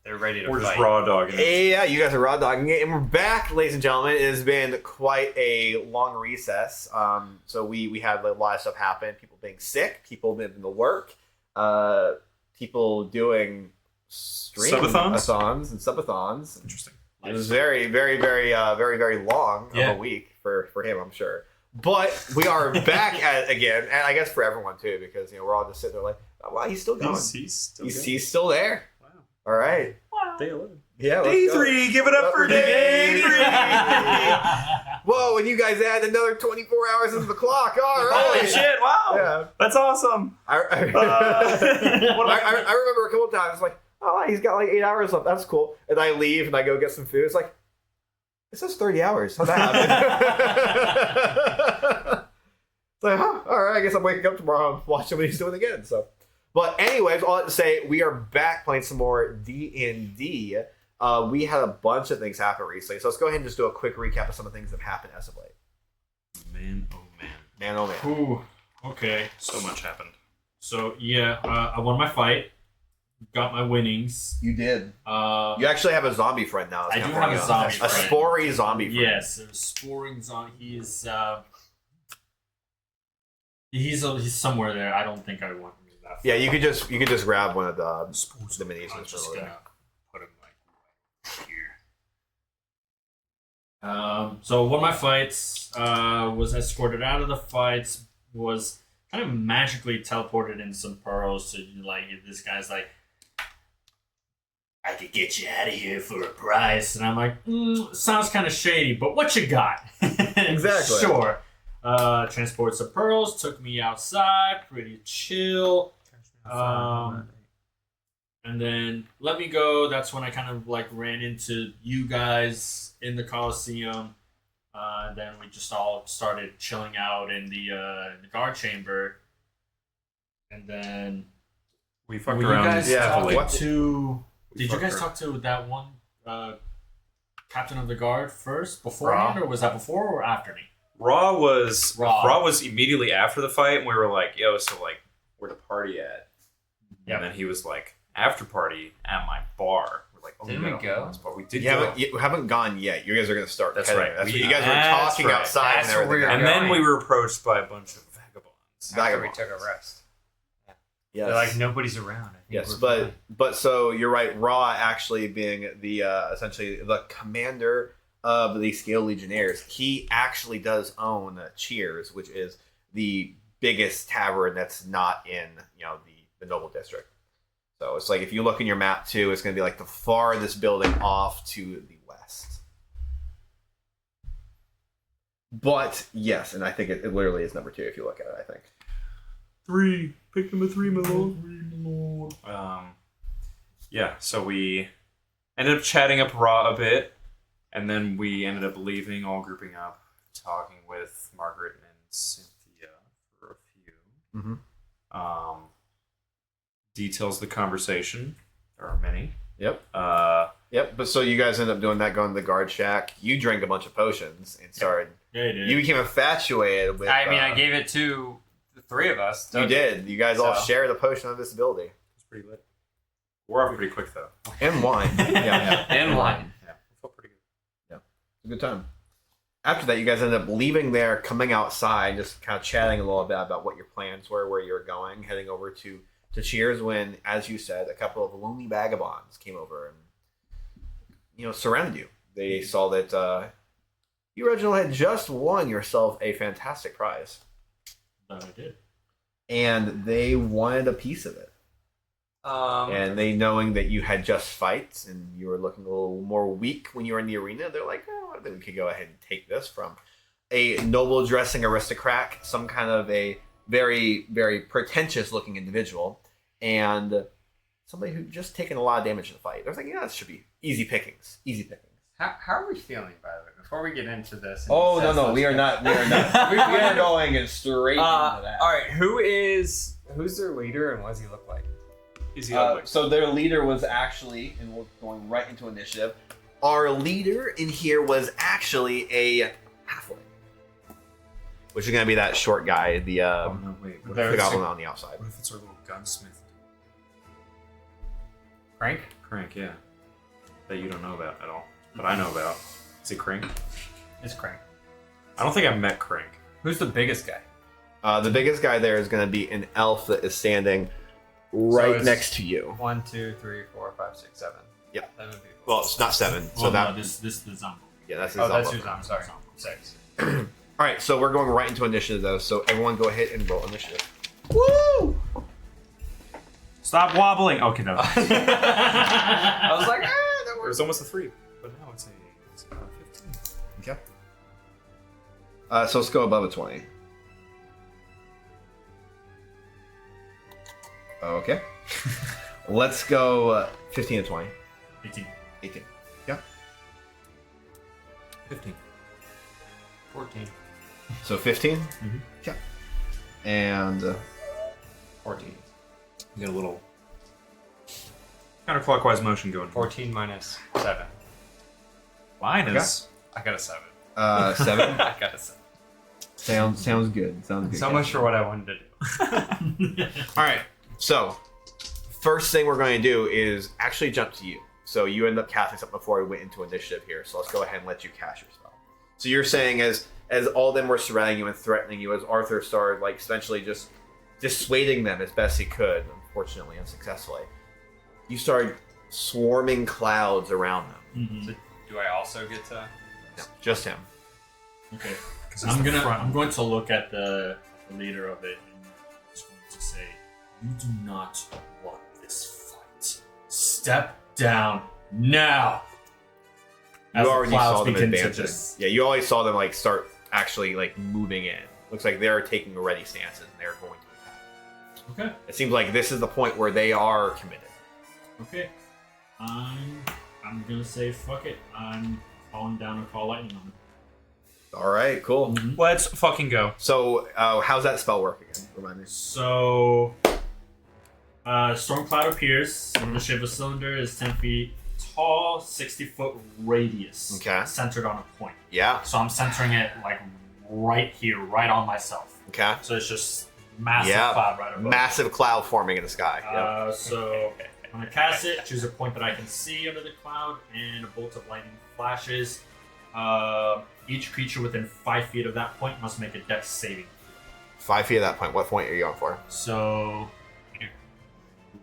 They're ready to We're fight. just raw dogging it. Yeah, you guys are raw dogging it, and we're back, ladies and gentlemen. It has been quite a long recess. So we had a lot of stuff happen. People being sick, people having to work, people doing Subathons and subathons. Interesting. It was very, very, very, very long of a week for him, I'm sure. But we are back at it again, and I guess for everyone too, because we're all just sitting there like, oh, wow, he's still going. He's still there. Wow. All right. Wow. Day 11. Yeah. Day 3. Give it up for day 3. Whoa! And you guys add another 24 hours into the clock. All right. Holy shit! Wow. Yeah. That's awesome. I remember a couple of times like, oh, he's got like 8 hours left. That's cool. And I leave and I go get some food. It's like, it says 30 hours. How'd that happen? It's like, huh, all right, I guess I'm waking up tomorrow and watching what he's doing again. So, but anyways, all that to say, we are back playing some more D&D. We had a bunch of things happen recently. So let's go ahead and just do a quick recap of some of the things that have happened as of late. Man, oh man. Man, oh man. Ooh, okay. So much happened. So, yeah, I won my fight. Got my winnings. You did. You actually have a zombie friend now. I do have a zombie friend. A spory zombie friend. Yes, a sporing zombie. He's somewhere there. I don't think I want him that far. Yeah, you could just grab one of the minis. I'm just gonna put him like here. So one of my fights was escorted out of the fights, was kind of magically teleported in some pearls to like this guy's like, I could get you out of here for a price, and I'm like, sounds kind of shady, but what you got? Exactly. Sure. Transported some pearls, took me outside, pretty chill. And then let me go. That's when I kind of like ran into you guys in the Coliseum. Then we just all started chilling out in the guard chamber. And then We fucked were around. you guys talking what? to? Did you fucked guys around. talk to that one captain of the guard first, beforehand, or was that before or after me? Raw was Raw. immediately after the fight, and we were like, "Yo, so like, where the party at?" Yep. And then he was like, "After party at my bar." We're like, "Oh, Didn't we we got a go? whole spot." We did You go. haven't gone yet. You guys are going to start. That's heading. right. That's what We- you guys were that's talking right. outside. That's and where we everything. were And then going. we were approached by a bunch of vagabonds. After we Vagabonds. took a rest. Yes. They're like, nobody's around. I think Yes, we're fine. but so you're right. Raw actually being the essentially the commander of the Scale Legionnaires. He actually does own Cheers, which is the biggest tavern that's not in the Noble District. So it's like if you look in your map too, it's going to be like the farthest building off to the west. But yes, and I think it literally is number 2 if you look at it. I think. 3. Pick number 3, my lord. Yeah, so we ended up chatting up Raw a bit, and then we ended up leaving, all grouping up, talking with Margaret and Cynthia for a few. Mm-hmm. Details of the conversation. There are many. Yep. Uh, Yep. But so you guys end up doing that, going to the guard shack. You drank a bunch of potions and started. Yeah, you did. You became infatuated with. I mean, I gave it to the 3 of us. You did. You guys all So- share the potion of visibility it's pretty lit. We're off pretty quick, though. and wine. Yeah. In line. Yeah, we felt pretty good. It's a good time. After that, you guys ended up leaving there, coming outside, just kind of chatting a little bit about what your plans were, where you were going, heading over to Cheers when, as you said, a couple of lonely vagabonds came over and surrounded you. They saw that you, Reginald, had just won yourself a fantastic prize, That I did. and they wanted a piece of it. And they, knowing that you had just fights and you were looking a little more weak when you were in the arena, they're like, oh, I think we could go ahead and take this from a noble dressing aristocrat, some kind of a very, very pretentious looking individual, and somebody who just taken a lot of damage in the fight. They're like, yeah, this should be easy pickings. Easy pickings. How are we feeling, by the way? Before we get into this. Oh, no, we are not. We are not. we are going straight into that. All right, who's their leader and what does he look like? Is he ugly? So their leader was actually, and we're going right into initiative, our leader in here was actually a halfling. Which is going to be that short guy, the Oh, no, wait. What the if, goblin on the outside. what if it's our little gunsmith? Frank? Crank, yeah. that you don't know about at all, but I know about. Is it Krink? It's Crank. I don't think I've met Krink. Who's the biggest guy? The biggest guy there is going to be an elf that is standing right it's- next to you. 1, 2, 3, 4, 5, 6, 7. Yeah. 7 people. Well, it's not 7. So Well, that no, this is the Zombo. yeah, that's his Oh, that's elf. who's I'm sorry. 6. All right, so we're going right into initiative though. So everyone, go ahead and roll initiative. Woo! Stop wobbling. Okay, no. I was like, that It works. was almost a 3, but now it's a 15. Okay. So let's go above a 20. Okay. Let's go 15 to 20. 18. 18. Yeah. 15. 14. So 15. Mhm. Yeah. And 14. You get a little counterclockwise motion going. 14 minus 7. Minus. I got a 7. 7. I got a 7. Sounds good. Sounds good. So much for what I wanted to do. All right. So, first thing we're going to do is actually jump to you. So you end up casting something before we went into initiative here. So let's go ahead and let you cast your spell. So you're saying as all of them were surrounding you and threatening you, as Arthur started like essentially just dissuading them as best he could, unfortunately unsuccessfully, you started swarming clouds around them. Mm-hmm. So do I also get to? No, just him. Okay. It's I'm the gonna. front. I'm going to look at the leader of it and just going to say, "You do not want this fight. Step down now." As You the already clouds saw them begin to advancing. just- Yeah, you already saw them like start actually like moving in. Looks like they're taking ready stances and they're going to attack. Okay. It seems like this is the point where they are committed. Okay. I'm gonna say fuck it. I'm calling down a call lightning on him. All right, cool. Let's fucking go. So, how's that spell work again? Remind me. So, storm cloud appears. The shape of a cylinder is 10 feet tall, 60-foot radius. Okay. Centered on a point. Yeah. So I'm centering it like right here, right on myself. Okay. So it's just massive Yeah. cloud right above. Massive cloud forming in the sky. Yep. So I'm gonna cast it. Choose a point that I can see under the cloud, and a bolt of lightning flashes. Each creature within 5 feet of that point must make a dex saving. 5 feet at that point. What point are you going for? So,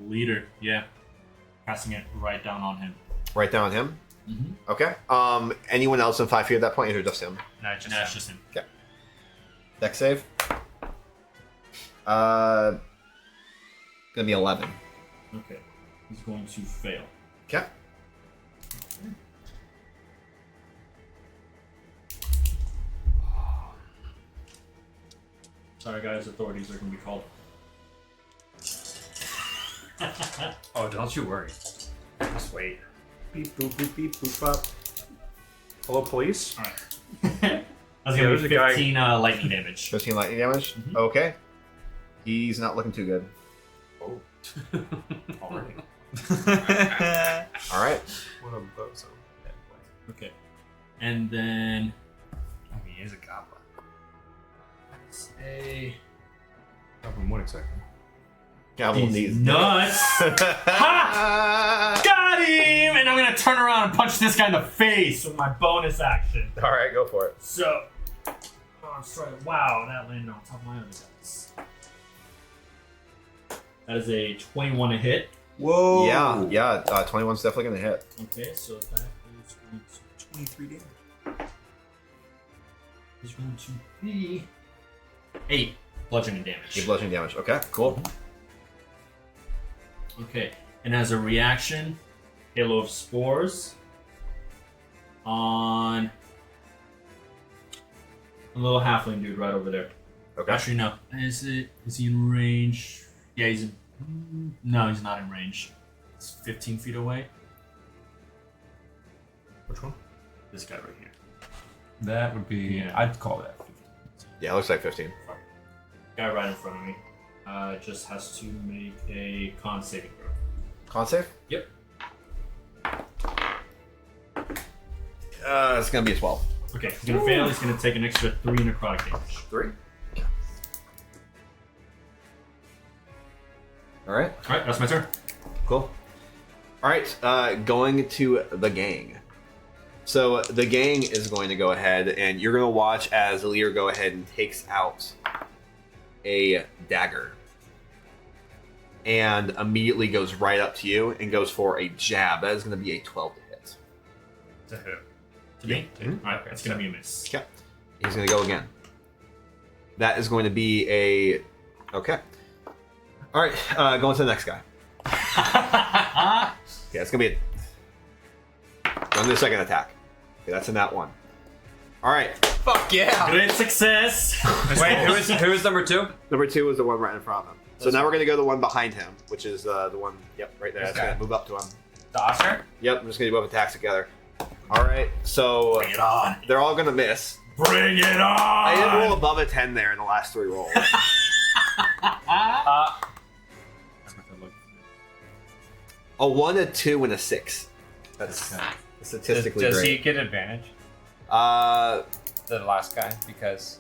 leader, yeah, casting it right down on him. Right down on him. Mm-hmm. Okay. Anyone else in 5 feet at that point, or just him? No, It's just him. Dex save. Gonna be 11. Okay, he's going to fail. Okay. Sorry, guys, authorities are going to be called. Oh, don't you worry. Just wait. Beep boop beep beep boop bop. Hello, police. All right. That's Yeah, going there's to a be guy- 15 lightning damage. 15 lightning damage. Mhm. Okay. He's not looking too good. Oh. Already. All right. What a bozo. Okay, and then I mean, he is a goblin. say Goblin what exactly? Gavel he's needs. nuts. Ha! Got him! And I'm gonna turn around and punch this guy in the face with my bonus action. All right, go for it. So, oh, I'm sorry. Wow, that landed on top of my other dice. That is a 21 to hit. Whoa. Yeah. 21's definitely gonna hit. Okay, so that is going to 23 damage. is going to be 8 bludgeoning damage. 8 bludgeoning damage. Okay, cool. Okay, and as a reaction, Halo of Spores on a little halfling dude right over there. Okay. Actually, no. Is he in range? Yeah, no, he's not in range. It's 15 feet away. Which one? This guy right here. That would be. Yeah. I'd call that 15. Yeah, it looks like 15. Guy right in front of me. Just has to make a con saving throw. Con save? Yep. It's gonna be a 12. Okay, he's gonna fail. He's gonna take an extra 3 necrotic damage. 3. All right. All right, that's my turn. Cool. All right, going to the gang. So the gang is going to go ahead, and you're going to watch as the leader go ahead and takes out a dagger, and immediately goes right up to you and goes for a jab. That is going to be a 12 to hit. To who? To me? Mhm. Alright, it's gonna be a miss. Okay. He's going to go again. That is going to be a... Okay. All right, going to the next guy. Yeah, it's going to be going to the second attack. Okay, that's in that one. All right. Fuck yeah! Great success! Wait, who is number 2? Number 2 is the one right in front of him. So now we're going to go to the one behind him, which is the one, yep, right there. That's Okay. going to move up to him. The Oscar? Yep, I'm just going to do both attacks together. All right, so Bring it on! they're all going to miss. Bring it on! I didn't roll above a 10 there in the last 3 rolls. A 1, a 2, and a 6. That's statistically Does he great. get advantage? The last guy? Because...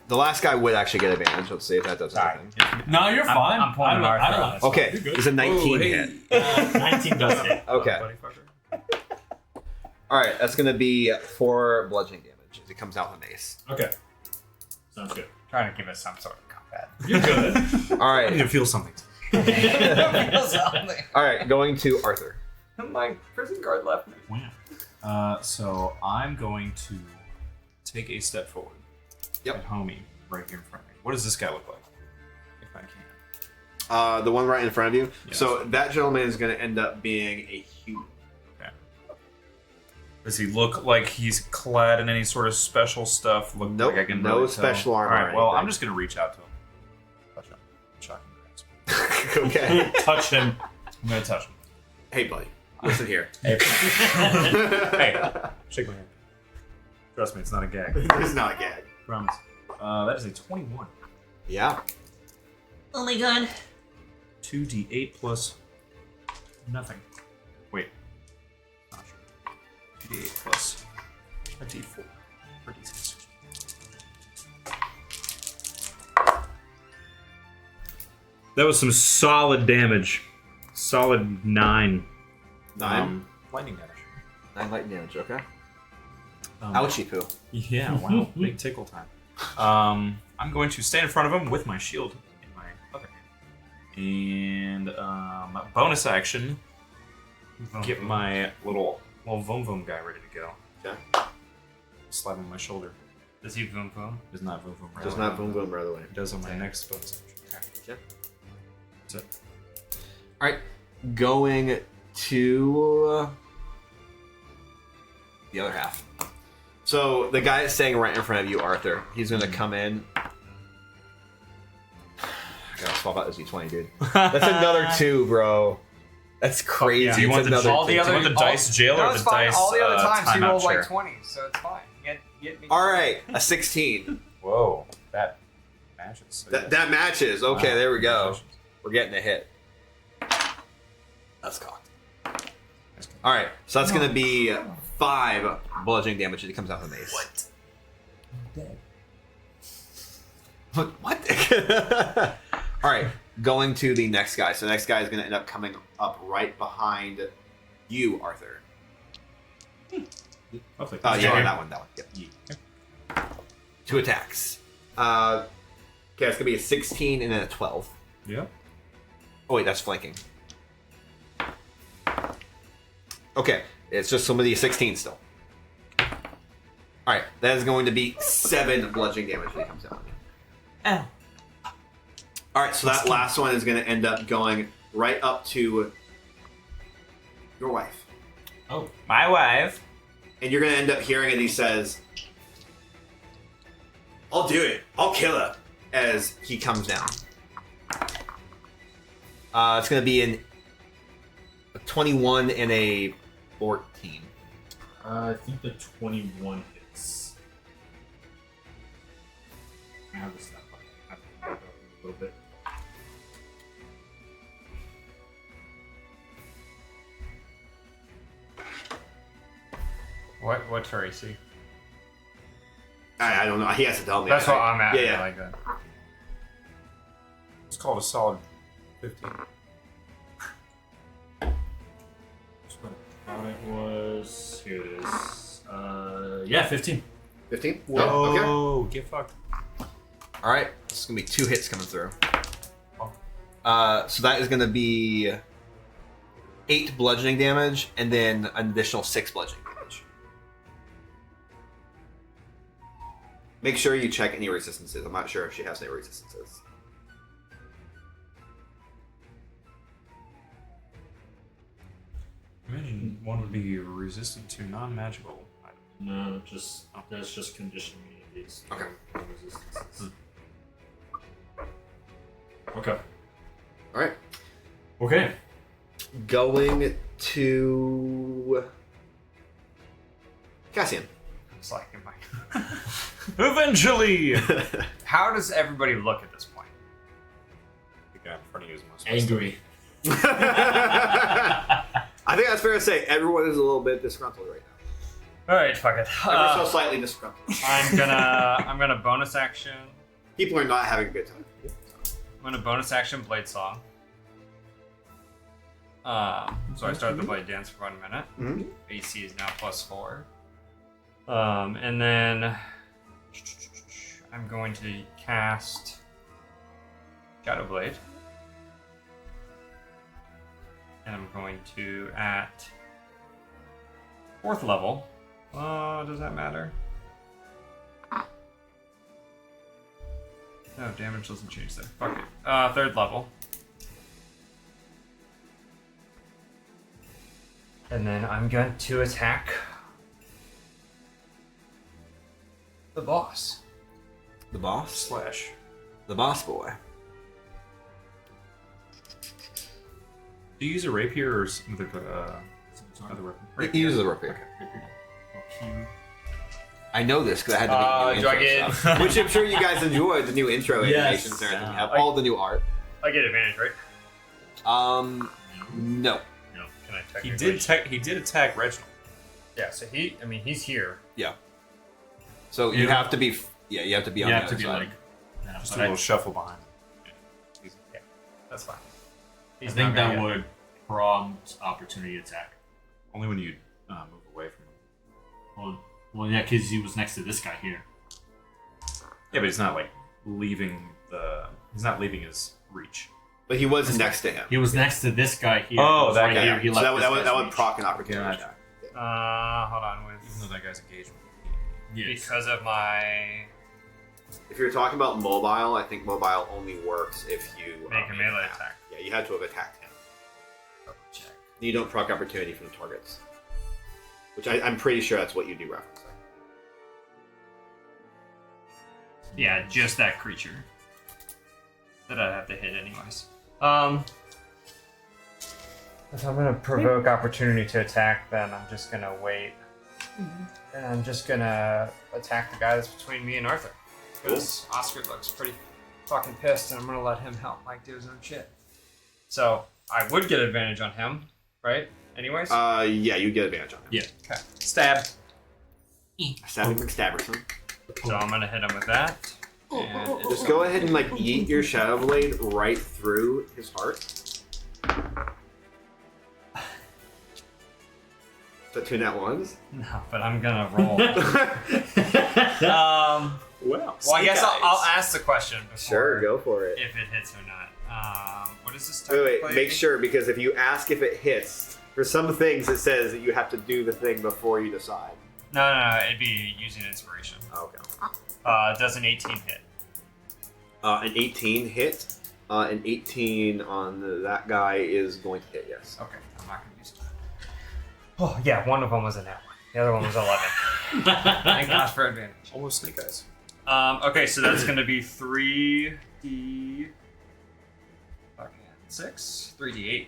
The last guy would actually get advantage. Let's see if that does Sorry. anything. No, you're fine. I'm pulling an Arthur on this one. Okay, You're good. it's a 19 hit. 19 does hit. Okay. Buddy fucker. All right, that's going to be 4 bludgeoning damage as it comes out with an ace. Okay. Sounds good. Trying to give us some sort of combat. You're good. All I need right, to feel something. all right, going to Arthur. My prison guard left me. So I'm going to take a step forward. Yep. And homie right here in front of me. What does this guy look like? If I can. The one right in front of you. Yes. So that gentleman is going to end up being a human. Does he look like he's clad in any sort of special stuff? Look Nope, like I can no really special tell? armor or All right, well, anything. I'm just going to reach out to him. Touch him. Shocking grasp. Okay. Touch him. I'm going to touch him. Hey, buddy. Listen here. Hey, shake my hand. Trust me, it's not a gag. It's not a gag. Promise. That is a 21. Yeah. Oh my god. 2d8 plus nothing. Wait. Not sure. 2d8 plus a d4. Or d6. That was some solid damage. Solid 9. 9. Lightning damage. 9 lightning damage, okay. Um, Ouchie poo. Yeah, wow. Big tickle time. I'm going to stand in front of him with my shield in my other hand. And bonus action, get my little Voom Voom guy ready to go. Okay. Slap him on my shoulder. Does he boom boom? Does not Voom Voom. Does not boom boom, by the way. It does on my next bonus action. Okay. That's it. All right. Going to the other half. So the guy is standing right in front of you, Arthur. He's going to come in. I gotta swap out this D20, dude. That's another 2, bro. That's crazy. yeah. Do you want It's the, another all the two. do you want the dice jail No, or it's the fine. dice All the other times he timeout rolled chair? like 20, so it's fine. Get me. All right, a 16. Whoa, that matches. That matches. Okay, Wow. there we go. We're getting a hit. That's cocked. All right, so that's going to be 5 bludgeoning damage as it comes out of the mace. What? What? What? All right, going to the next guy. So the next guy is going to end up coming up right behind you, Arthur. Okay. Yeah, that one. Yep. 2 attacks. Okay, it's going to be a 16 and then a 12. Yeah. Oh, wait, that's flanking. Okay, it's just some of the 16 still. Alright, that is going to be 7 bludgeoning damage when it comes out. Oh. Alright, so that last one is going to end up going right up to your wife. Oh. My wife. And you're going to end up hearing it. He says, I'll do it. I'll kill her. As he comes down. It's going to be a 21 and a 14. I think the 21 hits. I have this stuff. I have to back up a little bit. What's her AC? I don't know. He has to tell me. That's what I'm at. Yeah. Like that. It's called a solid 15. It was. Here it is. Yeah, 15. 15? Whoa, Oh, okay. get fucked. All right. This is going to be 2 hits coming through. So that is going to be 8 bludgeoning damage and then an additional 6 bludgeoning damage. Make sure you check any resistances. I'm not sure if she has any resistances. Imagine one would be resistant to non-magical items. No, there's just condition immunities. Okay. No resistances. Okay. All right. Okay. Going to Cassian. It's like, am I... Eventually! How does everybody look at this point? The guy in front of you is most supposed to Angry. I think that's fair to say. Everyone is a little bit disgruntled right now. All right, fuck it. Ever so slightly disgruntled. I'm gonna bonus action. People are not having a good time. I'm gonna bonus action Blade Song. So I start the Blade Dance for 1 minute. Mhm. AC is now +4. And then I'm going to cast Shadow Blade. And I'm going to, at 4th level, does that matter? No, damage doesn't change there. Fuck it. 3rd level. And then I'm going to attack the boss. The boss? slash. The boss boy. Do you use a rapier or some other weapon? He uses a rapier. I know this because I had the new do I intro get- stuff, which I'm sure you guys enjoyed the new intro Yes. animations and everything. We have all the new art. I get advantage, right? No. No. Can I He technically? did attack Reginald. Yeah, so he's here. Yeah. So you have to be. Yeah, you have to be on You the have to other be side. like. Yeah, Just a but little shuffle behind. That's fine. I He's think not gonna that get- would prompt opportunity attack. Only when you move away from him. Well, yeah, because he was next to this guy here. Yeah, but he's not like leaving the. He's not leaving his reach. But he was next to him. He was next to this guy here. Oh, He was that right guy. here. He So left that, this that would guy's that would reach. proc an opportunity Gotcha. attack. Hold on Even with though that guy's engaged. Yes. because of my If you're talking about mobile, I think mobile only works if you make a melee attack. Yeah, you had to have attacked him. Double check. You don't proc opportunity from the targets, which I'm pretty sure that's what you do referencing. Yeah, just that creature that I'd have to hit anyways. If I'm gonna provoke opportunity to attack, then I'm just gonna wait. And I'm just gonna attack the guy that's between me and Arthur. Because Oscar looks pretty fucking pissed, and I'm gonna let him help Mike do his own shit. So I would get advantage on him, right? Anyways? Yeah, you get advantage on him. Yeah. Okay. Stab. Stabbing McStabberson. So I'm gonna hit him with that. And Just go ahead and like yeet your shadow blade right through his heart. Is that 2 nat ones? no, but I'm gonna roll. Well, Well, I guess I'll ask the question before Sure, go for it. if it hits or not. What is this? Wait, technically? make sure, because if you ask if it hits, for some things it says that you have to do the thing before you decide. No, it'd be using inspiration. Okay. Does an 18 hit? An 18 hit. An 18 on that guy is going to hit, yes. Okay, I'm not gonna use it. Oh yeah, one of them was a net one. The other one was 11. Thank God for advantage. almost snake eyes. Okay, so that's gonna be 3d. Fucking 6, 3d8.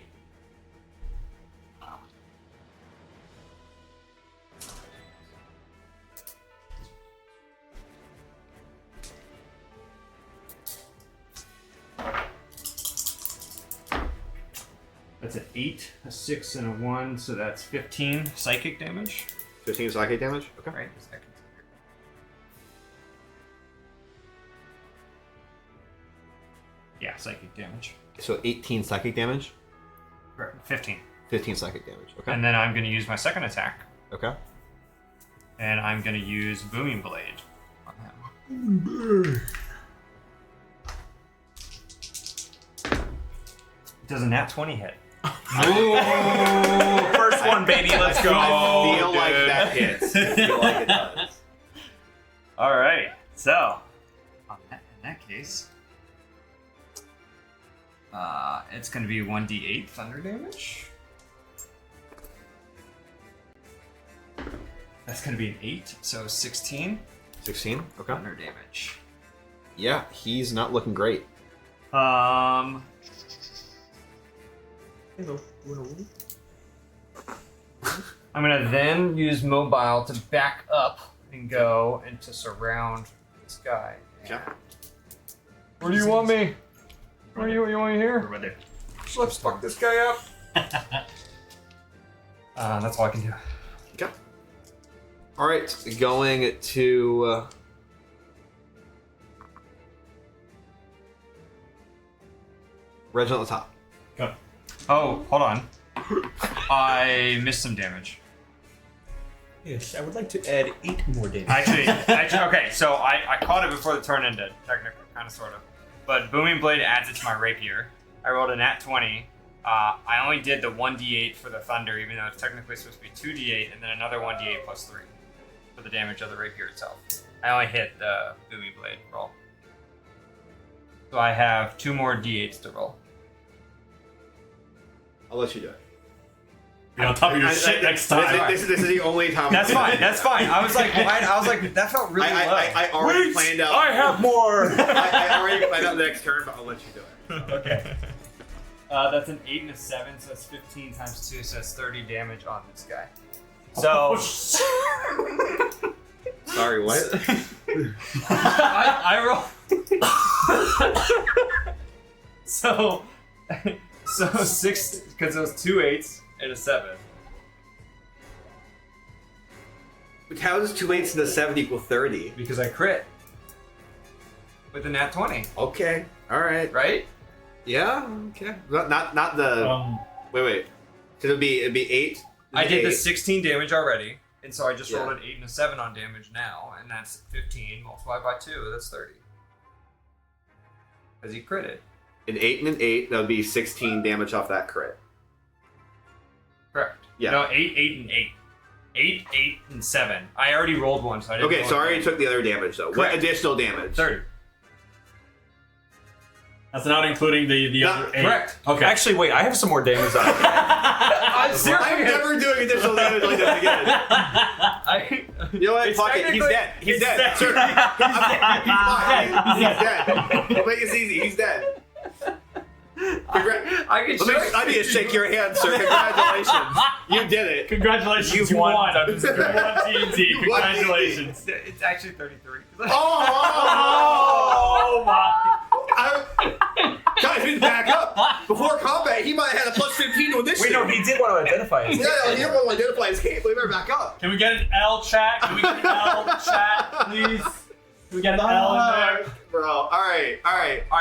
That's an 8, a 6, and a 1, so that's 15 psychic damage. 15 psychic damage? Okay. Right? Yeah, psychic damage. So 18 psychic damage? Correct. 15. 15 psychic damage. Okay. And then I'm going to use my second attack. Okay. And I'm going to use Booming Blade on him. Does a nat 20 hit? Ooh, first one, baby. Let's go. I feel like that hits. I feel like it does. All right. So, in that case, it's going to be 1d8 thunder damage. That's going to be an 8, so 16 16. Okay. thunder damage. Yeah, he's not looking great. I'm gonna then use mobile to back up and go and to surround this guy. Okay. Where do you want me? Where do you want me here? Right there. Let's fuck this guy up. That's all I can do. Okay. All right, going to. Reginald at the top. Go. Oh, hold on. I missed some damage. Yes, I would like to add 8 more damage. Actually, okay, so I caught it before the turn ended, technically, kind of, sort of. But Booming Blade adds it to my rapier. I rolled a nat 20. I only did the 1d8 for the thunder, even though it's technically supposed to be 2d8, and then another 1d8 plus 3 for the damage of the rapier itself. I only hit the Booming Blade roll. So I have 2 more d8s to roll. I'll let you do it. Be on top of your shit next time. This is the only time. That's fine, that's fine. I was like, that felt really low. I already planned out. I have more. I already planned out the next turn, but I'll let you do it. Okay. That's an 8 and a 7, so that's 15 times 2, so that's 30 damage on this guy. So. Sorry, what? I roll. so 6, because it was 2 8s and a 7. But how does 2 8s and a 7 equal 30? Because I crit. With the nat 20. Okay, alright. Right? Yeah, okay. Not the. Wait. So it'd be 8. I did the 16 damage already, and so I just Yeah. rolled an 8 and a 7 on damage now, and that's 15 multiplied by 2, that's 30. Because he critted. An 8 and an 8, that would be 16 damage off that crit. Correct. Yeah. No, 8, 8, and 8. 8, 8, and 7. I already rolled one, so I didn't Okay, roll so I it. already took the other damage though. Correct. What additional damage? 30. That's not including the other 8. Correct. Okay. Actually, wait, I have some more damage on it. I'm serious. I'm never doing additional damage like this again. You know what? It's Fuck it. He's technically- dead. He's it's dead. dead. Sir, he's fine. He's dead. We'll make this easy. He's dead. I can show I need to shake your hand, sir. Congratulations. You did it. Congratulations, You've you won. won. You won TNT. You won Congratulations. It's actually 33. Oh my. Guys, we need to back up. Before combat, he might have had a plus 15 to initiative. Wait, no, he did want to identify his Yeah, he didn't want to identify his cape. We better back up. Can we get an L chat? Can we get an L chat, please? Can we get an L in there? Bro, alright.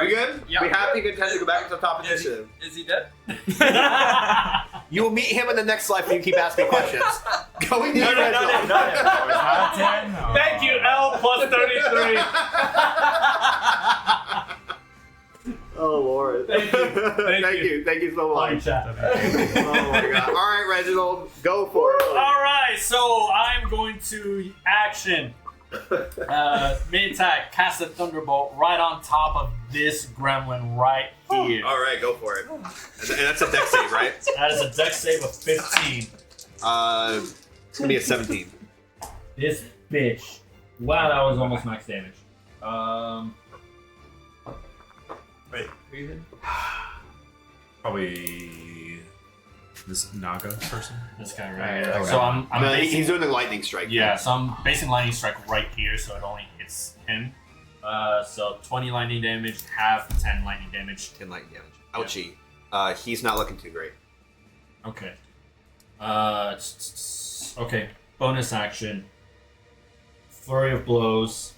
We good? Yeah. We happy, content to go back to the top initiative. Is he dead? You will meet him in the next life if you keep asking questions. Going to Reginald. Thank you, L plus 33. Oh Lord. Thank you. Thank you so Fine much. chat. Oh my god. Alright, Reginald, go for it. Alright, so I'm going to action. Main attack, cast a thunderbolt right on top of this gremlin right here. Alright, go for it. And that's a dex save, right? That is a dex save of 15. It's gonna be a 17. This bitch. Wow, that was almost max damage. Wait, who you did? Probably this Naga person. This guy right here. Okay. So I'm No, basing, he's doing the lightning strike. yeah, so I'm basing lightning strike right here, so it only hits him. So 20 lightning damage, half 10 lightning damage. 10 lightning damage. Ouchie. He's not looking too great. Okay. Okay. Bonus action. Flurry of blows.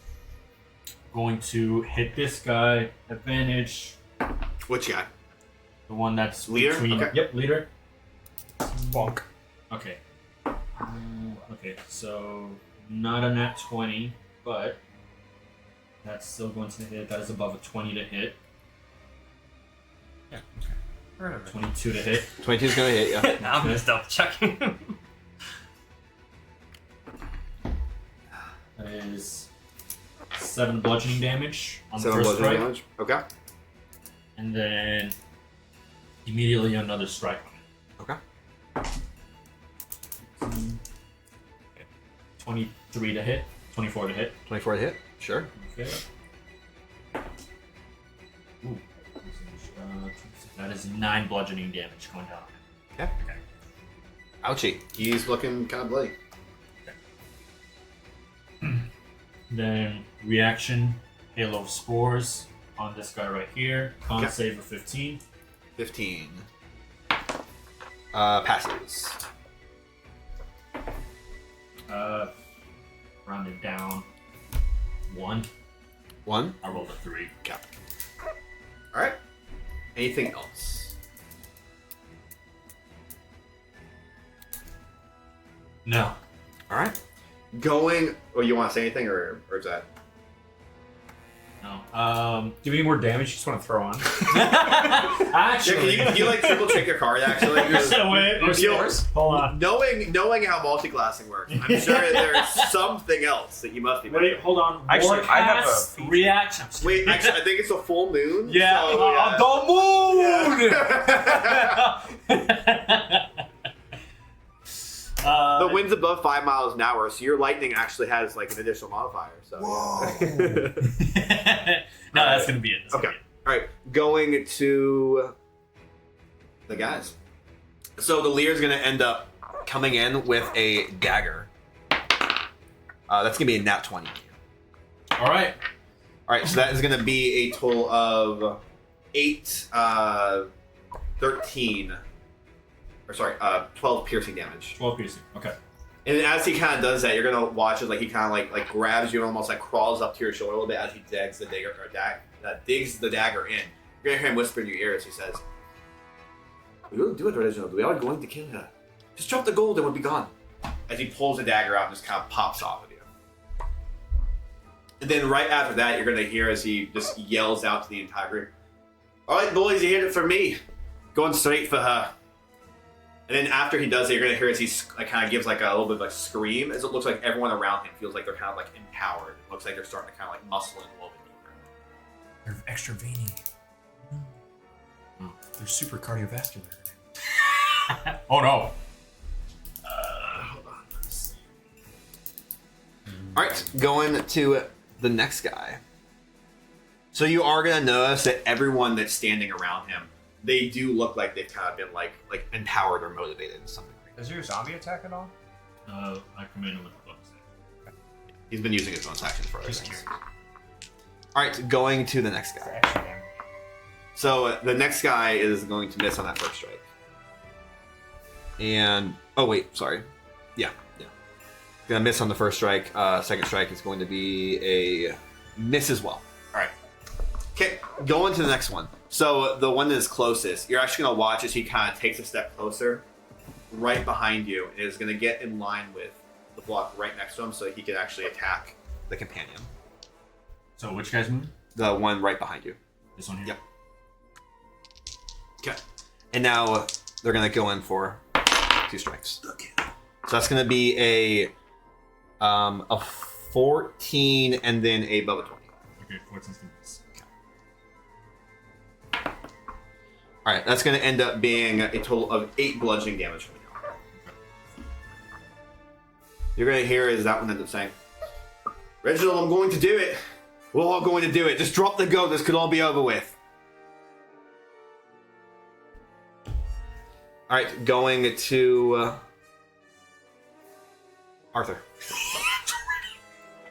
Going to hit this guy. Advantage. Which guy? The one that's Leader? between. Okay. Yep, leader. Bonk. Okay. Okay, so not a nat 20, but that's still going to hit. That is above a 20 to hit. Yeah. Okay. 22 to hit. 22 is gonna hit. Yeah. I'm just double checking. That is 7 bludgeoning damage on the 7 first bludgeoning strike. damage. Okay. And then immediately another strike on it. Okay. 23 to hit. 24 to hit. 24 to hit. Sure. Okay. Ooh. That is 9 bludgeoning damage going down. Okay. Ouchie. He's looking kind of bloody. Then reaction, Halo of Spores on this guy right here. Con Okay. save of 15. 15. Passes. Rounded down 1. 1. I rolled a 3. Okay. All right. Anything else? No. All right. Going. Oh, you want to say anything, or is that? No. Do you need more damage? You just want to throw on? Actually, Can you like triple check your card actually? Hold on. Knowing how multi-classing works, I'm sure there's something else that you must be. Wait, hold on. Actually, I have a Warcast feature. reaction. Wait, actually, I think it's a full moon. Yeah. So, The moon. The wind's above 5 miles an hour, so your lightning actually has like an additional modifier. So. No, that's gonna be it. That's Okay. gonna be it. All right, going to the guys. So the leader's gonna end up coming in with a dagger. That's gonna be a nat 20. All right. All right, so that is gonna be a total of 8, 13, or sorry, 12 piercing damage. 12 piercing. Okay. And as he kind of does that, you're gonna watch it like he kind of like grabs you and almost like crawls up to your shoulder a little bit as he digs the dagger digs the dagger in. You're gonna hear him whisper in your ear as he says, "We will do it, Reginald. We are going to kill her. Just drop the gold and we'll be gone." As he pulls the dagger out and just kind of pops off of you. And then right after that, you're gonna hear as he just yells out to the entire group, "All right, boys, you hit it for me. Going straight for her." And then after he does it, you're gonna hear as he kind of gives like a little bit of a scream, as it looks like everyone around him feels like they're kind of like empowered. It looks like they're starting to kind of like muscle in a little bit deeper. They're extra veiny. They're super cardiovascular. Oh no. Hold on. All right, going to the next guy. So you are gonna notice that everyone that's standing around him, they do look like they've kind of been like empowered or motivated to some degree. Does your zombie attack at all? I come in with the books. He's been using his bonus actions for other Just things. curious. All right, going to the next guy. So the next guy is going to miss on that first strike. And oh wait, sorry. Yeah. Gonna miss on the first strike. Second strike is going to be a miss as well. All right. Okay, going to the next one. So the one that is closest, you're actually gonna watch as he kind of takes a step closer, right behind you, and is gonna get in line with the block right next to him, so he can actually attack the companion. So which guy's moving? The one right behind you. This one here. Yep. Okay. And now they're gonna go in for 2 strikes. So that's gonna be a 14 and then a above a 20. Okay, 14 miss. All right, that's gonna end up being a total of 8 bludgeoning damage from you. You're gonna hear is that one ends up saying, "Reginald, I'm going to do it. We're all going to do it. Just drop the goat. This could all be over with." All right, going to Arthur.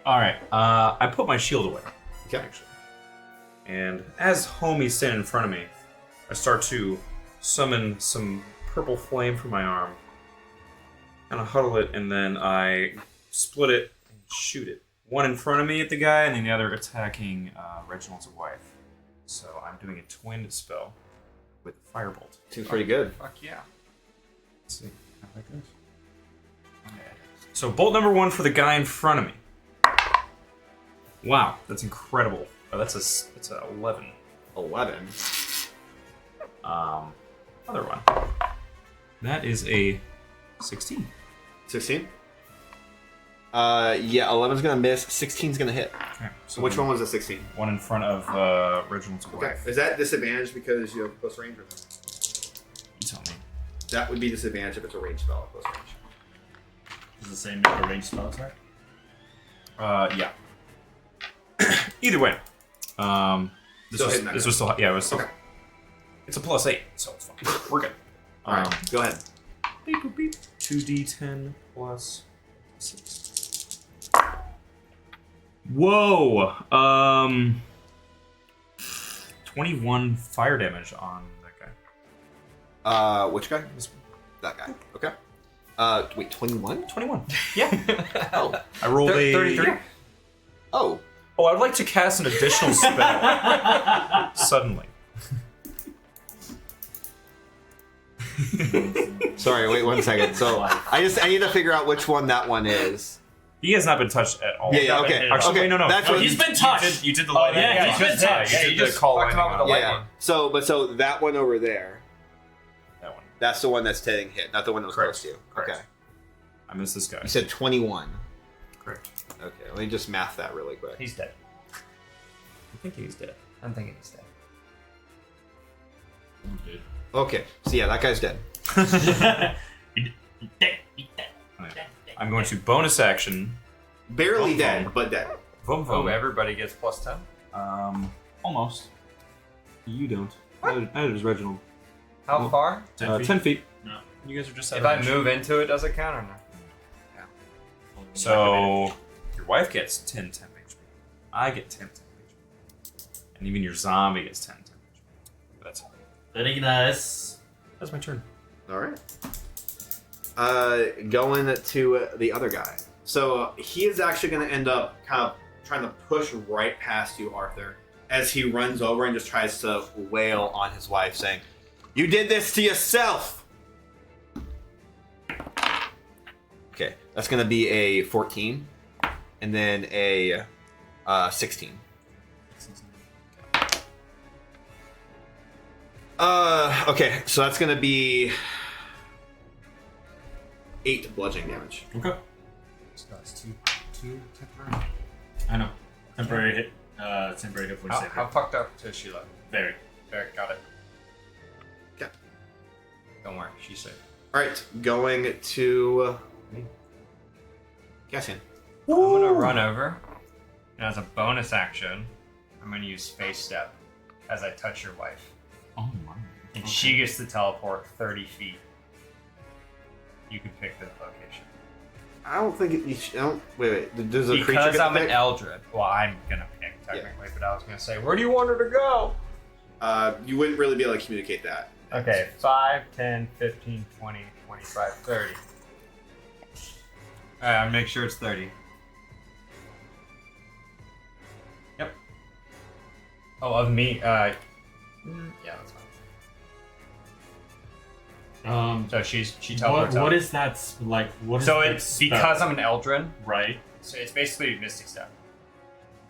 All right. I put my shield away. Okay. Actually. And as homie's standing in front of me, I start to summon some purple flame from my arm. Kind of huddle it, and then I split it and shoot it. One in front of me at the guy, and then the other attacking Reginald's wife. So I'm doing a twin spell with Firebolt. Seems pretty good. Fuck yeah. Let's see how that goes. Okay. So bolt number 1 for the guy in front of me. Wow, that's incredible. Oh, that's a 11. 11. Other one. That is a 16. 16. Yeah, 11's gonna miss. 16's gonna hit. Okay. So which one was the 16? One in front of Reginald's Okay. wife. Is that disadvantage because you have close range? Or You tell me. that would be disadvantage if it's a range spell at close range. Is the same as a range spell attack? Yeah. Either way. This Still was hitting that this guy. was still yeah, it was still. Okay. It's a +8, so it's fine. We're good. All right, go ahead. Beep, boop, beep. 2d10 plus 6. Whoa! 21 fire damage on that guy. Which guy? That guy. Okay. Wait, 21? 21. Yeah. Oh. I rolled a 33. yeah. Oh. Oh, I'd like to cast an additional spell. Suddenly. Sorry, wait 1 second. So I need to figure out which one that one is. He has not been touched at all. Yeah, okay. Actually, Okay, wait, no. that's Oh, what- he's been touched. You did the Oh, lightning. yeah, he's been touched. You Yeah, did you the just call fucked him lightning up with on the that. lightning. So that one over there, That one. that's the one that's getting hit, not the one that was Correct. close to you. Correct. Okay. I missed this guy. You said 21. Correct. Okay, let me just math that really quick. He's dead. I think he's dead. I'm thinking he's dead. Okay, so yeah, that guy's dead. I'm going to bonus action. Barely Oh, dead, oh. but dead. Boom, Oh, boom. everybody gets +10. Almost. You don't. Neither does Reginald. How Well, far? 10 feet. No. You guys are just If I move into it, does it count or not? So, your wife gets 10 temp HP. I get 10 temp HP. And even your zombie gets 10 temp HP. That's all. Very nice. That's my turn. All right. Going to the other guy. So he is actually going to end up kind of trying to push right past you, Arthur, as he runs over and just tries to wail on his wife, saying, "You did this to yourself!" Okay, that's going to be a 14, and then a 16. Okay, so that's going to be 8 bludgeoning damage. Okay. So it's two temporary. I know. Temporary hit. Temporary hit for How, save. how fucked up does she look? Very. There, got it. Okay. Don't worry, she's safe. All right, going to Cassian. I'm gonna run over, and as a bonus action, I'm gonna use Space Step as I touch your wife, Oh my. and she gets to teleport 30 feet. You can pick the location. I don't think it. I don't. Wait. Does the creature Because get to I'm an pick? Eldred. Well, I'm gonna pick technically, but I was gonna say, where do you want her to go? You wouldn't really be able to communicate that. Okay, 5, 10, 15, 20, 25, 30. Alright, I'll make sure it's 30. Yep. Oh, of me, yeah, that's fine. So she teleports What out. is that like? What is So that it's spell? because I'm an Eldrin, right. so it's basically Mystic Step.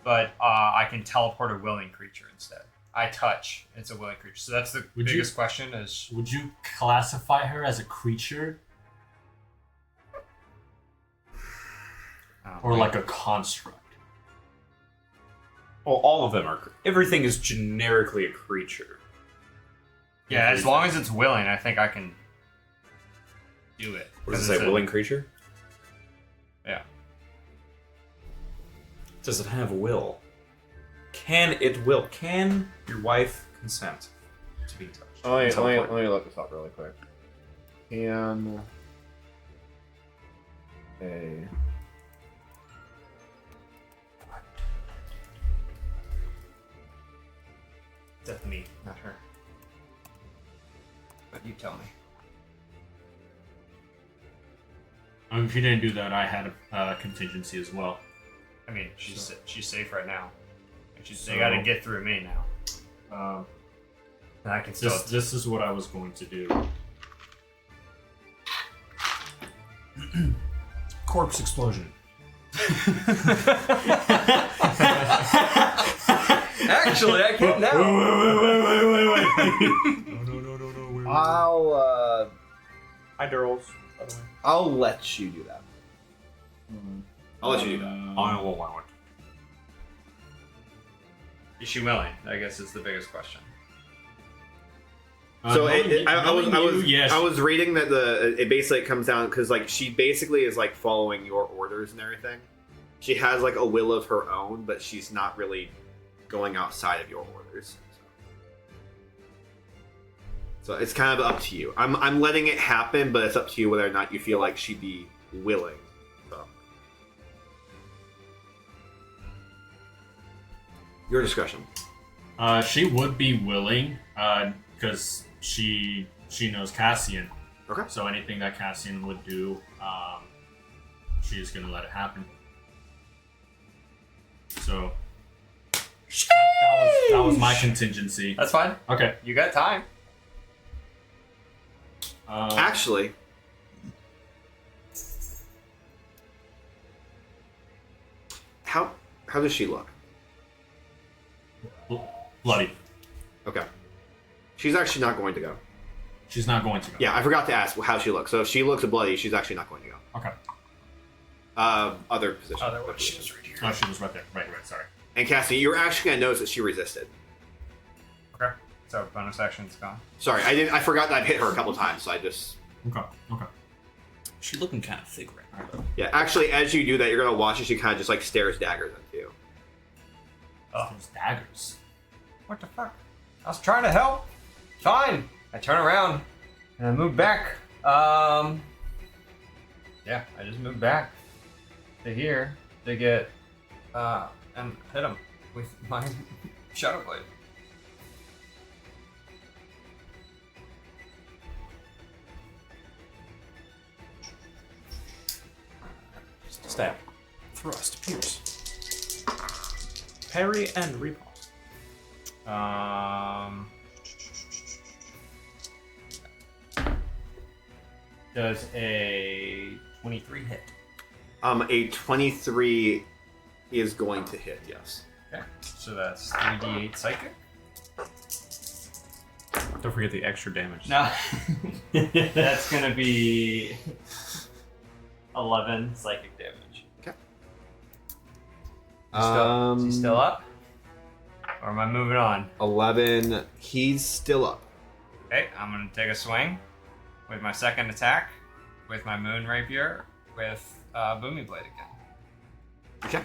But I can teleport a willing creature instead. I touch, it's a willing creature. So that's the Would you- biggest question is... Would you classify her as a creature or like a construct? Well, all of them are. Everything is generically a creature. Yeah, as long as it's willing, I think I can do it. What does it 'Cause say? it's a- Willing creature? Yeah. Does it have will? Can it will? Can your wife consent to being touched? And teleport? me look this up really quick. Can a That's me, not her. But you tell me. If you didn't do that, I had a contingency as well. I mean, she's safe right now. And they So- gotta get through me now. And I can still... This is what I was going to do. Corpse explosion. Actually, I can't now. Wait. I'll Hi, Durls. By the way. I'll let you do that. I'll let you do that. I will allow it. Is she willing? I guess is the biggest question. So Yes. I was reading that it basically comes down because like she basically is like following your orders and everything. She has like a will of her own, but she's not really going outside of your orders. So it's kind of up to you. I'm letting it happen, but it's up to you whether or not you feel like she'd be willing. So. Your discretion. She would be willing, because she knows Cassian. Okay. So anything that Cassian would do, she's gonna let it happen. So that was my contingency. That's fine. Okay. You got time. Actually, how does she look? Bloody. Okay. She's actually not going to go. She's not going to go. Yeah, I forgot to ask how she looks. So if she looks bloody, she's actually not going to go. Okay. Other position. Otherwise, she was right here. Oh, she was right there. Right. Sorry. And Cassie, you're actually gonna notice that she resisted. Okay. So bonus action's gone. Sorry, I forgot that I've hit her a couple times, so I just. Okay. She's looking kind of thick right now, though. Yeah, actually, as you do that, you're gonna watch as she kind of just like stares daggers at you. There's daggers. What the fuck? I was trying to help. Fine. I turn around and I move back. Yeah, I just moved back to here to get and hit him with my shadow blade. Stab. Thrust. Pierce. Parry and repulse. Does a 23 hit? A 23 is going to hit. Yes. Okay. So that's 3d8 psychic. Don't forget the extra damage. No. That's gonna be 11 psychic damage. Okay. Is he still up? Or am I moving on? 11. He's still up. Okay, I'm gonna take a swing with my second attack with my moon rapier with booming blade again. Okay.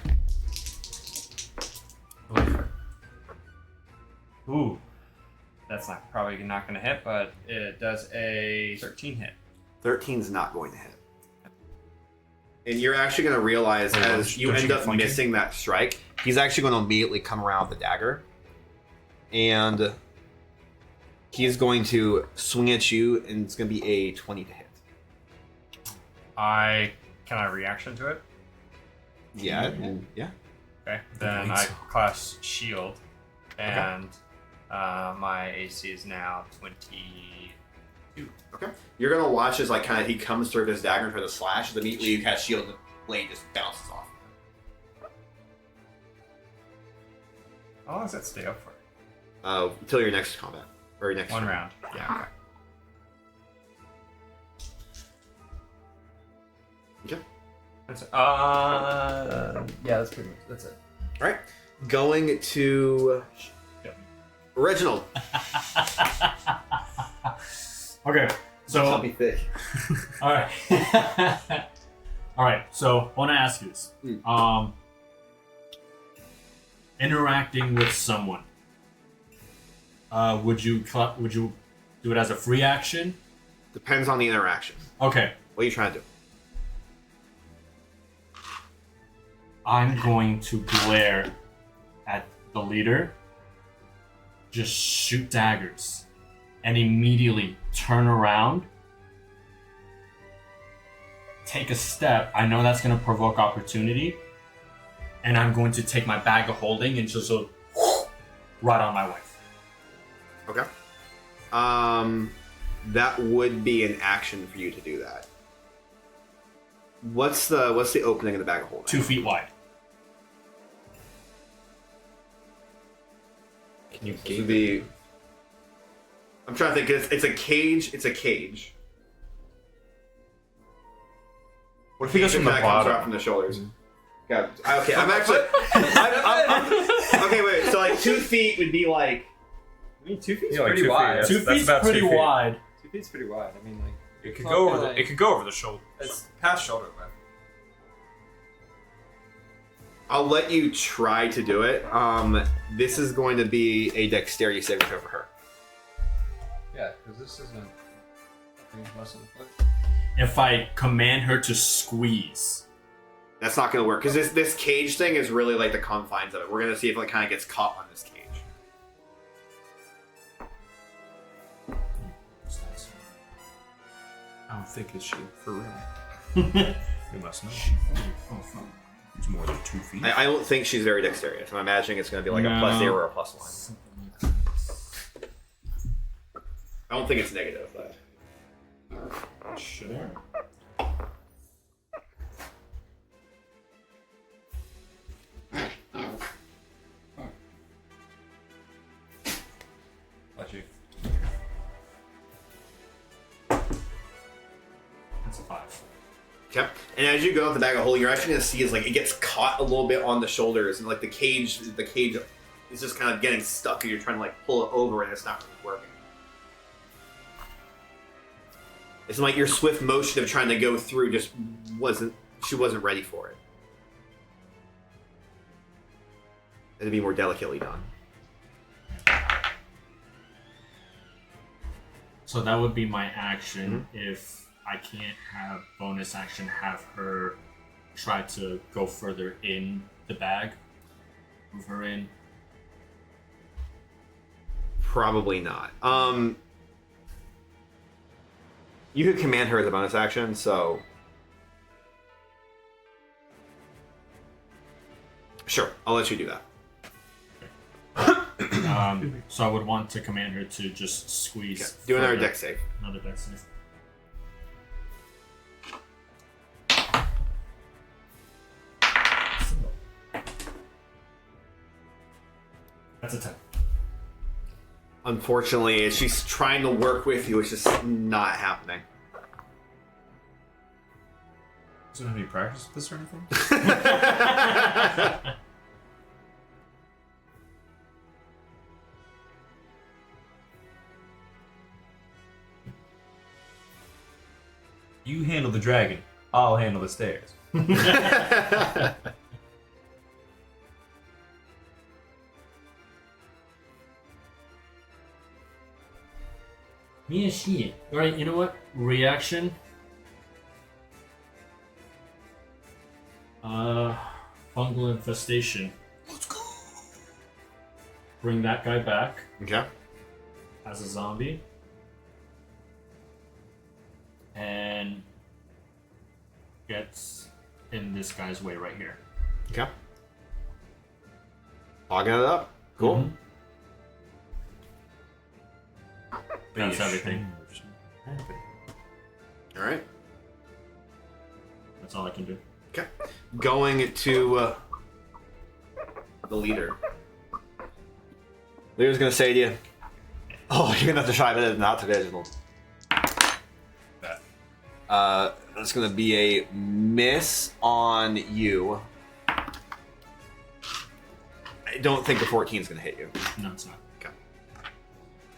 Ooh, that's probably not gonna hit, but it does a 13 hit. 13's not going to hit. And you're actually going to realize as you end up missing that strike, he's actually going to immediately come around with the dagger. And he's going to swing at you, and it's going to be a 20 to hit. Can I reaction to it? Yeah. Yeah. Okay, then I class shield, and my AC is now 22. Okay. You're going to watch as like kind of he comes through his dagger and tries to slash, and immediately you cast shield, and the blade just bounces off. How long does that stay up for? Until your next combat. Or your next One round. Yeah, Okay. That's it. Yeah, that's pretty much, that's it. Alright. Going to Reginald. Okay. So. Be thick. All right. All right. So I want to ask you this. Interacting with someone. Would you do it as a free action? Depends on the interaction. Okay. What are you trying to do? I'm going to glare at the leader, just shoot daggers, and immediately turn around, take a step. I know that's going to provoke opportunity, and I'm going to take my bag of holding and just so right on my wife. Okay. That would be an action for you to do that. What's the opening in the bag of holding? 2 feet wide. Can you So the I'm trying to think. It's a cage. It's a cage. What if he goes from the Comes bottom? out from the shoulders. Okay, I'm actually. Okay, wait. So like 2 feet would be like. I mean, 2 feet's Yeah, like pretty 2 feet, wide. that's- 2 feet's about 2 pretty feet. wide. 2 feet's pretty wide. I mean, like It could it's go not over the. gonna, It could go over the shoulder. It's past shoulder width. I'll let you try to do it. This is going to be a dexterity saving throw for her. Yeah, because this isn't. Less than a foot. If I command her to squeeze. That's not going to work because this cage thing is really like the confines of it. We're going to see if it kind of gets caught on this cage. I don't think it's she for real. You must know. It's more than 2 feet. I don't think she's very dexterous. I'm imagining it's going to be like a +0 or a +1. I don't think it's negative, but. Should Let you. That's a 5. Okay. And as you go up the bag of holding, you're actually going to see is like it gets caught a little bit on the shoulders, and like the cage is just kind of getting stuck, and you're trying to like pull it over, and it's not really working. It's like your swift motion of trying to go through just wasn't ready for it. It'd be more delicately done. So that would be my action if I can't have bonus action, have her try to go further in the bag. Move her in. Probably not. You could command her as a bonus action, so sure, I'll let you do that. So I would want to command her to just squeeze. Okay. Do another further. dex save. Another dex save. That's a 10. Unfortunately, as she's trying to work with you, it's just not happening. Doesn't have any practice with this or anything? You handle the dragon. I'll handle the stairs. Me and she. Alright, you know what? Reaction. Fungal infestation. Let's go. Bring that guy back Okay. as a zombie. And gets in this guy's way right here. Okay. Logging it up. Cool. Mhm. That's everything. All right. That's all I can do. Okay. Going to the leader. Leader's gonna say to you, "Oh, you're gonna have to try it not to Reginald." That's gonna be a miss on you. I don't think the 14 is gonna hit you. No, it's not. Okay.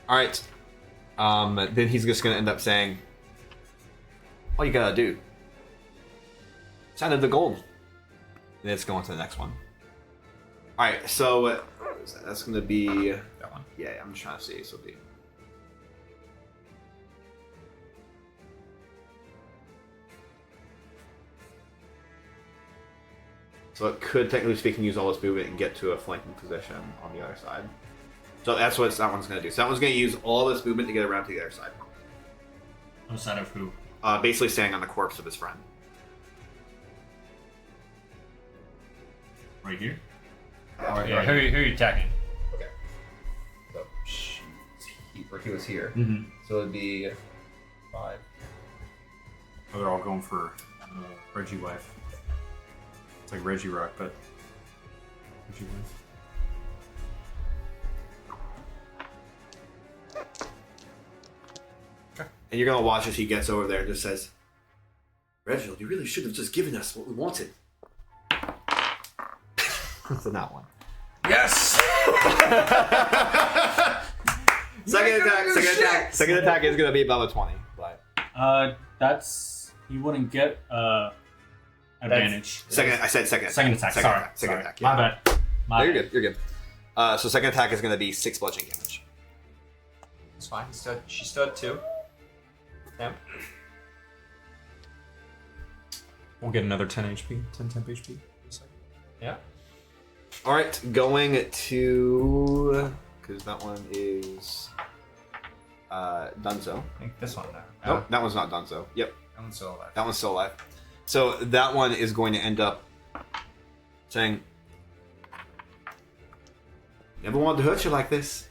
All right. Then he's just gonna end up saying, "All you gotta do, send him the gold." And it's going to the next one. All right. So that's gonna be That one. Yeah, I'm just trying to see. So it'll be. So it could, technically speaking, use all its movement and get to a flanking position on the other side. So that's what that one's going to do. So that one's going to use all this movement to get around to the other side. On the side of who? Basically staying on the corpse of his friend. Right here? Alright, Yeah, who are you attacking? Okay. So he was here. Mm-hmm. So it'd be 5. Oh, they're all going for Reggie wife. It's like Reggie Rock, but Reggie wife. And you're gonna watch as he gets over there and just says, "Reginald, you really should have just given us what we wanted." So not one. Yes! Second attack is gonna be above a 20, but That's he wouldn't get advantage. I said second. Second attack. Sorry. Attack. My bad. No, you're good. You're good. So second attack is gonna be 6 bludgeoning damage. It's fine. She stood 2. Temp. We'll get another 10 HP. 10 temp HP. Yeah. All right, going to because that one is Dunzo. I think this one there. Nope, that one's not Dunzo. Yep, That one's still alive. that one's still alive. So that one is going to end up saying, "Never wanted to hurt you like this."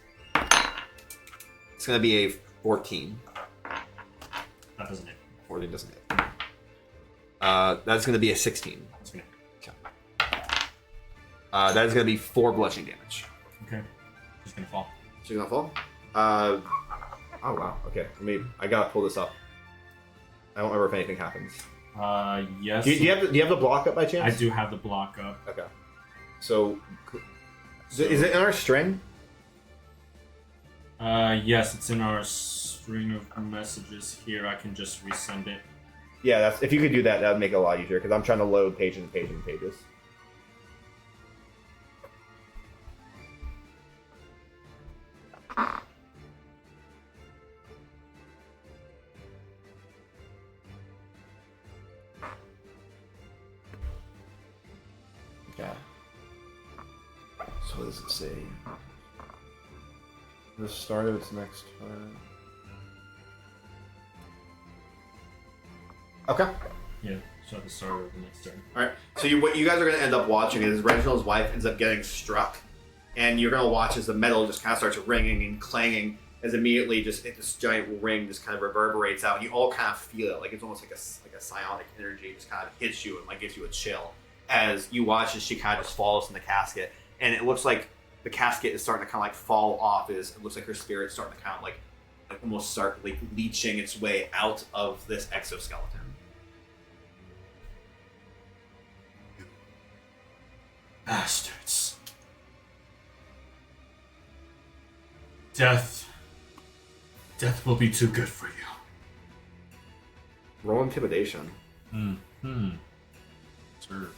It's going to be a 14. That doesn't hit. 14 doesn't hit. That's going to be a 16. That's okay. That is going to be 4 bludgeoning damage. Okay. She's gonna fall. She's going to fall? Oh, wow. Okay. I got to pull this up. I don't remember if anything happens. Yes. Do you have the block up by chance? I do have the block up. Okay. So, is it in our string? Yes, it's in our string of messages here. I can just resend it. Yeah, if you could do that, that would make it a lot easier because I'm trying to load pages and pages and pages. Okay. So what does it say? The start of its next turn. Okay. Yeah, so at the start of the next turn. All right. So what you guys are going to end up watching is Reginald's wife ends up getting struck, and you're going to watch as the metal just kind of starts ringing and clanging as immediately just this giant ring just kind of reverberates out. And you all kind of feel it, like it's almost like a psionic energy just kind of hits you and like gives you a chill as you watch as she kind of just falls in the casket, and it looks like the casket is starting to kind of like fall off. It looks like her spirit's starting to kind of like almost start like leeching its way out of this exoskeleton. Bastards. Death will be too good for you. Roll intimidation. Sure.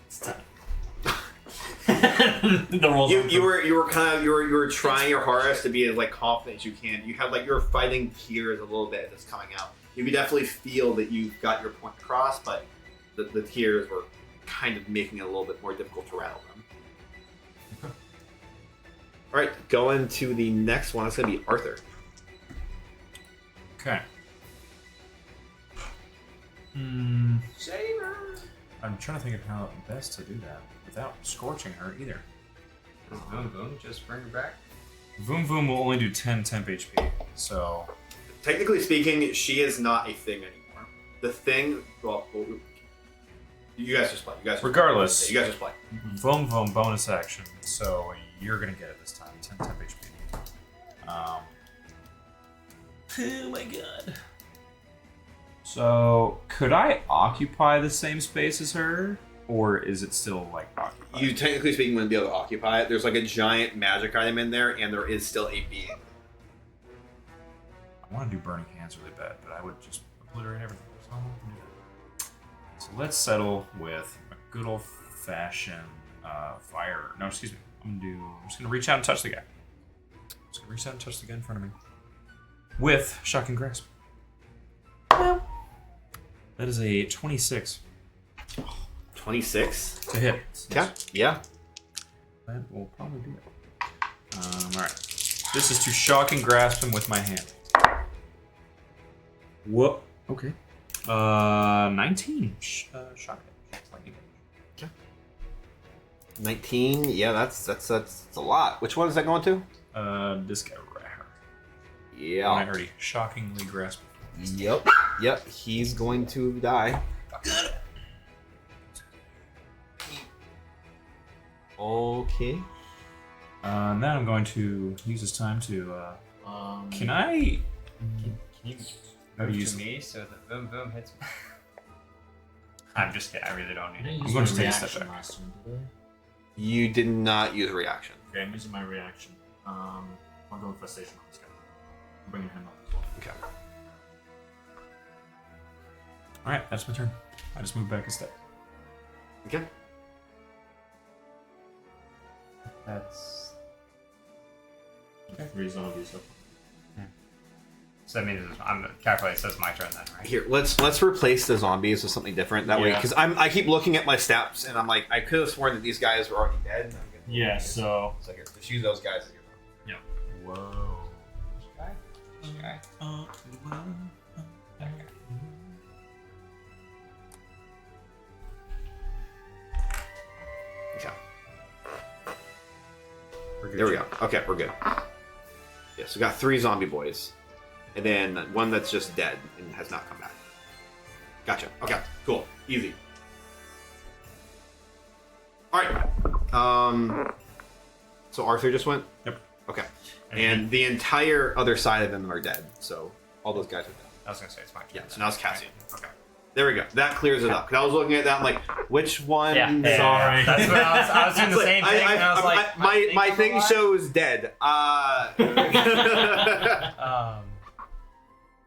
It's time. The rolls You were trying your hardest to be as like confident as you can. You have like you're fighting tears a little bit that's coming out. You can definitely feel that you've got your point across, but the tears were kind of making it a little bit more difficult to rattle them. All right, going to the next one. It's going to be Arthur. Okay. Save her. I'm trying to think of how best to do that without scorching her either. Does Boom Boom just bring her back? Voom Voom will only do 10 temp HP, so... Technically speaking, she is not a thing anymore. The thing, well you guys just play. Regardless. You guys just play. Voom Voom bonus action, so you're gonna get it this time. 10 temp HP. Oh my god. So, could I occupy the same space as her? Or is it still, like, occupied? You, technically speaking, wouldn't be able to occupy it. There's like a giant magic item in there, and there is still a being. I want to do Burning Hands really bad, but I would just obliterate everything. So, I'm not gonna do that. So let's settle with a good old-fashioned fire. No, excuse me. I'm just gonna reach out and touch the guy. Just gonna reach out and touch the guy in front of me. With Shocking Grasp. Well, that is a 26. 26 to hit. Yeah. That will probably do it. Alright. This is to shock and grasp him with my hand. Whoop. Okay. 19. Shock it. Okay. 19. Yeah, that's a lot. Which one is that going to? This guy right here. Yeah. I already shockingly grasped. Yep. Yep, he's going to die. Okay. Then I'm going to use this time to. Can I? Can you move to me so that boom boom hits me? I'm just kidding. I really don't need it. I'm going to take a step back. Last turn, did I? You did not use a reaction. Okay, I'm using my reaction. I'll go with Infestation on this guy. I'm bringing him up as well. Okay. All right, that's my turn. I just moved back a step. Okay. That's 3 zombies up. so that means I'm calculating. So it's my turn then, right? Here, let's replace the zombies with something different. That way, Yeah. because I keep looking at my stats and I'm like, I could have sworn that these guys were already dead. And I'm getting Yeah, so. So here, just use those guys as your Whoa. This guy. This guy. That guy. Okay. There we go. Okay, we're good. Yes, we got 3 zombie boys. And then one that's just dead and has not come back. Gotcha. Okay, cool. Easy. Alright. So Arthur just went? Yep. Okay. And the entire other side of them are dead. So all those guys are dead. I was gonna say it's my turn. Yeah, so now it's Cassian. Okay. There we go. That clears it up. Because I was looking at that, I'm like, which one? Yeah, Sorry. That's what I was doing the same thing, and I was like, my thing shows dead.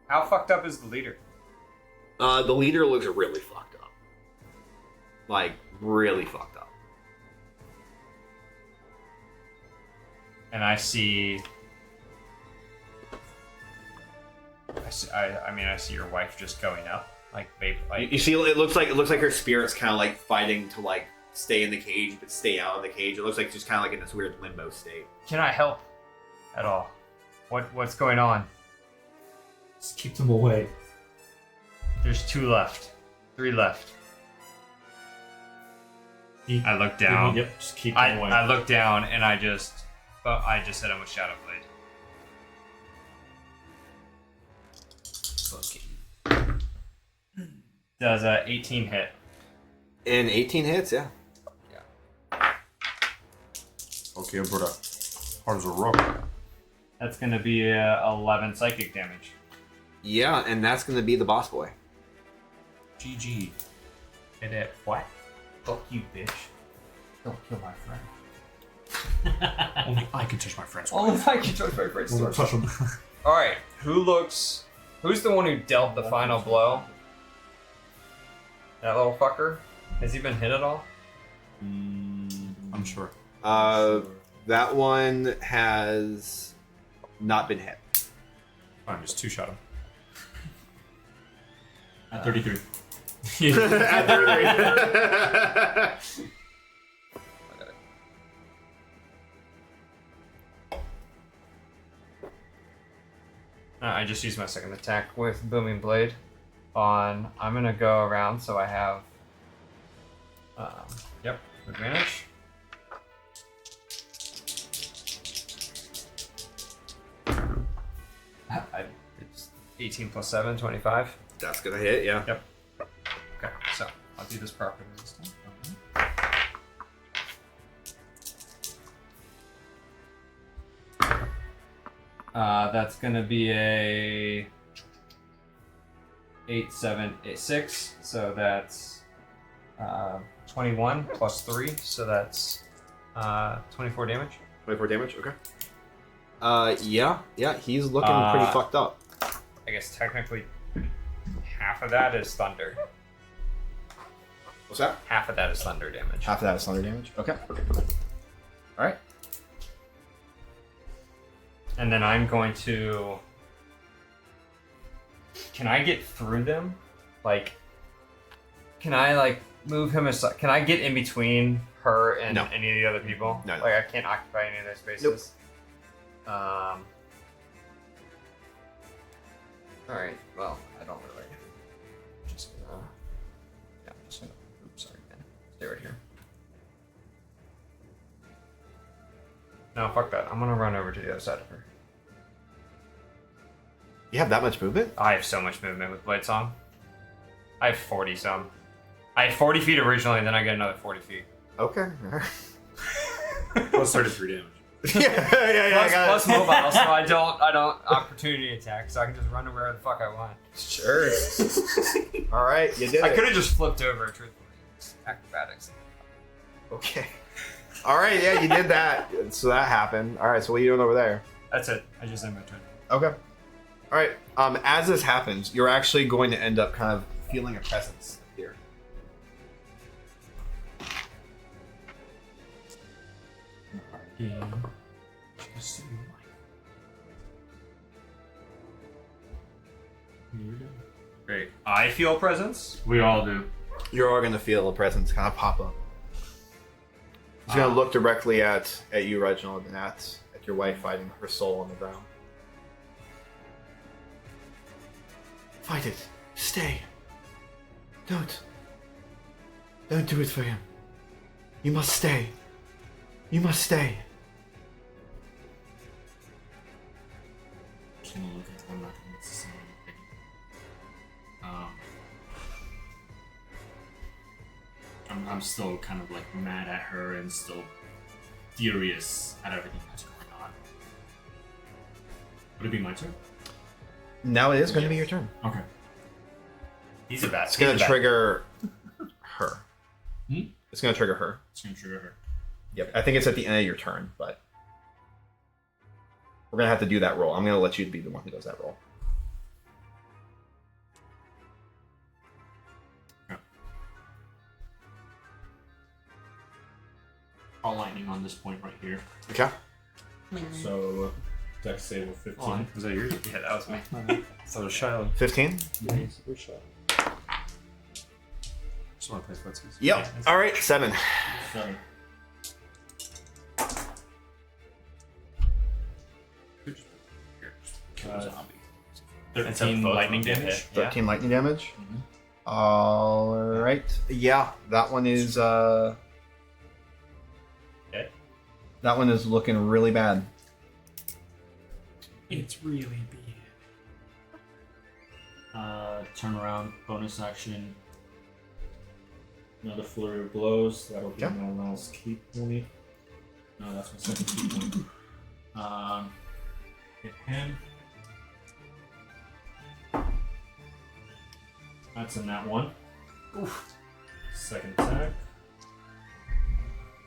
How fucked up is the leader? The leader looks really fucked up. Like, really fucked up. And I see. I see your wife just going up, like babe. Like You see, it looks like her spirit's kind of like fighting to like stay in the cage, but stay out of the cage. It looks like she's kind of like in this weird limbo state. can I help at all? What's going on? Just keep them away. There's 2 left, 3 left. I look down. Yep, just keep them away. I look down and I just hit him with Shadow Blade. Does 18 hit? And 18 hits, yeah. Okay, brother. Hard as a rock. That's gonna be 11 psychic damage. Yeah, and that's gonna be the boss boy. GG. And it what? Fuck you, bitch! Don't kill my friend. Only I can touch my friend's Only wife. I can touch my friend's sword. Touch them. All right, who's the one who dealt the final blow? That little fucker. Has he been hit at all? I'm sure. That one has not been hit. Fine, just 2-shot him. At 33. At 33. I just used my second attack with Booming Blade on. I'm gonna go around, so I have. Yep, advantage. It's 18 plus 7, 25. That's gonna hit, yeah. Yep. Okay, so I'll do this properly this time. That's gonna be a 8, 7, 8, 6. So that's 21 plus 3. So that's 24 damage. 24 damage, okay. Yeah, he's looking pretty fucked up. I guess technically half of that is thunder. What's that? Half of that is thunder damage. Half of that is thunder damage. Okay. Alright. And then I'm going to. Can I get through them? Like, can I like move him aside? Can I get in between her and No. any of the other people? No. Like, I can't occupy any of their spaces. All right. Well, I don't really. Just gonna. Yeah, I'm just gonna. Oops, sorry, man. Stay right here. No, fuck that. I'm gonna run over to the other side of her. You have that much movement? I have so much movement with Blade Song. I have 40 some. I had 40 feet originally, and then I get another 40 feet. Okay. Plus 33 damage. Plus mobile, so I don't opportunity attack, so I can just run to wherever the fuck I want. Sure. All right, you did I it. could have just flipped over, truthfully. Acrobatics. Okay. All right, yeah, you did that. So that happened. All right, so what are you doing over there? That's it. I just end my turn. Okay. All right. As this happens, you're actually going to end up kind of feeling a presence here. Great. I feel presence. We all do. You're all going to feel a presence kind of pop up. He's going to look directly at you, Reginald, and at your wife fighting her soul on the ground. Fight it. Stay. Don't do it for him. You must stay. You must stay. Just gonna look at I'm not gonna say anything. I'm still kind of like mad at her and still furious at everything that's going on. Would it be my turn? Now it is going to be your turn. Okay. He's a bat. It's going to trigger her. Hmm? It's going to trigger her. It's gonna trigger her. Yep. I think it's at the end of your turn, but we're going to have to do that roll. I'm going to let you be the one who does that roll. All lightning on this point right here. Okay. So, dex save of 15. Oh, Was that yours? Yeah, that was me. I thought it was Shiloh. 15? Nice. Where's Shiloh? Just want to play footsies. Yep. All right. 7. 7. Kill a zombie. 13 lightning damage. 13 lightning damage. Mhm. All right. Yeah, that one is. Okay. That one is looking really bad. It's really bad. Turn around, bonus action. Another flurry of blows. That'll be Okay. my last key point. No, that's my second key point. Hit him. That's in that one. Oof. Second attack.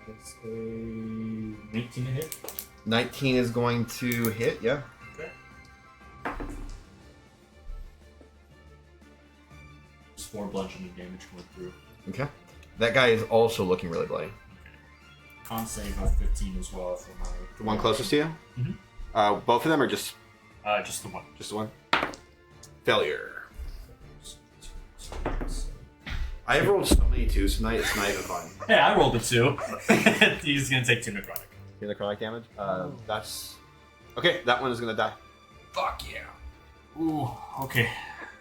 It's a 19 to hit. 19 is going to hit. Yeah. Okay. Just 4 bludgeoning damage going through. Okay. That guy is also looking really bloody. Con save of 15 as well for my. The one closest to you. Mhm. Both of them, or just Just the one. the one? Failure. I have rolled so many twos tonight. It's not even fun. Yeah, I rolled a 2. He's gonna take 2 necrotic. Your necrotic damage. That's okay. That one is gonna die. Fuck yeah. Ooh, okay.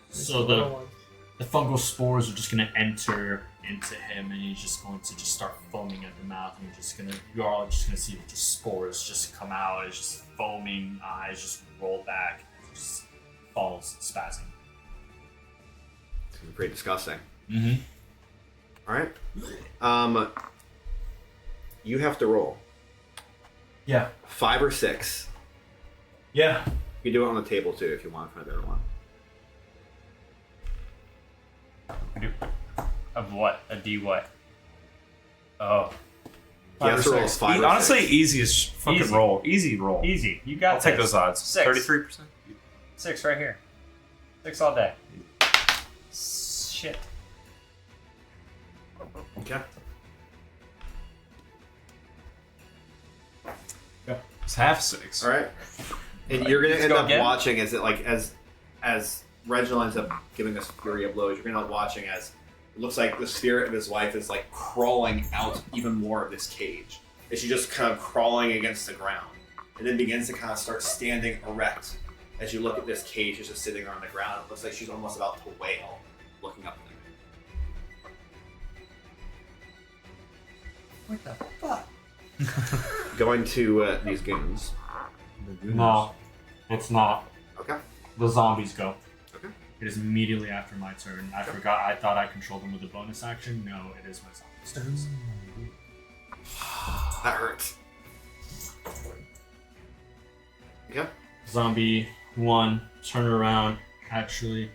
So the fungal spores are just gonna enter into him, and he's just going to just start foaming at the mouth, and you're all just gonna see just spores just come out. It's just foaming, eyes just roll back, just falls spazzing. It's gonna be pretty disgusting. Mm-hmm. All right. You have to roll Yeah. 5 or 6. Yeah. You can do it on the table too if you want in front of everyone. Of what? A D what? Oh. He has to roll 6. 5 or Honestly, 6. easiest fucking Easy. roll. Easy roll. Easy. You got I'll take this. those odds. 6. 33%. 6 right here. 6 all day. Shit. Okay. It's half 6. All right. And you're gonna Let's end go up again? watching as it as Reginald ends up giving this flurry of blows. You're gonna end up watching as it looks like the spirit of his wife is like crawling out even more of this cage. And she's just kind of crawling against the ground, and then begins to kind of start standing erect. As you look at this cage, it's just sitting on the ground. It looks like she's almost about to wail, looking up at What the fuck? you. Going to these goons. No, it's not. Okay. The zombies go. Okay. It is immediately after my turn. I forgot. I thought I controlled them with a bonus action. No, it is my zombies' turns. That hurts. Okay. Zombie 1, turn around. Actually.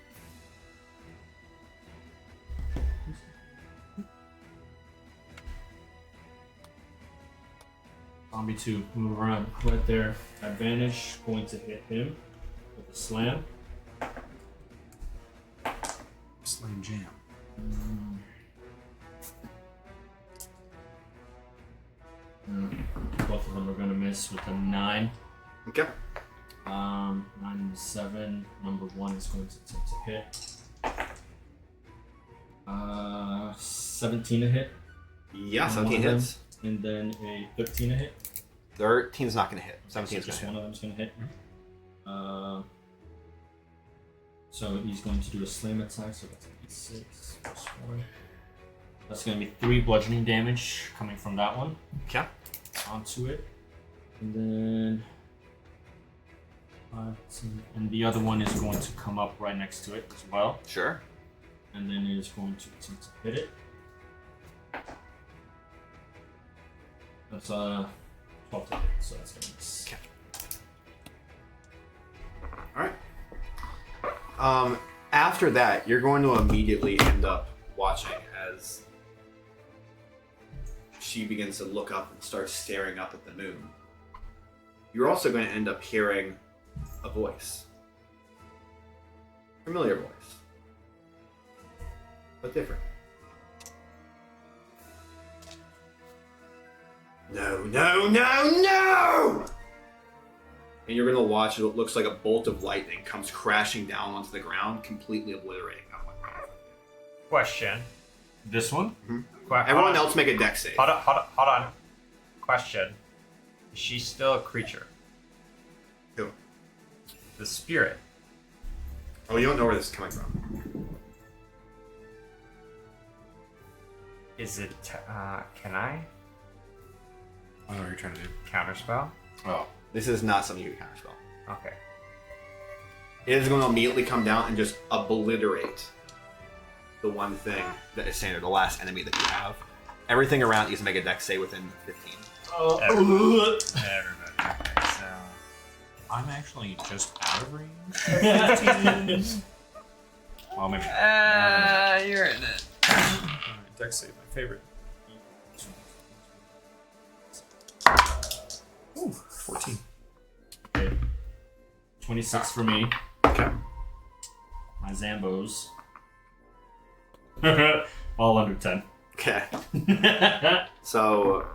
Zombie 2, move around right there. Advantage, going to hit him with a slam. Slam jam. Both of them are going to miss with a 9. Okay. 9 and 7. Number 1 is going to attempt to hit. 17 to hit. Yeah, On 17 one of hits. them, and then a 13 to hit. 13's not going to hit. 17 is So just going one to of them's going to hit. So he's going to do a slam attack, so that's 6 plus 1. That's going to be 3 bludgeoning damage coming from that one. hit. Okay. Onto it. And then 5, 10, and the other one is going to come up right next to it as well. Sure. And then it is going to attempt to hit it. That's 12 to hit, so that's going to miss. Okay. Alright. After that, you're going to immediately end up watching as she begins to look up and start staring up at the moon. You're also going to end up hearing a voice. Familiar voice. But different. No, no, no, no! And you're going to watch it looks like a bolt of lightning comes crashing down onto the ground, completely obliterating that one. Question. This one? Everyone else make a dex save. Hold on. Question. Is she still a creature? Who? The spirit. Oh, you don't know where this is coming from. Is it, can I I don't know what you're trying to do. counterspell? Oh. This is not something you can counterspell. Okay. It is going to immediately come down and just obliterate the one thing that is standard, the last enemy that you have. Everything around you to make a dex save within 15. Everybody. Okay, so I'm actually just out of range. Oh, maybe. you're in it. Dex save, my favorite. Ooh, 14. Okay. 26 for me. Okay. My Zambos. All under 10. Okay. So,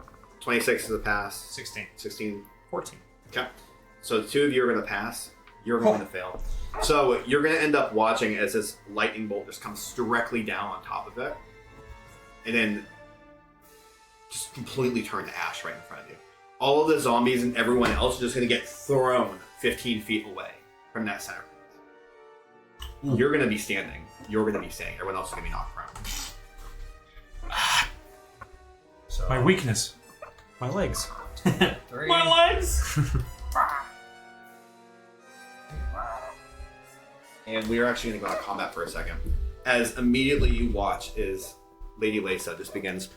26 is a pass. 16. 16. 14. Okay. So the two of you are going to pass. You're going to fail. So you're going to end up watching as this lightning bolt just comes directly down on top of it. And then just completely turn to ash right in front of you. All of the zombies and everyone else is just going to get thrown 15 feet away from that center. You're going to be standing. You're going to be staying. Everyone else is going to be knocked prone. So My weakness. My legs. 3. My legs! And we are actually going to go into combat for a second. As immediately you watch is Lady Lisa just begins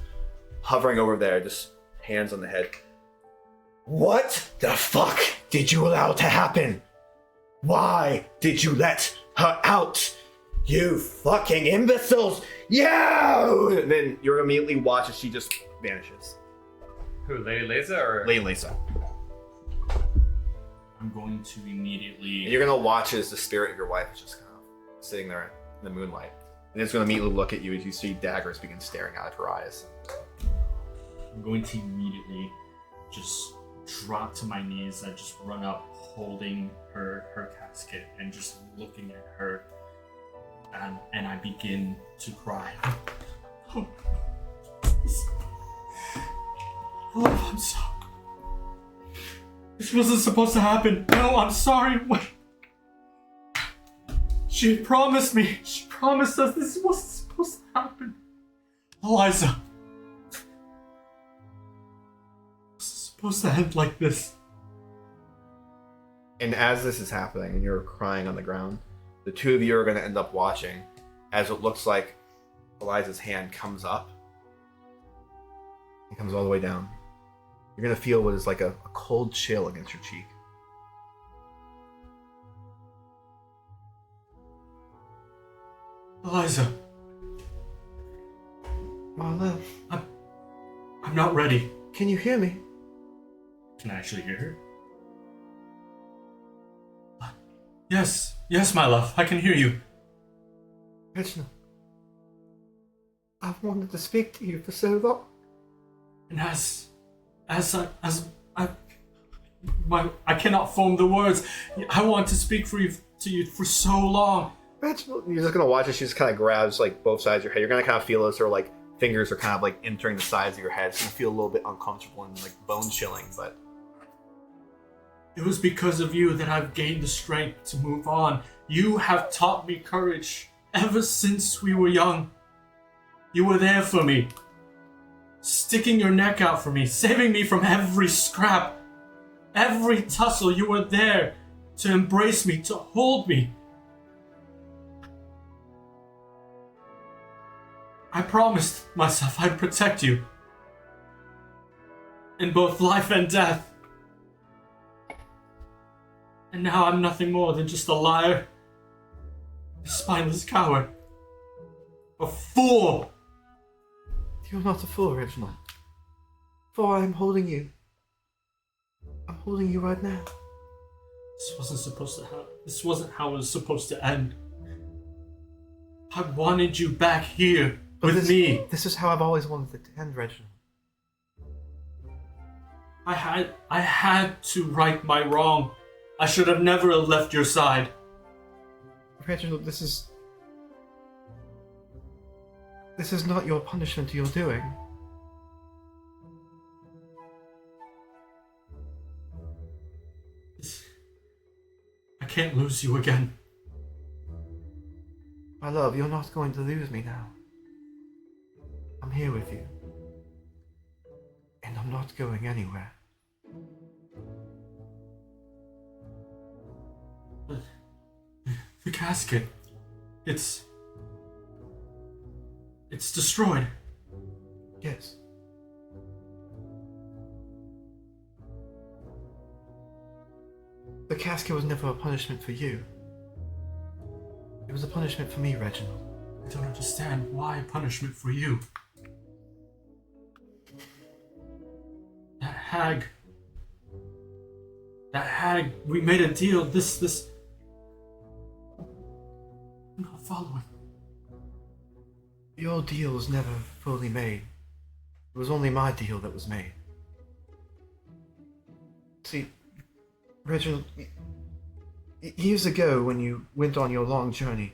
hovering over there, just hands on the head. What the fuck did you allow to happen? Why did you let her out? You fucking imbeciles! You! And then you immediately watch as she just vanishes. Who, Lady Lisa or? Lady Lisa. I'm going to immediately. And you're gonna watch as the spirit of your wife is just kind of sitting there in the moonlight. And it's gonna immediately look at you as you see daggers begin staring out of her eyes. I'm going to immediately just drop to my knees. I just run up holding her casket and just looking at her. And I begin to cry. Oh, I'm sorry. This wasn't supposed to happen. No, I'm sorry. What? She promised me. She promised us this wasn't supposed to happen. Eliza. This is supposed to end like this. And as this is happening and you're crying on the ground, the two of you are going to end up watching as it looks like Eliza's hand comes up. It comes all the way down. You're going to feel what is like a cold chill against your cheek. Eliza. My love. I'm not ready. Can you hear me? Can I actually hear her? Yes, my love, I can hear you. Reginald. I've wanted to speak to you for so long. And I cannot form the words. I want to speak to you for so long. Reginald, you're just gonna watch as she just kind of grabs like both sides of your head. You're gonna kind of feel as her like fingers are kind of like entering the sides of your head, so you feel a little bit uncomfortable and like bone chilling. But it was because of you that I've gained the strength to move on. You have taught me courage ever since we were young. You were there for me, sticking your neck out for me, saving me from every scrap, every tussle. You were there to embrace me, to hold me. I promised myself I'd protect you in both life and death. And now I'm nothing more than just a liar, a spineless coward, a fool. you're not a fool, Reginald. For I am holding you. I'm holding you right now. This wasn't how it was supposed to end. I wanted you back here with me. This is how I've always wanted it to end, Reginald. I had to right my wrong. I should have never left your side. Reginald, this is not your punishment you're doing. I can't lose you again. My love, you're not going to lose me now. I'm here with you. And I'm not going anywhere. The casket. It's destroyed. Yes. The casket was never a punishment for you. It was a punishment for me, Reginald. I don't understand why punishment for you. That hag, we made a deal. This. I'm not following. Your deal was never fully made. It was only my deal that was made. See, Reginald, years ago when you went on your long journey,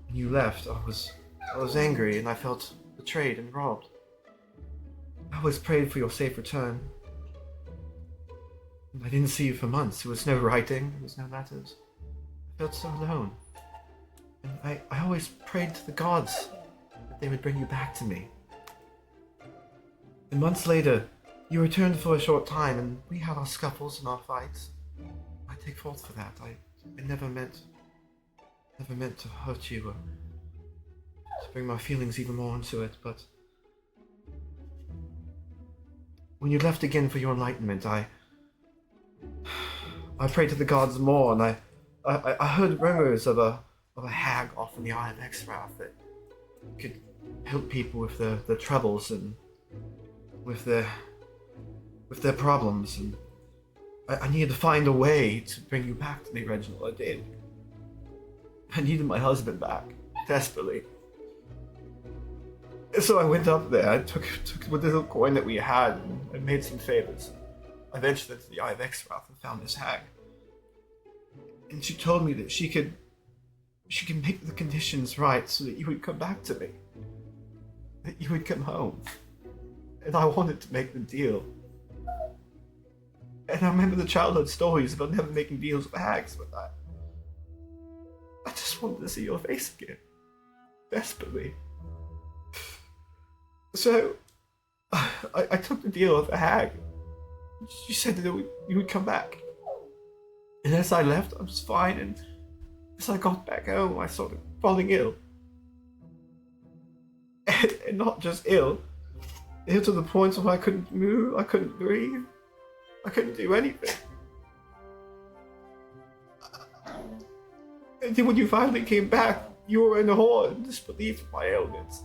when you left, I was angry and I felt betrayed and robbed. I always prayed for your safe return. I didn't see you for months. There was no writing, there was no letters. I felt so alone. And I always prayed to the gods that they would bring you back to me. And months later, you returned for a short time and we had our scuffles and our fights. I take fault for that. I never meant to hurt you or to bring my feelings even more into it, but when you left again for your enlightenment, I prayed to the gods more, and I heard rumors of a hag off in the Eye of Exrath that could help people with their troubles and with their problems, and I needed to find a way to bring you back to me, Reginald. I did. I needed my husband back, desperately. So I went up there, I took the little coin that we had and made some favors. I ventured into the Eye of Exrath and found this hag. And she told me that she could make the conditions right so that you would come back to me. That you would come home. And I wanted to make the deal. And I remember the childhood stories about never making deals with hags, but I just wanted to see your face again. Desperately. So, I took the deal with the hag. She said that you would come back. And as I left, I was fine, and as I got back home, I started falling ill. And not just ill to the point where I couldn't move, I couldn't breathe, I couldn't do anything. And then when you finally came back, you were in awe and disbelief of my ailments.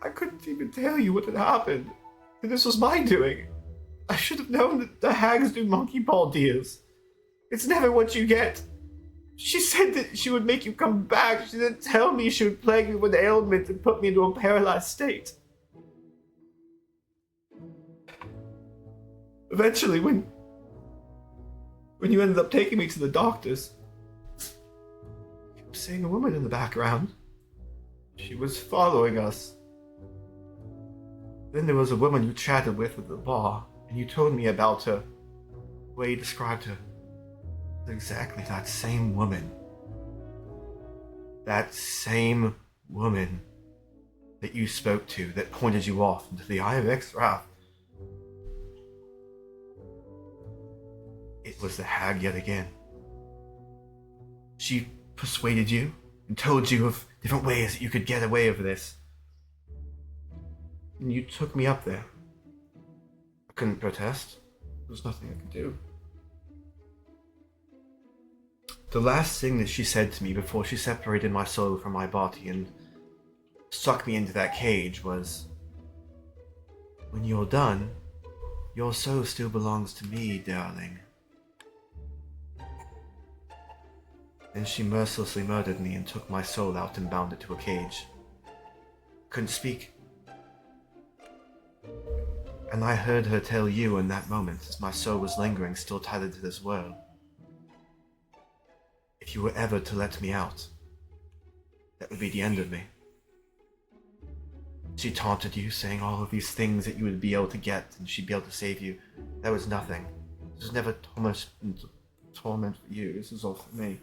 I couldn't even tell you what had happened. And this was my doing. I should have known that the hags do monkey ball deals. It's never what you get. She said that she would make you come back. She didn't tell me she would plague me with ailment and put me into a paralyzed state. Eventually, when you ended up taking me to the doctors, I kept seeing a woman in the background. She was following us. Then there was a woman you chatted with at the bar, and you told me about her. The way you described her. Exactly that same woman. That same woman that you spoke to, that pointed you off into the Eye of X-Wrath. It was the hag yet again. She persuaded you and told you of different ways that you could get away with this. And you took me up there. I couldn't protest. There was nothing I could do. The last thing that she said to me before she separated my soul from my body and stuck me into that cage was, "When you're done, your soul still belongs to me, darling." Then she mercilessly murdered me and took my soul out and bound it to a cage. Couldn't speak. And I heard her tell you in that moment, as my soul was lingering, still tethered to this world, if you were ever to let me out, that would be the end of me. She taunted you, saying all of these things that you would be able to get, and she'd be able to save you. That was nothing. This was never torment for you. This was all for me.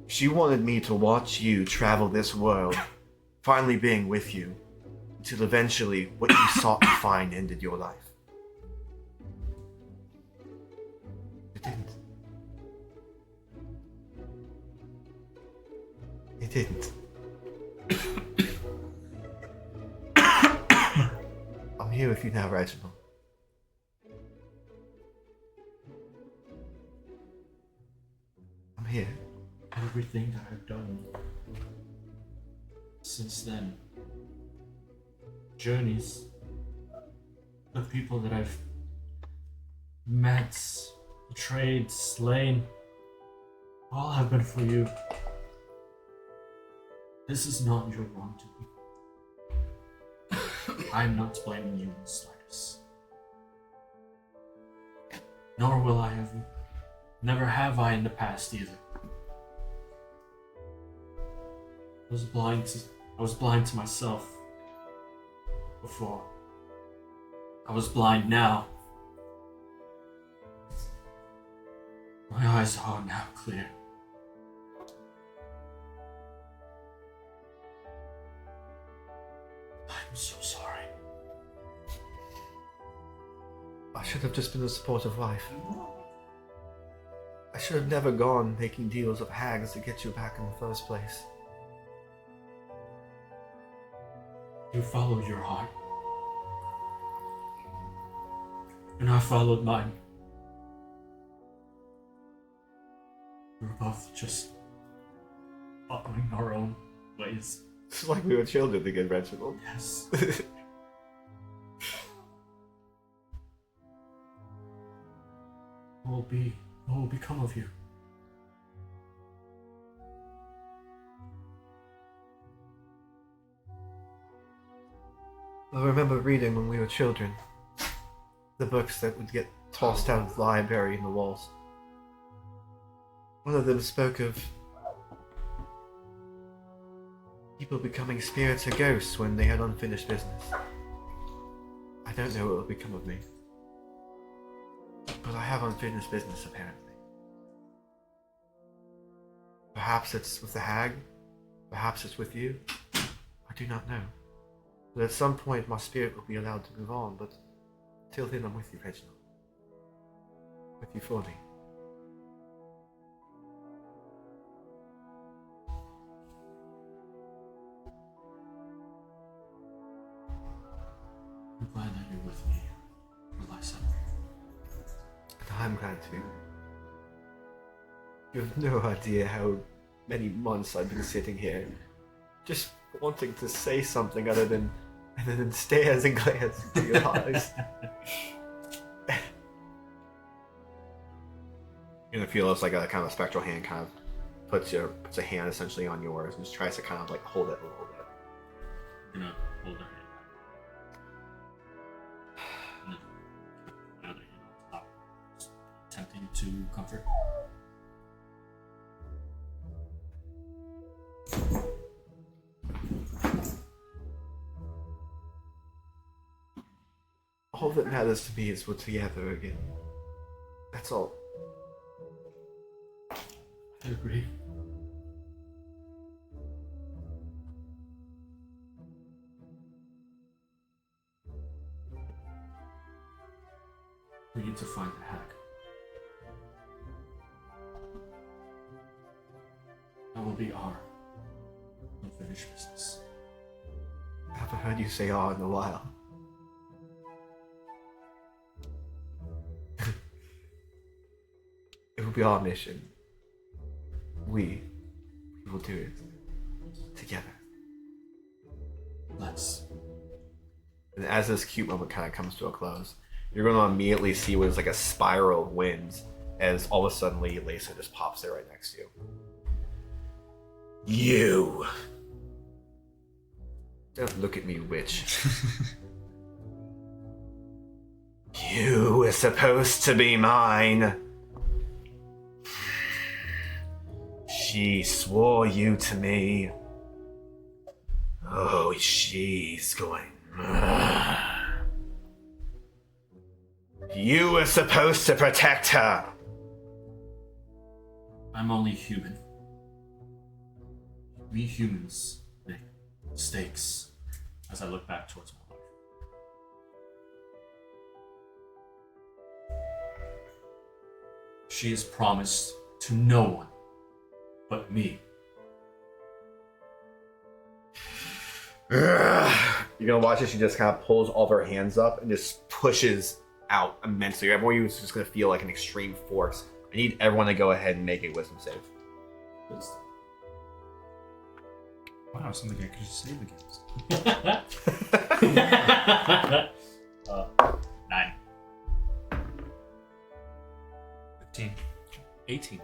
She wanted me to watch you travel this world, finally being with you, until eventually what you sought to find ended your life. It didn't. It didn't. I'm here with you now, Reginald. I'm here. Everything that I've done since then, journeys, the people that I've met, betrayed, slain, all have been for you. This is not your wrongdoing. I'm not blaming you in the slightest. Nor will I ever. Never have I in the past either. I was blind to myself before. I was blind now. My eyes are now clear. I'm so sorry. I should have just been a supportive wife. I should have never gone making deals with hags to get you back in the first place. You followed your heart. And I followed mine. We were both just following our own ways. It's like we were children again, Reginald. Yes. What will become of you? I remember reading when we were children, the books that would get tossed out of the library in the walls. One of them spoke of people becoming spirits or ghosts when they had unfinished business. I don't know what will become of me. But I have unfinished business, apparently. Perhaps it's with the hag. Perhaps it's with you. I do not know. But at some point my spirit will be allowed to move on, but till then I'm with you, Reginald. With you for me. with me, Eliza. I'm glad to. You have no idea how many months I've been sitting here, just wanting to say something other than stares and glares into your eyes. You're gonna feel it's like a kind of spectral hand kind of puts a hand essentially on yours and just tries to kind of like hold it a little bit. I'm gonna hold her hand. And then my other hand on top, attempting to comfort. All that matters to me is we're together again. That's all. I agree. We need to find the hack. That will be our unfinished business. I haven't heard you say "ah" in a while. It will be our mission. We will do it together. Let's. And as this cute moment kind of comes to a close, you're going to immediately see what is like a spiral of winds as all of a sudden Lady Lisa just pops there right next to you. You! Don't look at me, witch. You were supposed to be mine. She swore you to me. Oh, she's going. You were supposed to protect her. I'm only human. We humans make mistakes. As I look back towards my wife. She has promised to no one but me. You're gonna watch as she just kind of pulls all of her hands up and just pushes out immensely. Everyone is just gonna feel like an extreme force. I need everyone to go ahead and make a wisdom save. Wow, something I could just save against. 9. 15. 18.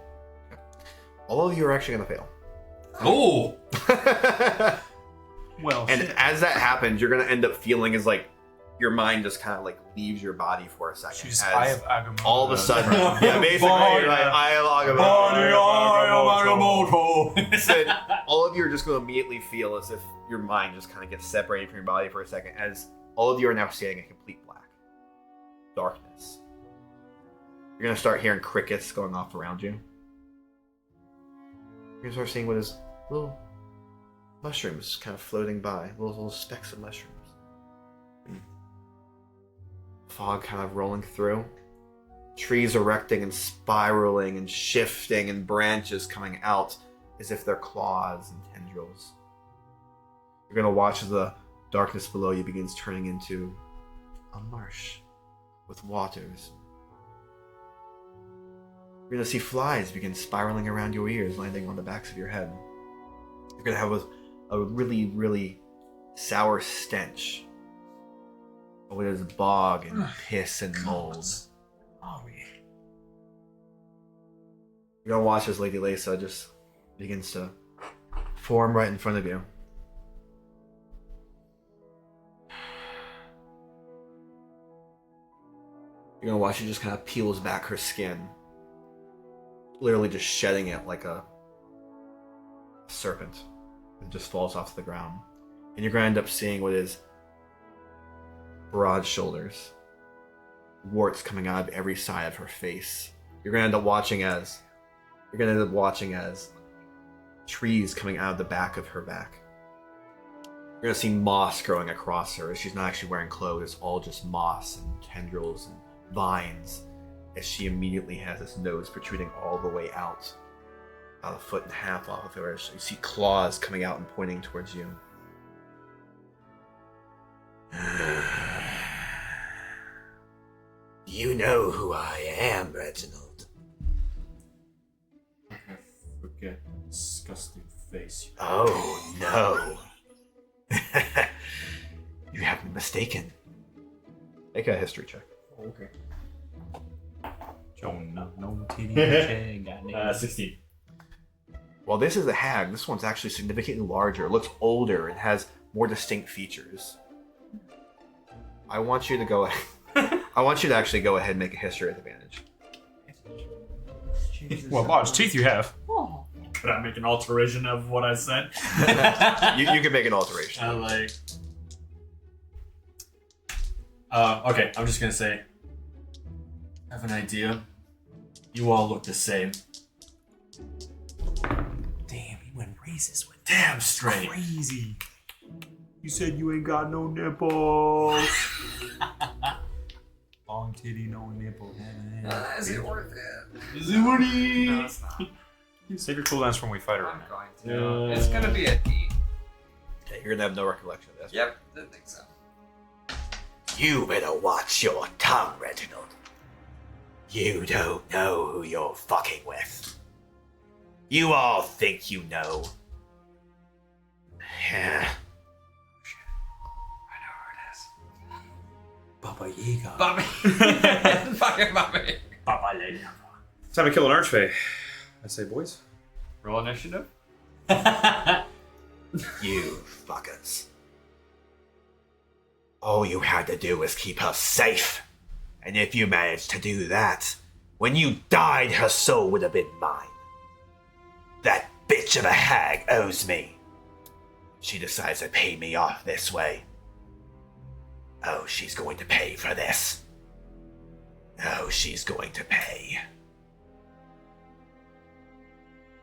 All of you are actually gonna fail. Oh! Well, And shit. as that happens, you're gonna end up feeling as like your mind just kind of like leaves your body for a second. She's as Eye of Agamotto. all of a sudden, yeah, basically, Body. you're like, Eye of Agamotto. Said, all of you are just going to immediately feel as if your mind just kind of gets separated from your body for a second, as all of you are now standing in complete black. Darkness. You're going to start hearing crickets going off around you. You're going to start seeing what is little mushrooms kind of floating by, little specks of mushrooms. Fog kind of rolling through. Trees erecting and spiraling and shifting and branches coming out as if they're claws and tendrils. You're going to watch as the darkness below you begins turning into a marsh with waters. You're going to see flies begin spiraling around your ears, landing on the backs of your head. You're going to have a really, really sour stench. Oh, it is bog and piss and mold. You're gonna watch as Lady Lisa just begins to form right in front of you. You're gonna watch she just kind of peels back her skin, literally just shedding it like a serpent. It just falls off to the ground. And you're gonna end up seeing what is broad shoulders, warts coming out of every side of her face. You're gonna end up watching as trees coming out of the back of her back. You're gonna see moss growing across her as she's not actually wearing clothes. It's all just moss and tendrils and vines, as she immediately has this nose protruding all the way out, about 1.5 feet off of her. You see claws coming out and pointing towards you. You know who I am, Reginald. I forget the disgusting face. Oh, no. You have been mistaken. Make a history check. Oh, okay. No titty. 16. While this is a hag, this one's actually significantly larger. It looks older and has more distinct features. I want you to go ahead. I want you to actually go ahead and make a history with advantage. What large teeth you have? Could I make an alteration of what I said? You can make an alteration. Okay, I'm just gonna say. I have an idea. You all look the same. Damn, he went racist with Damn straight. crazy. You said you ain't got no nipples. Long titty, no nipple. Is it worth it? Is it worthy? No, it's not. Save your cooldowns from when we fight her. I'm going to. It's gonna be a D. Okay, you're gonna have no recollection of this. Yep, didn't think so. You better watch your tongue, Reginald. You don't know who you're fucking with. You all think you know. Yeah. Baba Yaga. Bobby. Fucking Bobby. Baba Lady. Time to kill an archfey. I'd say, boys. Roll initiative. You fuckers. All you had to do was keep her safe. And if you managed to do that, when you died, her soul would have been mine. That bitch of a hag owes me. She decides to pay me off this way. Oh, she's going to pay for this. Oh, she's going to pay.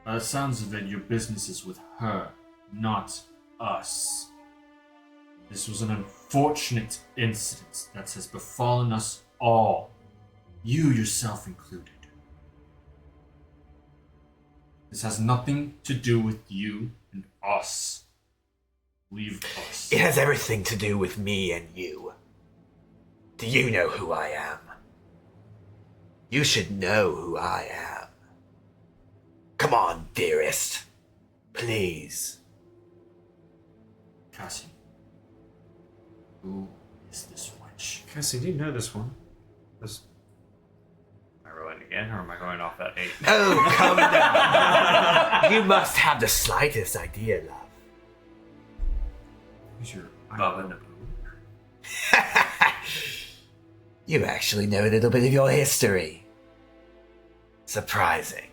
By the sounds of it, your business is with her, not us. This was an unfortunate incident that has befallen us all, you yourself included. This has nothing to do with you and us. Leave us. It has everything to do with me and you. Do you know who I am? You should know who I am. Come on, dearest. Please. Cassie, who is this wench? Cassie, do you know this one? This. Am I rolling again, or am I going off that 8? Oh, come down. You must have the slightest idea, love. Who's your Baba You actually know a little bit of your history. Surprising.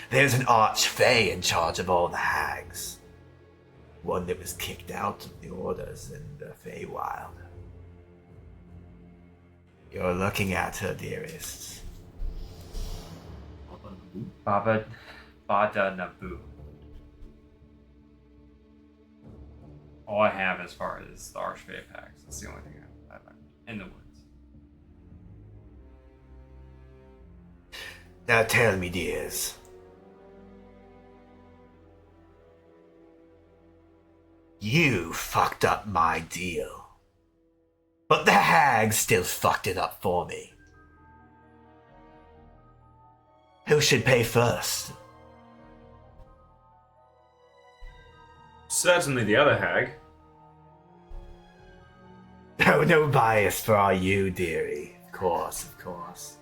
There's an archfey in charge of all the hags. One that was kicked out of the orders in the Feywild. You're looking at her, dearest. Bada Naboo. All I have as far as the Archfey packs. That's the only thing I have in the woods. Now tell me, dears. You fucked up my deal. But the hag still fucked it up for me. Who should pay first? Certainly the other hag. Oh, no bias for our you, dearie. Of course, of course.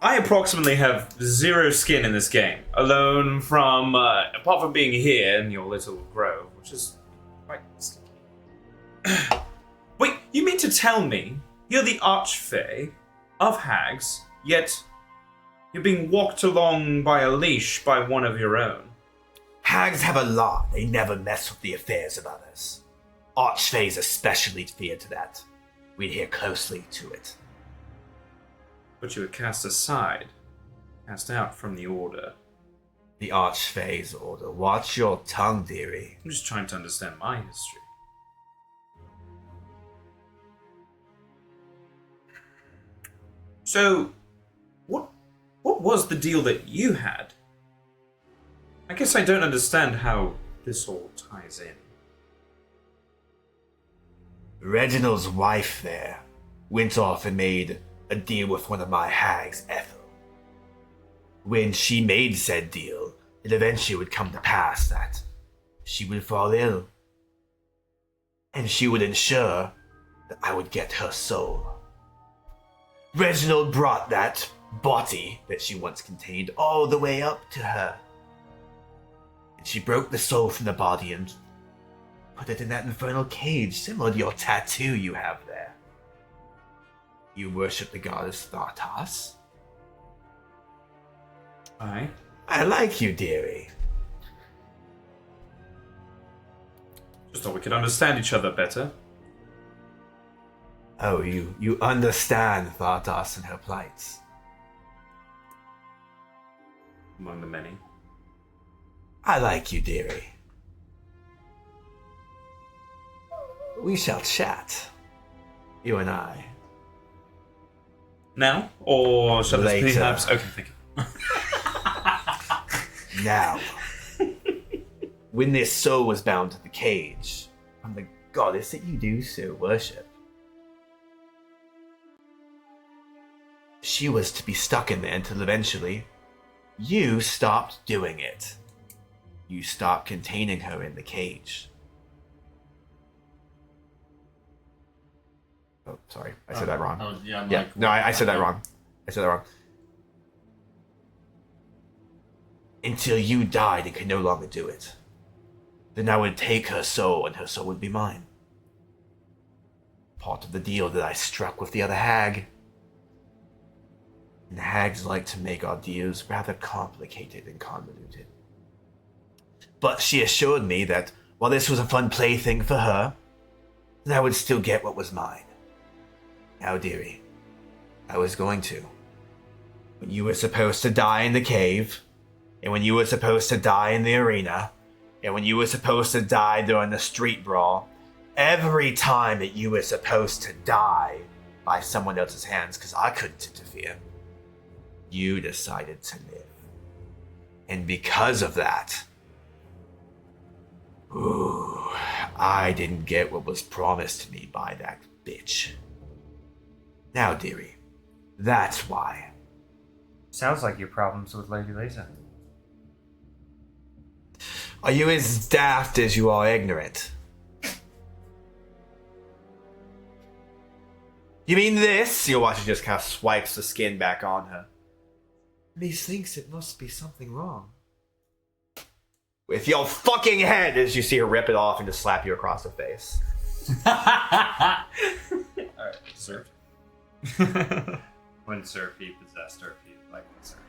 I approximately have 0 skin in this game, alone from, apart from being here in your little grove, which is quite sticky. Wait, you mean to tell me you're the archfey of hags, yet you're being walked along by a leash by one of your own? Hags have a law. They never mess with the affairs of others. Archfays especially adhere to that. We adhere closely to it. But you were cast aside, cast out from the order. The Archfey's order. Watch your tongue, dearie. I'm just trying to understand my history. So, what was the deal that you had? I guess I don't understand how this all ties in. Reginald's wife there went off and made a deal with one of my hags, Ethel. When she made said deal, it eventually would come to pass that she would fall ill. And she would ensure that I would get her soul. Reginald brought that body that she once contained all the way up to her. And she broke the soul from the body and put it in that infernal cage similar to your tattoo you have there. You worship the goddess Thartas? Aye. I like you, dearie. Just thought we could understand each other better. Oh, you understand Thartas and her plights. Among the many. I like you, dearie. We shall chat. You and I. Now? Or shall this Later. perhaps... Okay, thank you. Now, when this soul was bound to the cage, from the goddess that you do so worship, she was to be stuck in there until eventually you stopped doing it. You stopped containing her in the cage. Oh, sorry. I said that wrong. Oh, yeah, I'm Yeah, like, no, I said that wrong. I said that wrong. Until you died and could no longer do it. Then I would take her soul and her soul would be mine. Part of the deal that I struck with the other hag. And hags like to make our deals rather complicated and convoluted. But she assured me that while this was a fun plaything for her, then I would still get what was mine. Now, dearie, I was going to. When you were supposed to die in the cave, and when you were supposed to die in the arena, and when you were supposed to die during the street brawl, every time that you were supposed to die by someone else's hands, because I couldn't interfere, you decided to live. And because of that, I didn't get what was promised to me by that bitch. Now, dearie, that's why. Sounds like your problems with Lady Lisa. Are you as daft as you are ignorant? You mean this? You'll watch her just kind of swipes the skin back on her. Methinks it must be something wrong. With your fucking head as you see her rip it off and just slap you across the face. Alright, served. When served, he possessed her, he like served.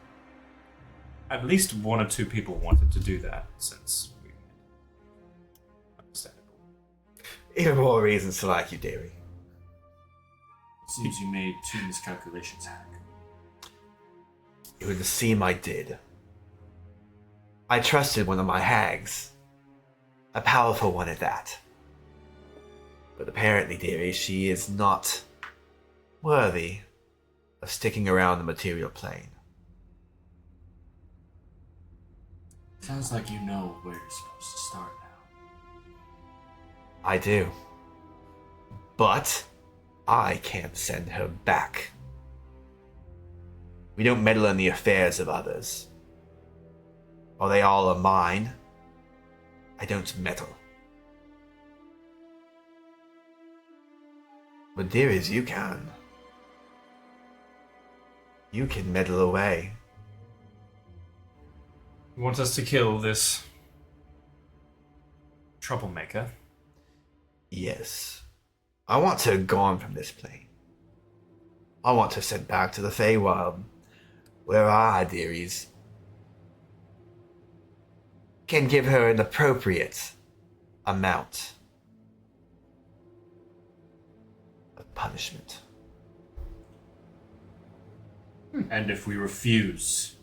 At least one or two people wanted to do that since we... Understandable. Even more reasons to like you, dearie. Seems you made two miscalculations, Hag. It would seem I did. I trusted one of my hags. A powerful one at that. But apparently, dearie, she is not worthy of sticking around the material plane. Sounds like you know where you're supposed to start now. I do. But I can't send her back. We don't meddle in the affairs of others. While they all are mine, I don't meddle. But dearies, you can. You can meddle away. You want us to kill this... troublemaker? Yes. I want her gone from this plane. I want her sent back to the Feywild, where I, dearies, can give her an appropriate amount of punishment. And if we refuse,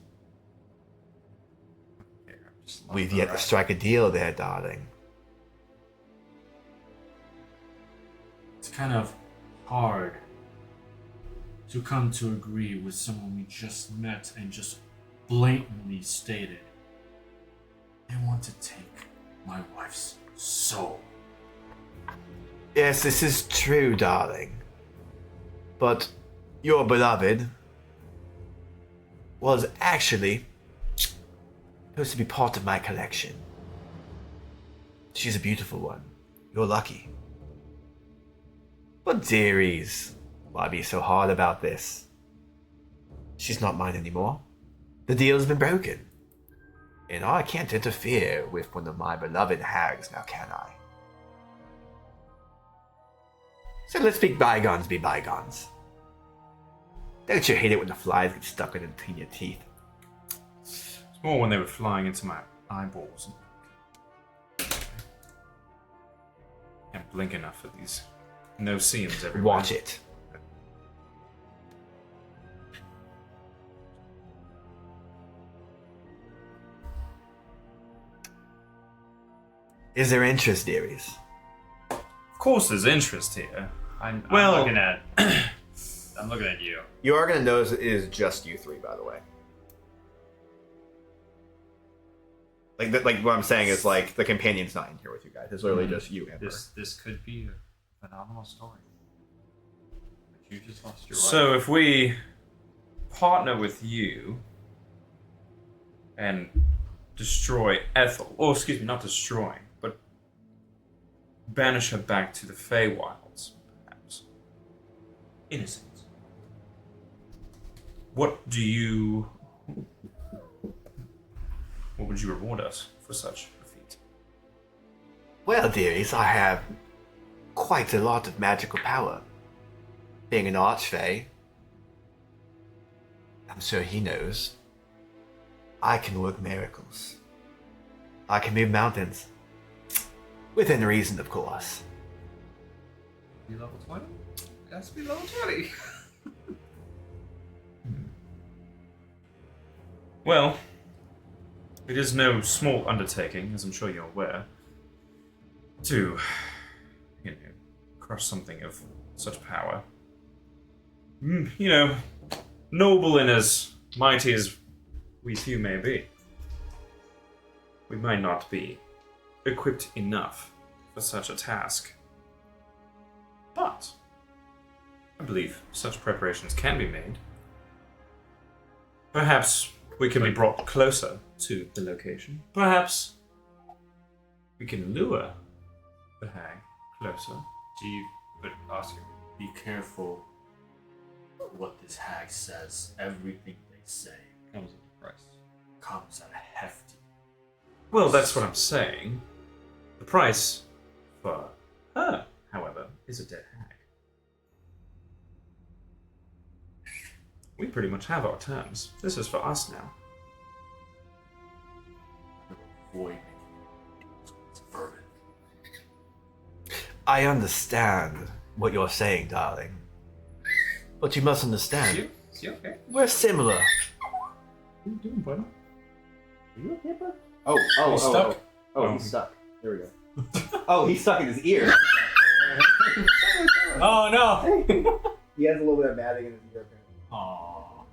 We've yet to strike a deal there, darling. it's kind of hard to come to agree with someone we just met and just blatantly stated they want to take my wife's soul. Yes, this is true, darling. But your beloved was actually supposed to be part of my collection. She's a beautiful one. You're lucky. But dearies, why be so hard about this? She's not mine anymore. The deal's been broken. And I can't interfere with one of my beloved hags now, can I? So let's make bygones be bygones. Don't you hate it when the flies get stuck in between your teeth? It's more when they were flying into my eyeballs. Can't blink enough for these no seams everywhere. Watch it. Is there interest, dearies? Of course, there's interest here. I'm Well- looking at. I'm looking at you. You are going to notice it is just you three, by the way. Like what I'm saying is like the companion's not in here with you guys. It's literally just you and her. This could be a phenomenal story. But you just lost your So if we partner with you and destroy Ethel, or excuse me, not destroying, but banish her back to the Feywilds, perhaps. Innocent. What would you reward us for such a feat? Well, dearies, I have quite a lot of magical power. Being an archfey, I'm sure he knows. I can work miracles. I can move mountains. Within reason, of course. Be level 20? It has to be level 20. Well, it is no small undertaking, as I'm sure you're aware, to, crush something of such power. Noble and as mighty as we few may be. We might not be equipped enough for such a task. But I believe such preparations can be made. Perhaps we can be brought closer to the location. Perhaps we can lure the hag closer. But Oscar, Be careful what this hag says. Everything they say comes with the price. comes at a hefty. Well, that's what I'm saying. The price for her, however, is a dead hag. We pretty much have our terms. This is for us now. Avoid vermin. I understand what you're saying, darling. But you must understand, Is he okay? we're similar. What are you doing, buddy? Are you okay, bud? Oh, He's stuck? he's stuck. There we go. Oh, he's stuck in his ear. Oh no! He has a little bit of matting in his ear. Aww.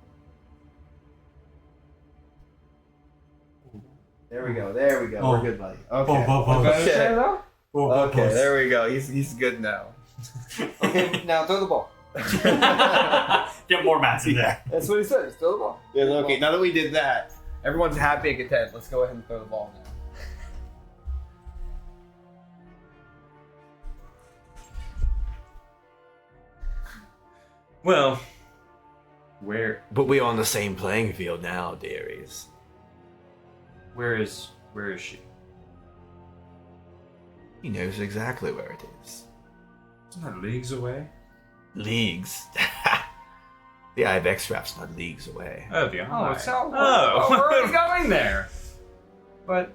There we go. We're Oh. good, buddy. Oh, Okay. oh, oh. Okay. Oh, Okay, oh, there we go. He's good now. Okay, now throw the ball. Get more mats in there. That's what he said. Just throw the ball. Yeah, okay, now that we did that, everyone's happy and content. Let's go ahead and throw the ball now. Well, But we're on the same playing field now, dearies. Where is she? He knows exactly where it is. isn't that leagues away? Leagues. The Ibex Rap's not leagues away. Oh, the Oh, eye. so Oh. we're already going there. But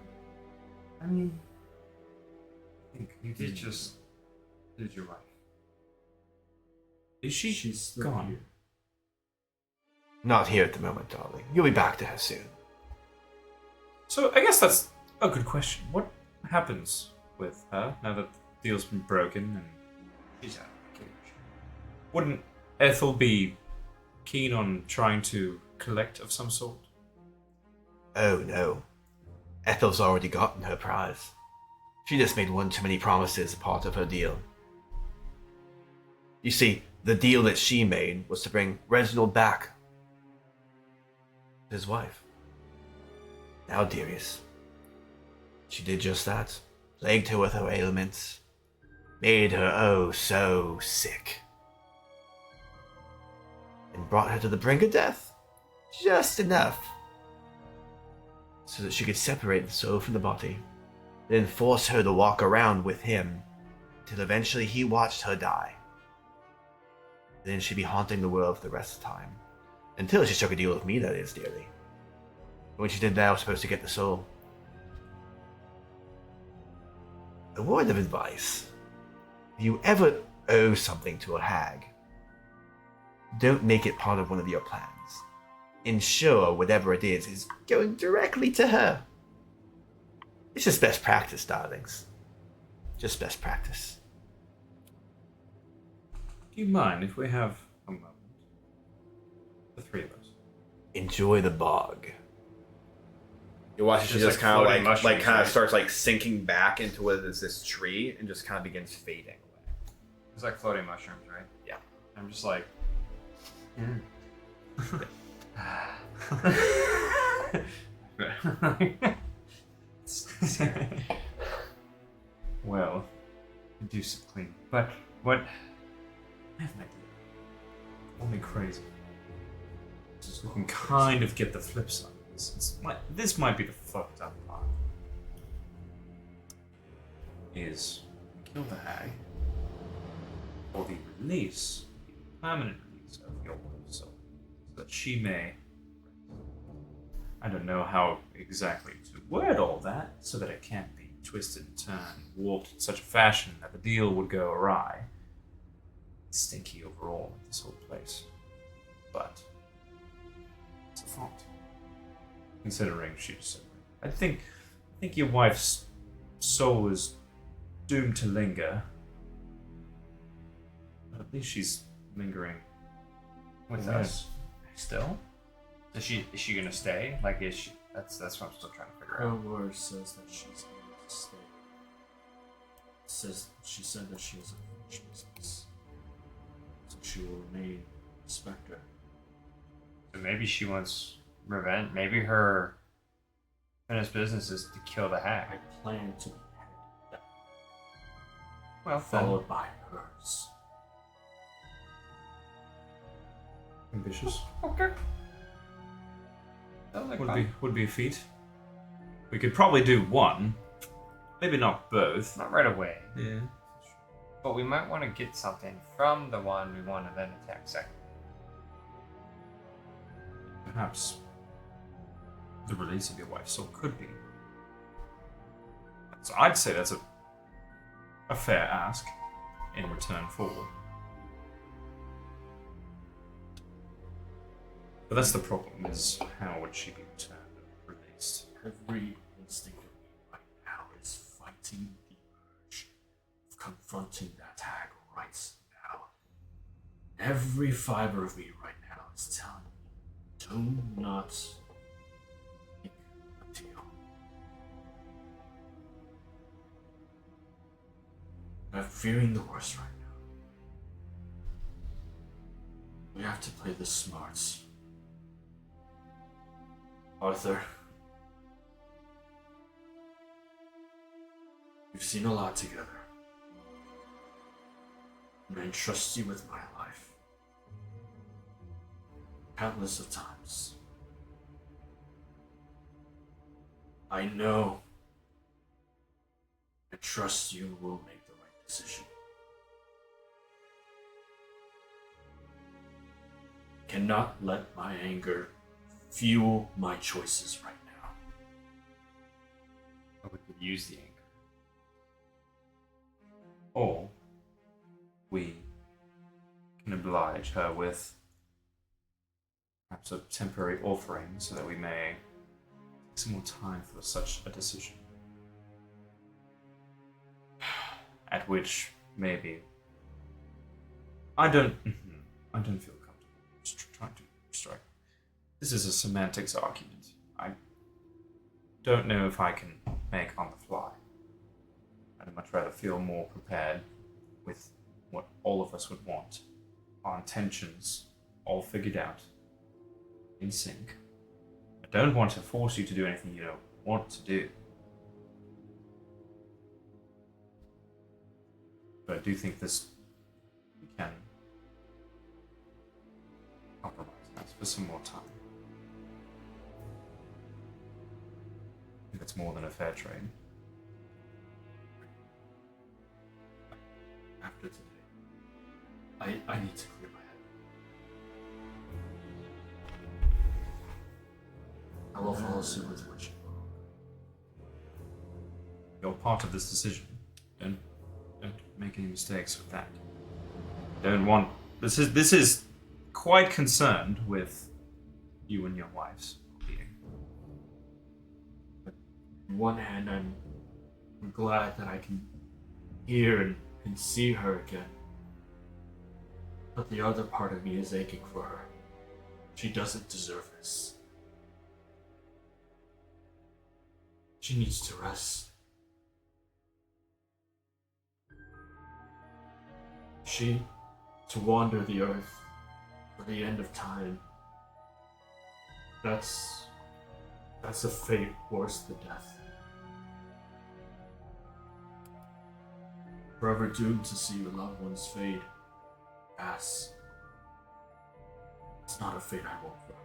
I mean, I think you did just lose your wife. Is she? She's still gone. here. Not here at the moment, darling. You'll be back to her soon. So I guess that's a good question. What happens with her now that the deal's been broken and she's out of the cage? Wouldn't Ethel be keen on trying to collect of some sort? Oh no. Ethel's already gotten her prize. She just made one too many promises a part of her deal. You see, the deal that she made was to bring Reginald back. His wife. Now, dearies, she did just that. Plagued her with her ailments. Made her oh so sick. And brought her to the brink of death. Just enough. So that she could separate the soul from the body. Then force her to walk around with him. Till eventually he watched her die. Then she'd be haunting the world for the rest of the time. Until she struck a deal with me, that is, dearly. When she did that, I was supposed to get the soul. A word of advice. If you ever owe something to a hag, don't make it part of one of your plans. Ensure whatever it is going directly to her. It's just best practice, darlings. Just best practice. Do you mind if we have a moment? The three of us. Enjoy the bog. You watch it, she just kind of starts like sinking back into what is this tree and just kind of begins fading away. It's like floating mushrooms, right? Yeah. I'm just like. Well, do some cleaning. But what? I have an idea. Call me crazy. We can kind of get the flip side. This might be the fucked up part. Is we kill the hag for the release, the permanent release of your soul, so that she may. I don't know how exactly to word all that, so that it can't be twisted, turned, warped in such a fashion that the deal would go awry. It's stinky overall, this whole place. But it's a fault. Considering she's, I think your wife's soul is doomed to linger. But at least she's lingering with us. Still? Is she gonna stay? Like, is she? That's what I'm still trying to figure Her out. word says that she's going to stay. She said that she has unfinished business. So she will remain a specter. So maybe she wants revenge. Maybe her finished business is to kill the I hag. plan to behead them, Well, followed by hers. Ambitious. Okay. Sounds like fun. Would be a feat. We could probably do one. Maybe not both. Not right away, Yeah. but we might want to get something from the one we want to then attack second. Perhaps the release of your wife's soul could be. So I'd say that's a fair ask in return for. But that's the problem, is how would she be returned or released? Every instinct of me right now is fighting the urge of confronting that hag right now. Every fiber of me right now is telling me, do not make a deal. I'm fearing the worst right now. We have to play this smart. Arthur, we've seen a lot together, and I entrust you with my life. Countless of times. I know. I trust you will make the right decision. Cannot let my anger fuel my choices right now. Or we could use the anchor. Or we can oblige her with perhaps a temporary offering so that we may take some more time for such a decision. At which maybe I don't feel comfortable just trying to strike. This is a semantics argument. I don't know if I can make on the fly. I'd much rather feel more prepared with what all of us would want. Our intentions all figured out, in sync. I don't want to force you to do anything you don't want to do. But I do think we can compromise this for some more time. I think it's more than a fair trade. After today, I need to clear my head. I will follow suit with what you want. You're part of this decision. Don't make any mistakes with that. Don't want this is quite concerned with you and your wife's being. On one hand, I'm glad that I can hear and see her again. But the other part of me is aching for her. She doesn't deserve this. She needs to rest. She to wander the earth for the end of time. That's a fate worse than death. Forever doomed to see your loved ones fade, pass. It's not a fate I want for her.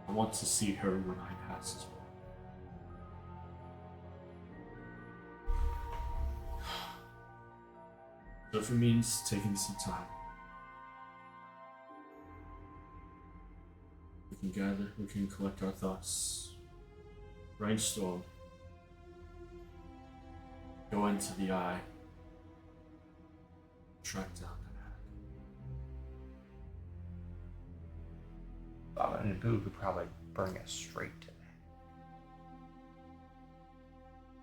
I want to see her when I pass as well. So if it means taking some time, we can gather, we can collect our thoughts, brainstorm, go into the eye, track down that hag. Baba and Boo could probably bring us straight to that.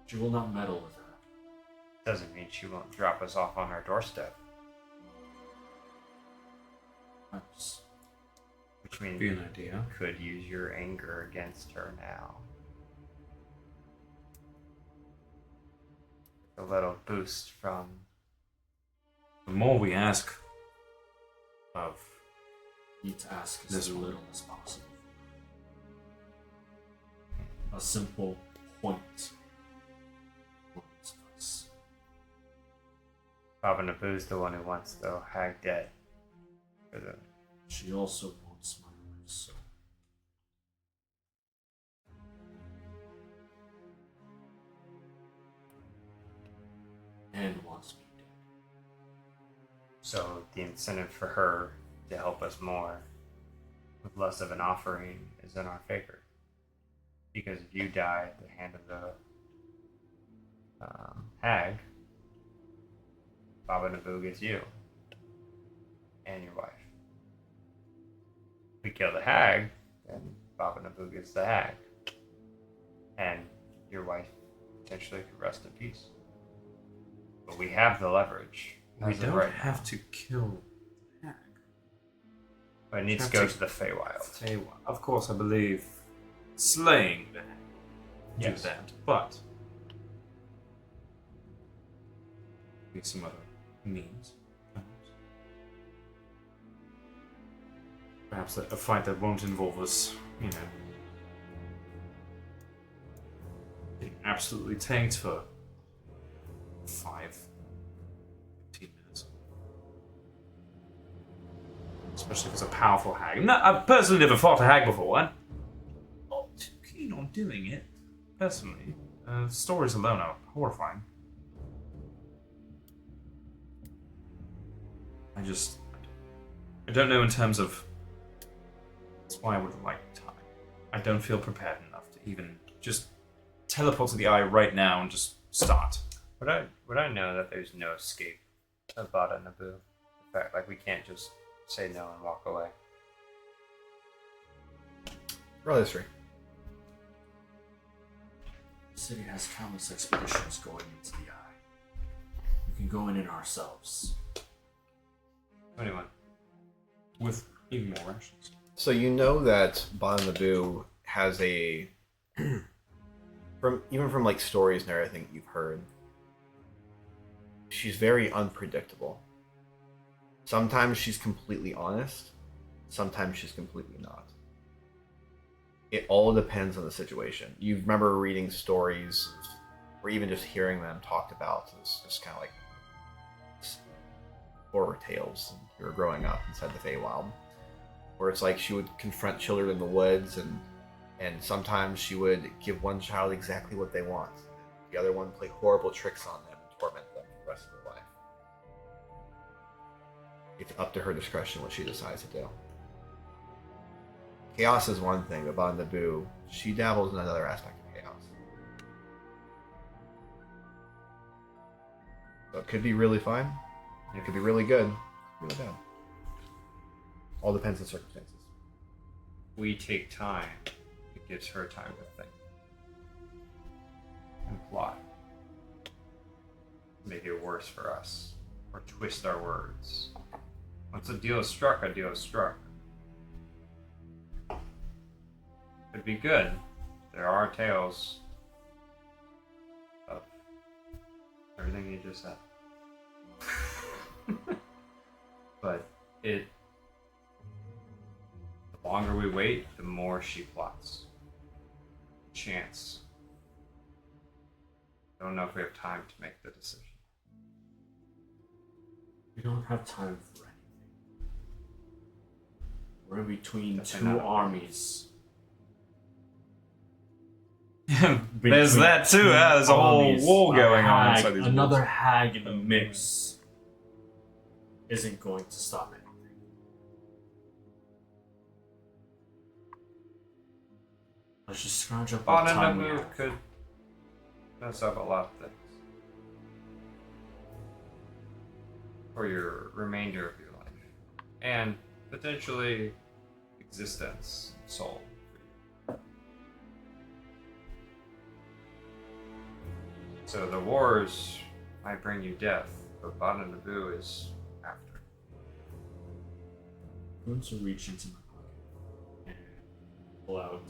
She will not meddle with her. Doesn't mean she won't drop us off on our doorstep. Perhaps. Which means Be an idea. you could use your anger against her now. A little boost from... The more we ask of Need to ask This as one. little as possible. A simple point. will suffice. Baba Naboo's the one who wants the hag dead. For the... She also wants my wife's soul. And wants me dead. So the incentive for her to help us more with less of an offering is in our favor. Because if you die at the hand of the hag, Baba Naboo gets you and your wife. If we kill the hag, then Baba Naboo gets the hag. And your wife potentially could rest in peace. But we have the leverage. we as of don't right have now. to kill the hag. But it needs to have go to- to the Feywild. Of course, I believe slaying the hag do Yes. that, but maybe some other means. Perhaps a fight that won't involve us, getting absolutely tanked for 15 minutes. Especially if it's a powerful hag. No, I've personally never fought a hag before. I'm not too keen on doing it, personally. Stories alone are horrifying. I don't know in terms of... That's why I would like time. I don't feel prepared enough to even just teleport to the eye right now and just start. Would I know that there's no escape of Bada Naboo? In fact, like we can't just say no and walk away. Roll history. The city has countless expeditions going into the eye. We can go in it ourselves. 21. With even more rations. So you know that Bon Naboo has a from like stories and everything you've heard. she's very unpredictable. Sometimes she's completely honest. Sometimes she's completely not. It all depends on the situation. You remember reading stories, or even just hearing them talked about as just kind of like horror tales when you were growing up inside the Feywild, where it's like she would confront children in the woods, and sometimes she would give one child exactly what they want, the other one play horrible tricks on them and torment them for the rest of their life. It's up to her discretion what she decides to do. Chaos is one thing, but Bon Naboo, she dabbles in another aspect of chaos. So it could be really fun, and it could be really good, really bad. All depends on circumstances. We take time. It gives her time to think and plot. Make it worse for us, or twist our words. Once a deal is struck, a deal is struck. Could be good. There are tales of everything you just said. But the longer we wait, the more she plots. Chance. I don't know if we have time to make the decision. We don't have time for anything. We're in between That's two enough. armies. There's that too. There's a whole Armies. war A going on hag- inside these Another walls. hag in the mix isn't going to stop anything. Let's just scrounge up Bon what time we Naboo have. could mess up a lot of things. For your remainder of your life. And potentially existence, soul. So the wars might bring you death, but Bon Naboo is after. I'm going to reach into my pocket and pull out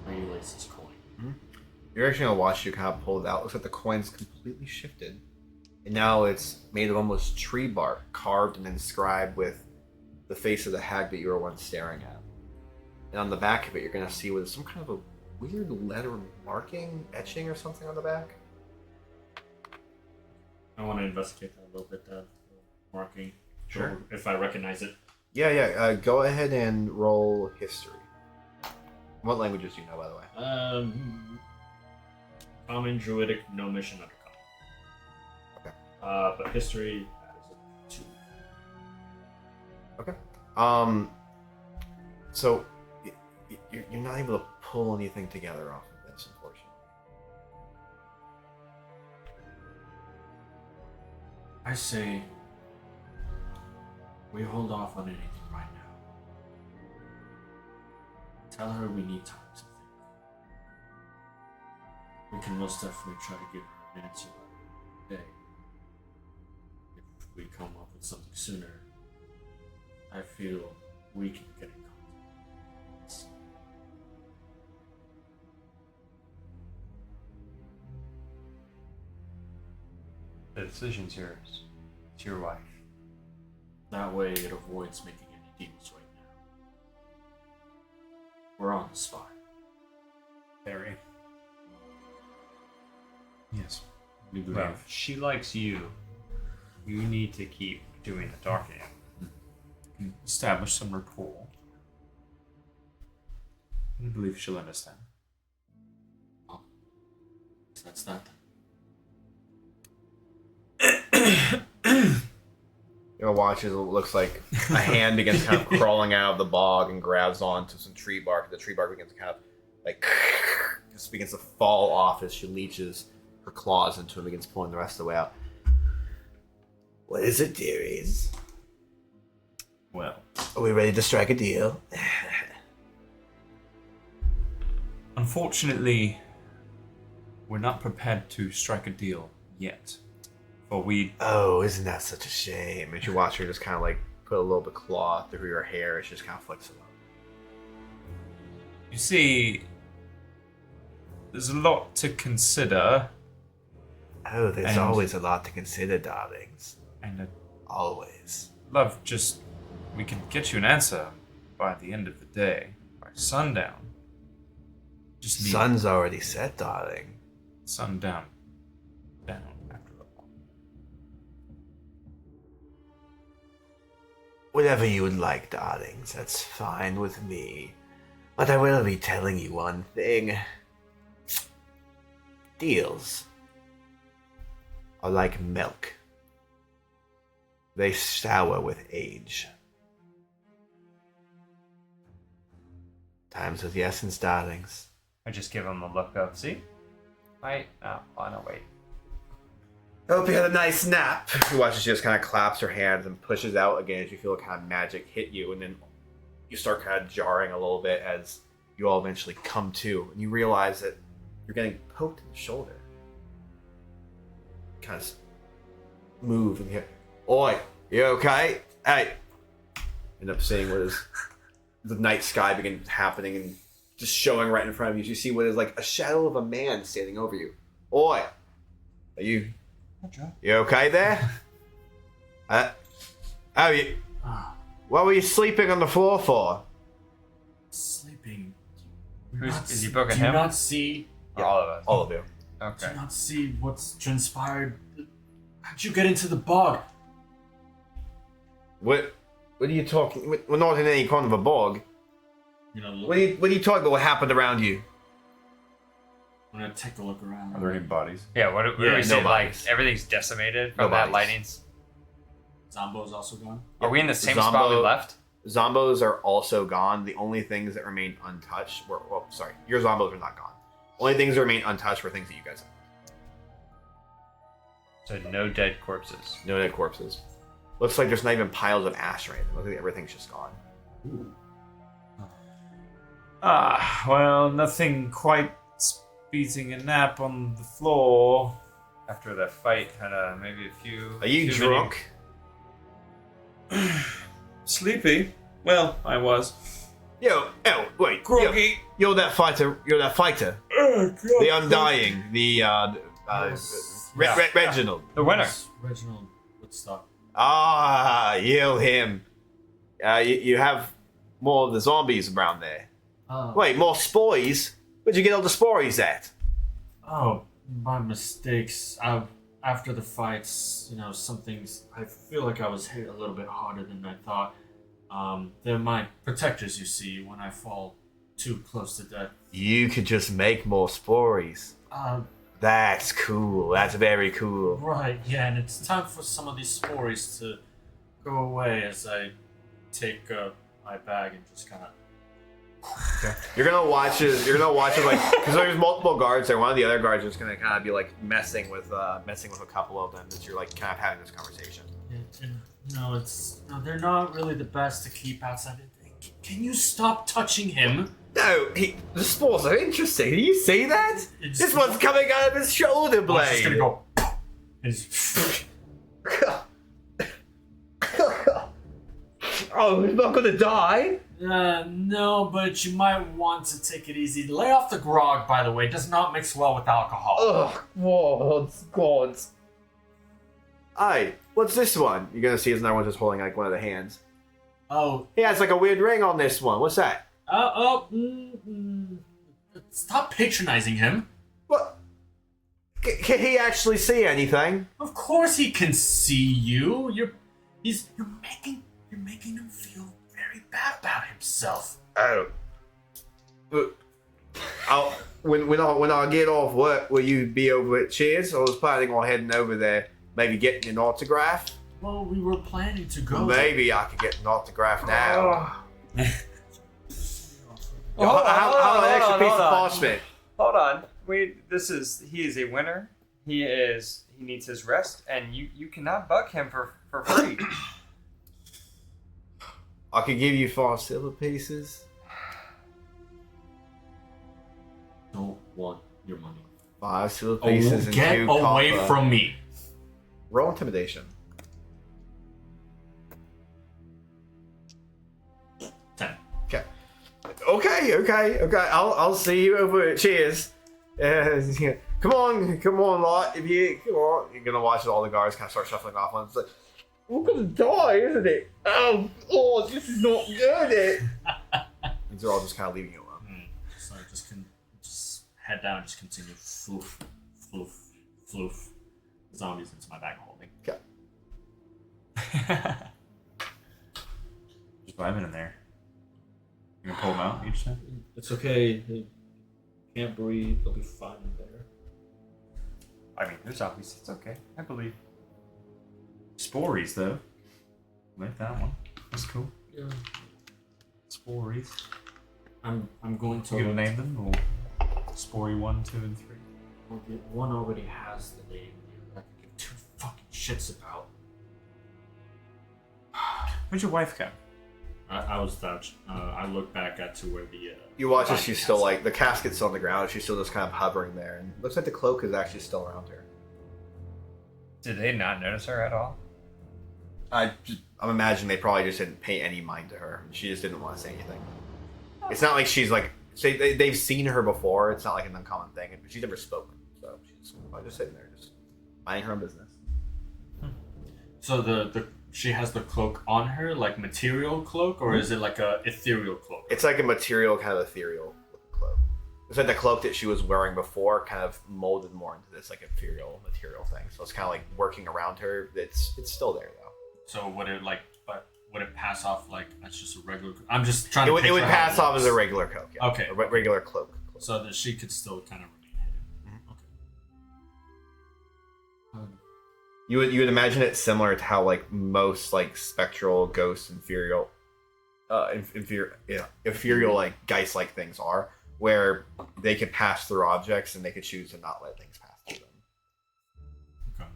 three laces coin. You're actually gonna watch you kind of pull it out. Looks like the coin's completely shifted, and now it's made of almost tree bark, carved and inscribed with the face of the hag that you were once staring at. And on the back of it, you're gonna see with some kind of a weird letter marking, etching, or something on the back. I want to investigate that a little bit, that marking. Sure. If I recognize it. Yeah. Go ahead and roll history. What languages do you know, by the way? Common, Druidic, Gnomish, and Undercommon. Okay. But history, that is a 2. Okay. So you're not able to pull anything together off of this, unfortunately. I say we hold off on anything right now. Tell her we need time to think. We can most definitely try to give her an answer by the day. If we come up with something sooner, I feel we can get in contact. The decision's yours. It's your wife. That way it avoids making any deals right now. We're on the spot. Very. Yes. We believe. Well, if she likes you. You need to keep doing the talking. Establish some rapport. I believe she'll understand. That's that. You'll watch as it looks like a hand begins kind of crawling out of the bog and grabs onto some tree bark. The tree bark begins to kind of like just begins to fall off as she leeches her claws into him and begins pulling the rest of the way out. What is it, dearies? Well, Are we ready to strike a deal? unfortunately, we're not prepared to strike a deal yet. For we Oh, isn't that such a shame? And you watch her just kind of like put a little bit of cloth through her hair as she just kind of flicks it up. You see, there's a lot to consider. Oh, there's And- always a lot to consider, darlings. And Always. love, just we can get you an answer by the end of the day, by sundown. Just need Sun's already set, darling. sundown down after all. Whatever you would like, darlings, that's fine with me. But I will be telling you one thing. Deals are like milk. They sour with age. Time's of the essence, darlings. I just give him a look of, see? Wait. Oh, no, wait. Hope you had a nice nap. You watch as she just kind of claps her hands and pushes out again as you feel kind of magic hit you, and then you start kind of jarring a little bit as you all eventually come to, and you realize that you're getting poked in the shoulder. Kind of move and hear, "Oi, you okay? Hey!" End up seeing what is the night sky begin happening and just showing right in front of you. You see what is like a shadow of a man standing over you. "Oi, are you okay there? You? What were you sleeping on the floor for?" Sleeping. Is he poking Do you him? not see? Or all of us? All of you. Do Okay. you not see what's transpired? How'd you get into the bog? What are you talking? We're not in any kind of a bog. You know, What are you talking about? What happened around you? I'm gonna take a look around. Are there any bodies? Yeah, what do Yeah, we say? no Like, bodies. everything's decimated from No that bodies. lightning's... Zombo's also gone. Are we in the same spot we left? Zombos are also gone. The only things that remain untouched were, well, sorry, your zombos are not gone. Only things that remain untouched were things that you guys have. So no dead corpses. No dead corpses. Looks like there's not even piles of ash right now. Looks like everything's just gone. Well, nothing quite beating a nap on the floor. After that fight, had maybe a few... Are you too many- drunk? Sleepy? Well, I was. Wait. Groggy. You're that fighter. The Undying. The Reginald. The winner. Reginald Woodstock. Ah, him. You have more of the zombies around there. Wait, more spores? Where'd you get all the spores at? Oh, my mistakes. After the fights, you know, some things. I feel like I was hit a little bit harder than I thought. They're my protectors, you see, when I fall too close to death. You could just make more spores. That's cool. That's very cool. Right, yeah, and it's time for some of these spores to go away as I take my bag and just kind of. You're gonna watch it like, because there's multiple guards there. One of the other guards is gonna kind of be like messing with a couple of them as you're like kind of having this conversation. And, you know, they're not really the best to keep outside. Can you stop touching him? No, the spores are interesting. Do you see that? This one's coming out of his shoulder I'm just blade. gonna go. And just- Oh, he's not gonna die. No, but you might want to take it easy. Lay off the grog, by the way. It does not mix well with alcohol. Oh, God. Aye, what's this one? You're gonna see another one just holding like one of the hands. Oh. He has like a weird ring on this one. What's that? Stop patronizing him. What? Can he actually see anything? Of course he can see you. You're making him feel very bad about himself. Oh. When I get off work, will you be over at Cheers? I was planning on heading over there, maybe getting an autograph. Well, we were planning to go. Maybe I could get an autograph now. Hold on, How hold an extra on, piece hold of on. parchment? Hold on. He is a winner. He needs his rest, and you cannot bug him for free. I could give you 5 silver pieces. Don't want your money. 5 silver pieces and Get 2 away copper. from me. Roll intimidation. 10. Okay. I'll see you over at Cheers. Come on, lot. If you come on, you're gonna watch all the guards kind of start shuffling off. And it's like, we're gonna die, isn't it? Oh, this is not good. And they're all just kind of leaving you alone. So just head down, just continue floof, floof, floof. Zombies into my bag of holding. Okay. Just vibing in there. You gonna pull them out each time? It's okay. They can't breathe. They'll be fine in there. I mean, they're zombies. It's okay. I believe. Spories, though. Like that one. That's cool. Yeah. Spories. I'm going to. You gonna name them? Or Spory 1, 2, and 3? Well, one already has the name. I can give two fucking shits about. Where'd your wife go? I was that. I look back at to where the. You watch as body she's has still it. like the casket's still on the ground. She's still just kind of hovering there, and looks like the cloak is actually still around her. Did they not notice her at all? I'm imagining they probably just didn't pay any mind to her. She just didn't want to say anything. It's not like she's like they've seen her before. It's not like an uncommon thing, but she's never spoken, so she's probably just sitting there, just minding her own business. So the she has the cloak on her, like material cloak, or is it like a ethereal cloak? It's like a material, kind of ethereal looking cloak. It's like the cloak that she was wearing before, kind of molded more into this like ethereal material thing. So it's kind of like working around her. It's still there though. So would it pass off like that's just a regular? I'm just trying It to. would picture how pass off looks. as a regular cloak. Yeah. Okay. A regular cloak. So that she could still kind of remain hidden. Okay. You would imagine it similar to how like most like spectral ghosts, ethereal like geist like things are, where they could pass through objects and they could choose to not let things pass through them. Okay.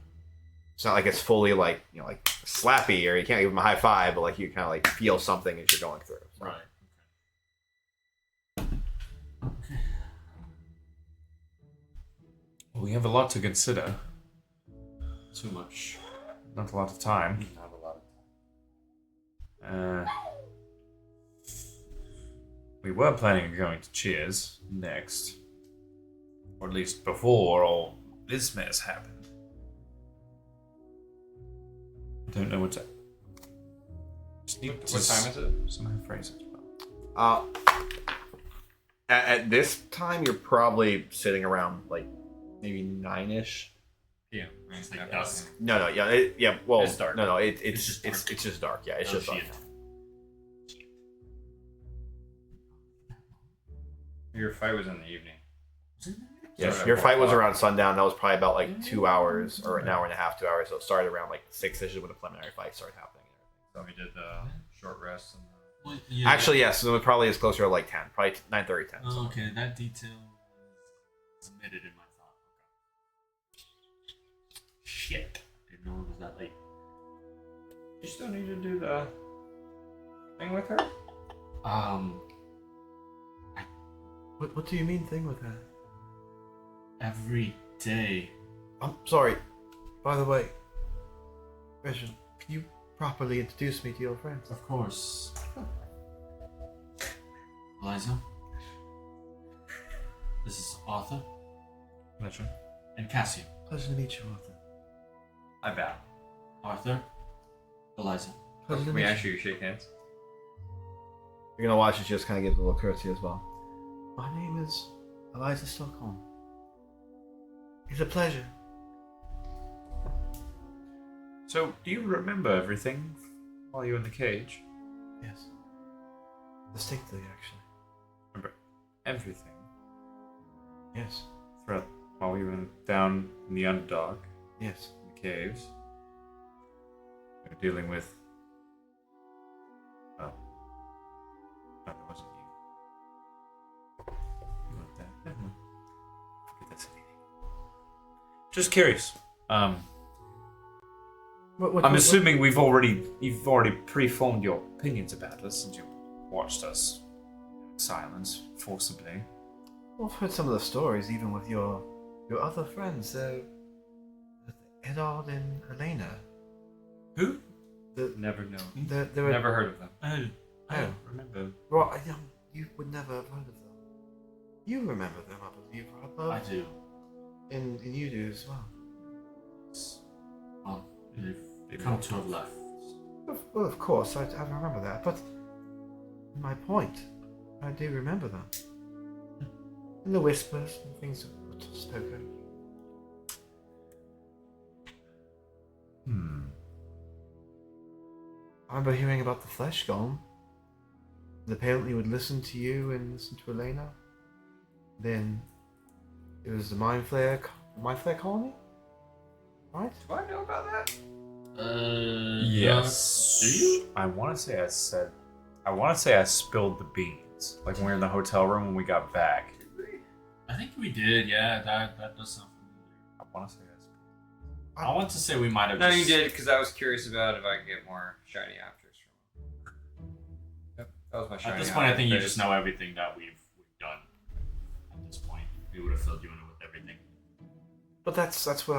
It's not like it's fully like like slappy or you can't give them a high five, but like you kind of like feel something as you're going through. So. Right. We have a lot to consider. Too much. Not a lot of time. Not a lot of time. We were planning on going to Cheers next. Or at least before all this mess happened. I don't know what to... Just need What time is it? Somehow phrase it well. At this time, you're probably sitting around like maybe 9-ish. Yeah. It's like dusk. No, yeah. Well, It's dark. No, it's just dark. it's just dark. Yeah, it's Oh, just dark. shit. Your fight was in the evening. Yes, Started your at fight was 4 around sundown. That was probably about like 2 hours or an hour and a half, 2 hours. So it started around like 6-ish when the preliminary fight started happening. So we did the short rest and Well, yeah. Actually, yes. So it probably is closer to like 10, probably 9:30, 10. Oh, okay, that detail is omitted in my thought. Okay. Shit. Didn't know it was that late. you still need to do the thing with her? What do you mean thing with that? Every day. I'm sorry. By the way, Reginald, can you properly introduce me to your friends? Of course. Eliza. This is Arthur Pleasure. and Cassian. Pleasure to meet you, Arthur. I bow. Arthur, Eliza. Pleasure to Can meet we you. actually shake hands? You're gonna watch it just kind of give a little courtesy as well. My name is Eliza Stockholm. It's a pleasure. So, do you remember everything while you were in the cage? Yes. Distinctly, actually. Remember everything Yes. throughout while you were down in the Underdark, Yes. in the caves? You were dealing with... Oh. No, that wasn't you. You weren't there. Never mind. Forget that's anything. Just curious. I'm assuming you've already pre-formed your opinions about us since you watched us in silence forcibly. Well, I've heard some of the stories, even with your other friends, Edard and Elena. Who? Never know. They were, Never heard of them. I Oh. don't remember. Right, you would never have heard of them. You remember them, I believe, Rob. I do. And you do as well. Well, they've come to have left. Well, of course, I remember that, but my point, I do remember them. And the whispers and things that were spoken. I remember hearing about the flesh golem. And apparently would listen to you and listen to Elena. Then it was the Mind Flayer colony? Right? Do I know about that? Yes. Do you? I want to say I spilled the beans. Like when we were in the hotel room when we got back. I think we did. Yeah, that does sound familiar. I want to say I spilled. I want to say we might have. No, just... you did, because I was curious about if I could get more shiny afters from him. Yep, that was my shiny At this point, I think you after just phase. know everything that we've done. At this point, we would have filled you in with everything. But that's what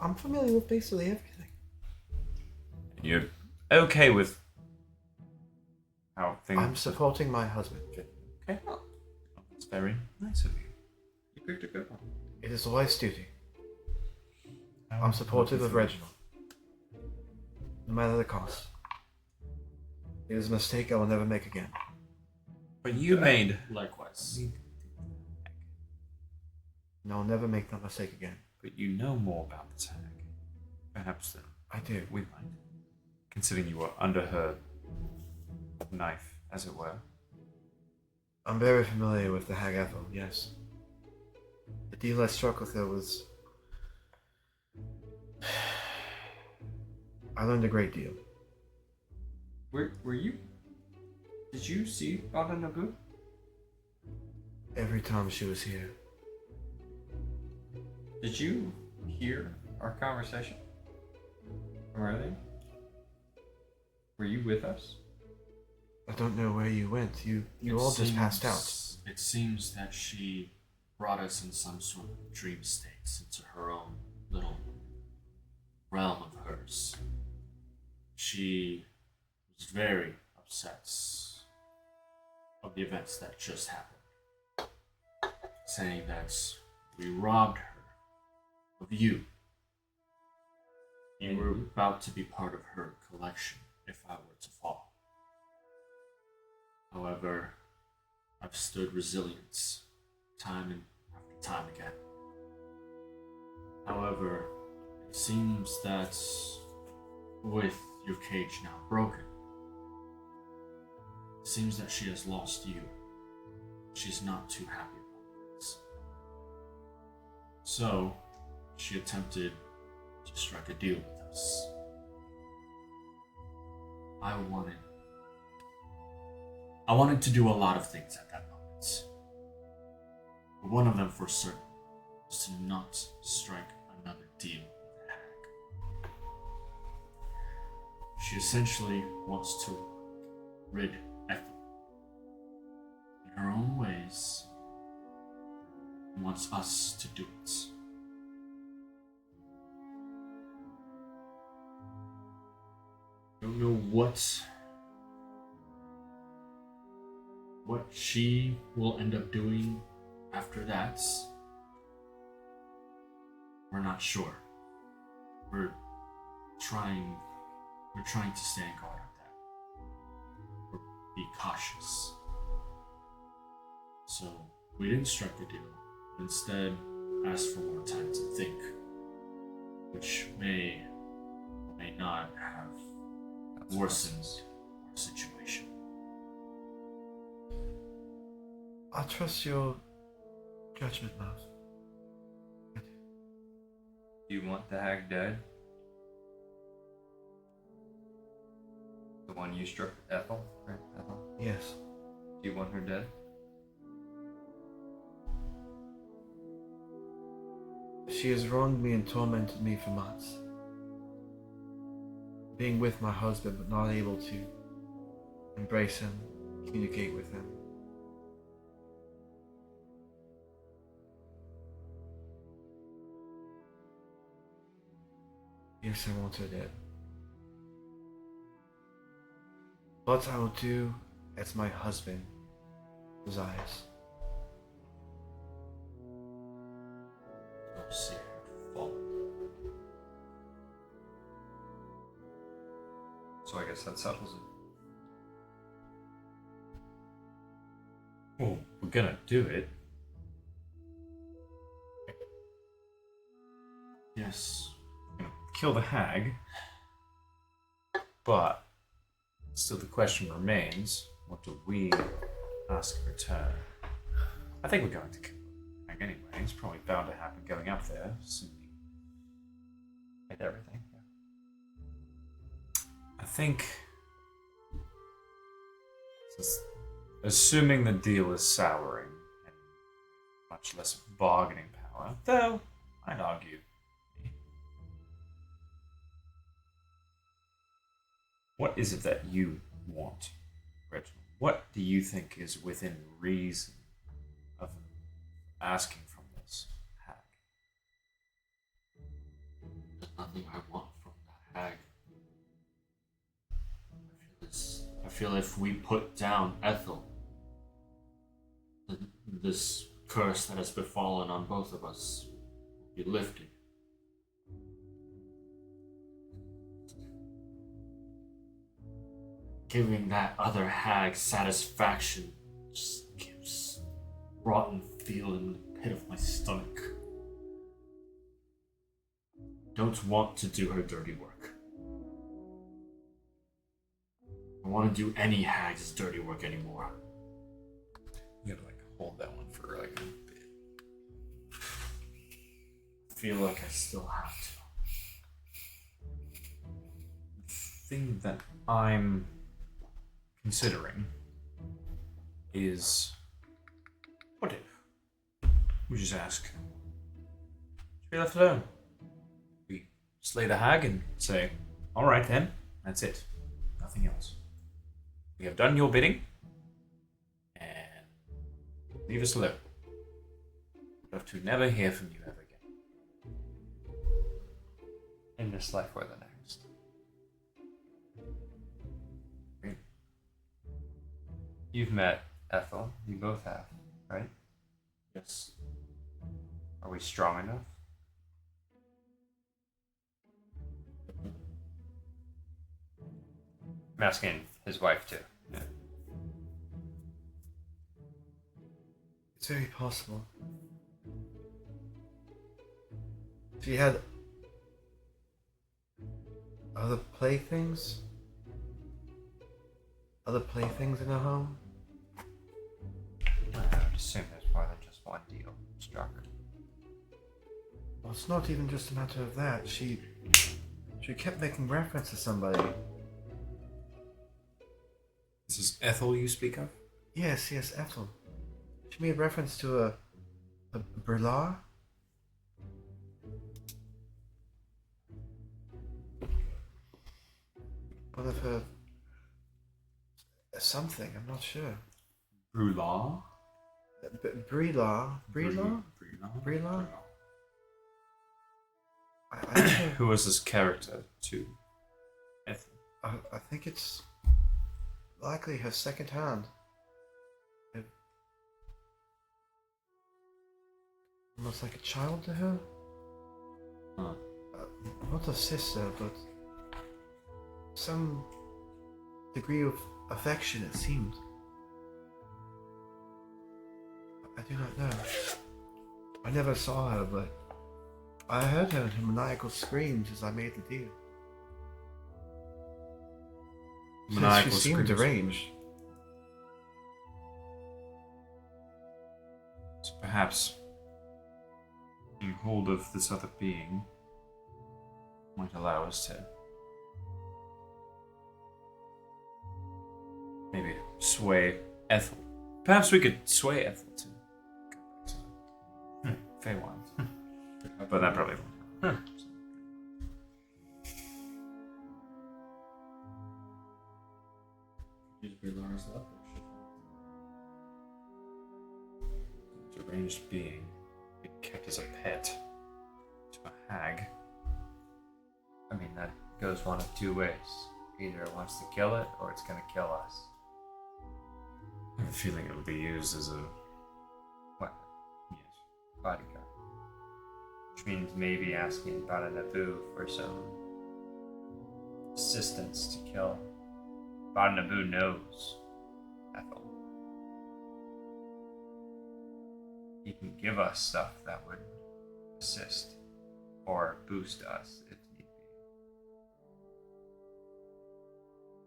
I'm familiar with basically everything. And you're okay with how things. I'm supporting my husband. Okay. That's very nice of you. You picked a good one. It is the wife's duty. I'm supportive of Reginald. No matter the cost. It is a mistake I will never make again. But you made. Likewise. And I'll never make that mistake again. But you know more about the tag. Perhaps then I do. we might. Considering you were under her knife, as it were. I'm very familiar with the Hag Ethel, yes. The deal I struck with her was... I learned a great deal. Were you? Did you see Outnumbered? Every time she was here. Did you hear our conversation? From earlier? Were you with us? I don't know where you went. You all just passed out. It seems that she brought us in some sort of dream states into her own little realm of hers. She was very upset of the events that just happened, saying that we robbed her of you. You were about to be part of her collection if I were to fall. However, I've stood resilience time and after time again. However, it seems that with your cage now broken, it seems that she has lost you. She's not too happy about this. So, she attempted to strike a deal with us. I wanted to do a lot of things at that moment. But one of them for certain was to not strike another deal with the Hag. She essentially wants to rid Ethel in her own ways and wants us to do it. I don't know what she will end up doing after that. We're not sure. We're trying to stay on guard of that. Or be cautious. So we didn't strike a deal, but instead asked for more time to think, which may or may not have worsened our situation. I trust your judgment, love. Do you want the hag dead? The one you struck Ethel? Right, Ethel? Yes. Do you want her dead? She has wronged me and tormented me for months. Being with my husband but not able to embrace him, communicate with him. Yes, I want her dead. But I will do as my husband desires. See her fall. So I guess that settles it. Well, we're gonna do it. Yes. We're gonna kill the hag. But still the question remains, what do we ask in return? I think we're going to kill the hag anyway. It's probably bound to happen going up there soon. With everything. I think, assuming the deal is souring and much less bargaining power, though I'd argue. What is it that you want, Reginald? What do you think is within reason of asking from this hag? There's nothing I want from that hag. I feel if we put down Ethel, this curse that has befallen on both of us will be lifted. Giving that other hag satisfaction just gives rotten feeling in the pit of my stomach. Don't want to do her dirty work. I don't want to do any hag's dirty work anymore. You gotta hold that one for a bit. I feel like I still have to. The thing that I'm considering is, what if we just ask to be left alone? We slay the hag and say, alright then, that's it. Nothing else. We have done your bidding, and leave us alone. We'd love to never hear from you ever again. In this life or the next. You've met Ethel. You both have, right? Yes. Are we strong enough? I'm asking his wife too. Yeah. It's very possible. She had other playthings? Other playthings in her home? I would assume there's more than just one deal struck. Well, it's not even just a matter of that. She kept making reference to somebody. This is Ethel you speak of? Yes, Ethel. She made reference to a Burlar? One of her something, I'm not sure. Brular? Brelar? Brelar? I don't know. Who was this character to Ethel? I think it's likely her second hand. Almost like a child to her? Huh. Not a sister, but some degree of affection, it seemed. I do not know. I never saw her, but I heard her maniacal screams as I made the deal. Maniacal she seemed screams. deranged. So perhaps getting hold of this other being might allow us to maybe sway Ethel. Perhaps we could sway Ethel to go back to the Feywilds. But that probably won't happen. Use Brelar's leverage. Deranged being being kept as a pet to a hag. I mean, that goes one of two ways. Either it wants to kill it, or it's gonna kill us. I have a feeling it will be used as a Weapon. yes. Bodyguard. Which means maybe asking Bada Naboo for some assistance to kill. Bada Naboo knows Ethel. He can give us stuff that would assist or boost us if need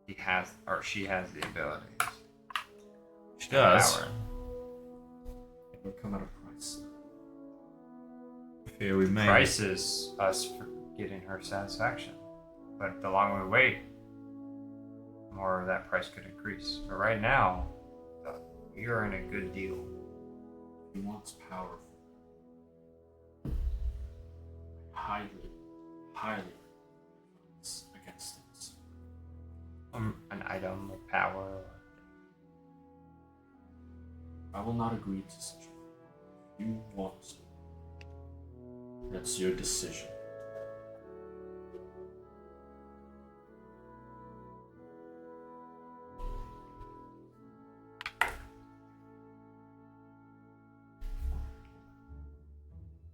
be. He has, or she has the abilities. She does. Power. It would come at a price. Fear we may. Price is us for getting her satisfaction. But the longer we wait, the more that price could increase. But right now, we are in a good deal. He wants power. Highly against it. An item of power. I will not agree to such a thing. You want to. That's your decision.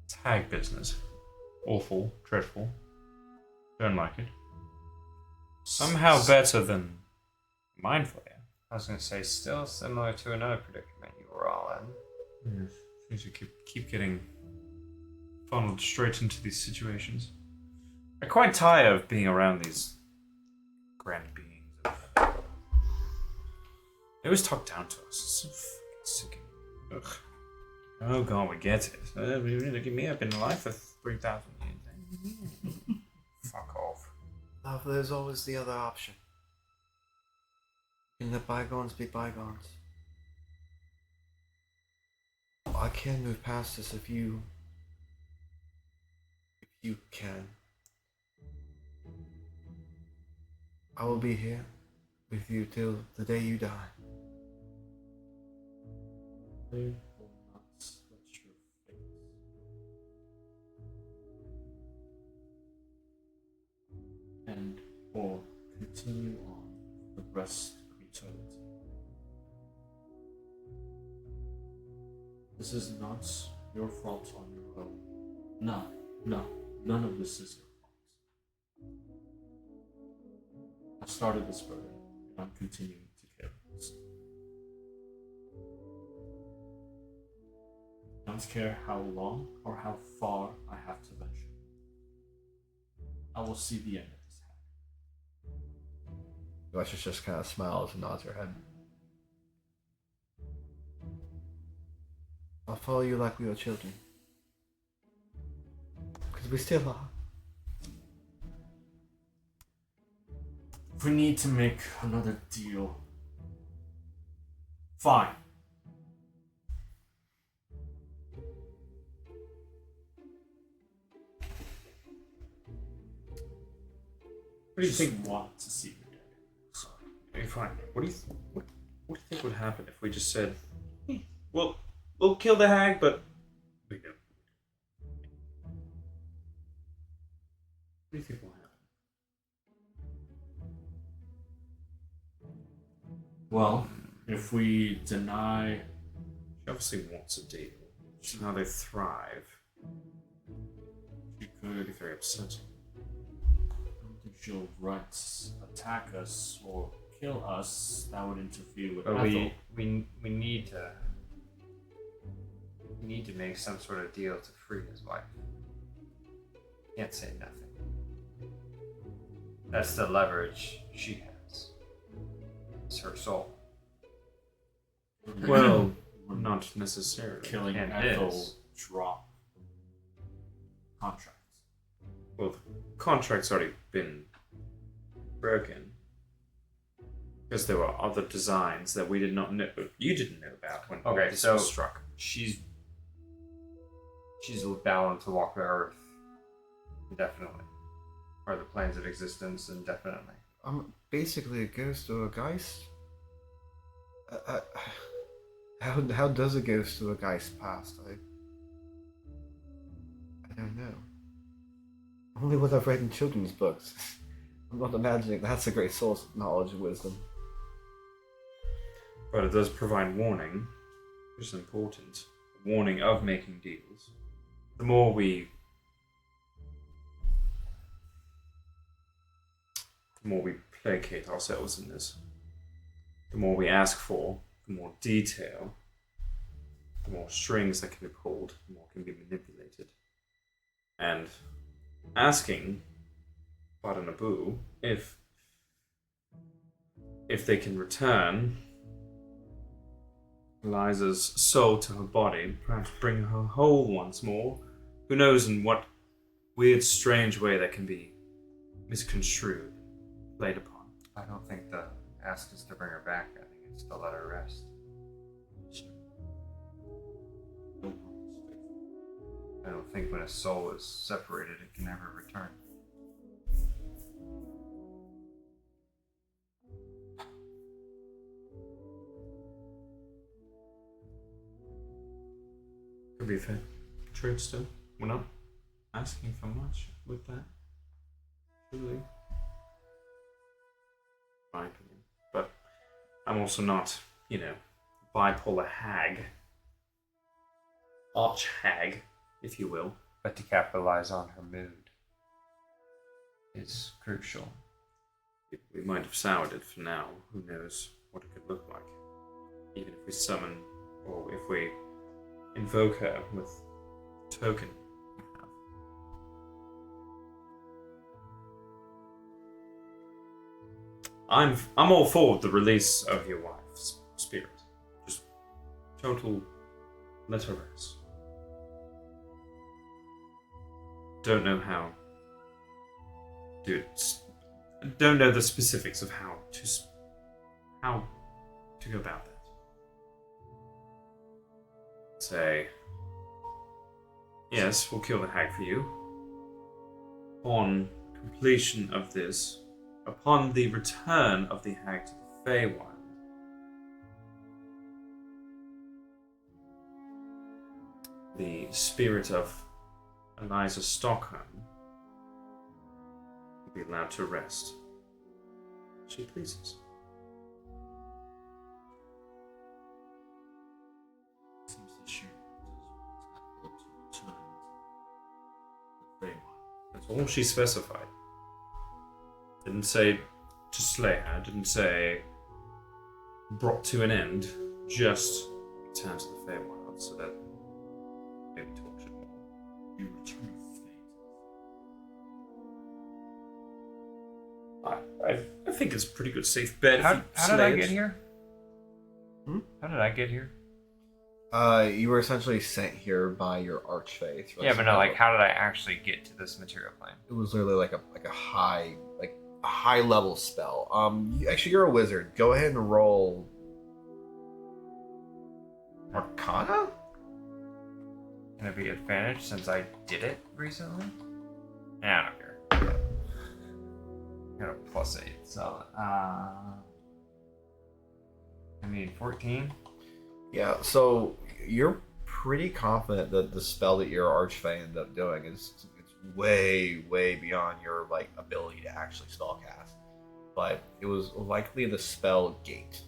Tag business. Awful, dreadful. Don't like it. Somehow better than mind flayer. I was going to say, still similar to another predicament you were all in. Yes. Seems to keep getting funneled straight into these situations. I quite tire of being around these grand beings. They always talk down to us. It's so fucking sickening. Ugh. Oh god, we get it. Look at me, I've been alive for 3,000 years. Fuck off. Love, there's always the other option. Can let bygones be bygones. I can move past this if you can. I will be here with you till the day you die. They will not sweat your face. And or continue on the rest of eternity. This is not your fault on your own. None of this is your fault. I started this burden, and I'm continuing to carry this. I don't care how long or how far I have to venture. I will see the end of this happen. Luscious just kind of smiles and nods her head. I'll follow you like we are children. Because we still are. If we need to make another deal, fine. What do you think? Want to see me dead? Sorry. Okay, fine. What do you think would happen if we just said, we'll kill the hag, but we don't. What do you think will happen? Well, if we deny, She obviously wants a deal. She's how they thrive. she could. It's very upsetting. I don't think she'll attack us or kill us. That would interfere with But Ethel. we need to. We need to make some sort of deal to free his wife. Can't say nothing. That's the leverage she has. It's her soul. Well, not necessarily. Killing And Ethel his. drop contracts. Well, the contract's already been broken. Because there were other designs that we did not know, you didn't know about when Okay, this so was struck. She's bound to walk the earth. Definitely. Or the planes of existence, indefinitely. I'm basically a ghost or a geist. How does a ghost or a geist pass? I don't know. Only what I've read in children's books. I'm not imagining that's a great source of knowledge and wisdom. But it does provide warning, which is important. Warning of making deals. The more we the more we placate ourselves in this. The more we ask for, the more detail, the more strings that can be pulled, the more can be manipulated. And asking Bada Naboo if they can return Eliza's soul to her body, perhaps bring her whole once more. Who knows in what weird, strange way that can be misconstrued, played upon. I don't think the ask is to bring her back. I think it's to let her rest. I don't think when a soul is separated, it can ever return. Could be fair. True still. We're not asking for much with that. Truly. My opinion. But I'm also not, bipolar hag. Arch hag, if you will. But to capitalize on her mood is crucial. We might have soured it for now. Who knows what it could look like. Even if we summon, or if we invoke her with the token we have. I'm all for the release of your wife's spirit. Just total let her rest. Don't know how. Don't know the specifics of how to go about that. Say, yes, we'll kill the hag for you. On completion of this, upon the return of the hag to the Feywild, the spirit of Eliza Stockholm will be allowed to rest. She pleases. Seems that she does want to return. That's all she specified. Didn't say to slay her, didn't say brought to an end, just return to the Feywild so that maybe tortured more. You return of fate. I think it's a pretty good safe bet. How if you did I slay get it. here? How did I get here? You were essentially sent here by your archfey. Yeah, but no, like, how did I actually get to this material plane? It was literally like a high level spell. Actually, you're a wizard. Go ahead and roll Arcana. Can it be advantage since I did it recently? Nah, I don't care. I got a +8, so I need 14. Yeah, so you're pretty confident that the spell that your archfey ended up doing is it's way beyond your ability to actually spellcast. But it was likely the spell gate.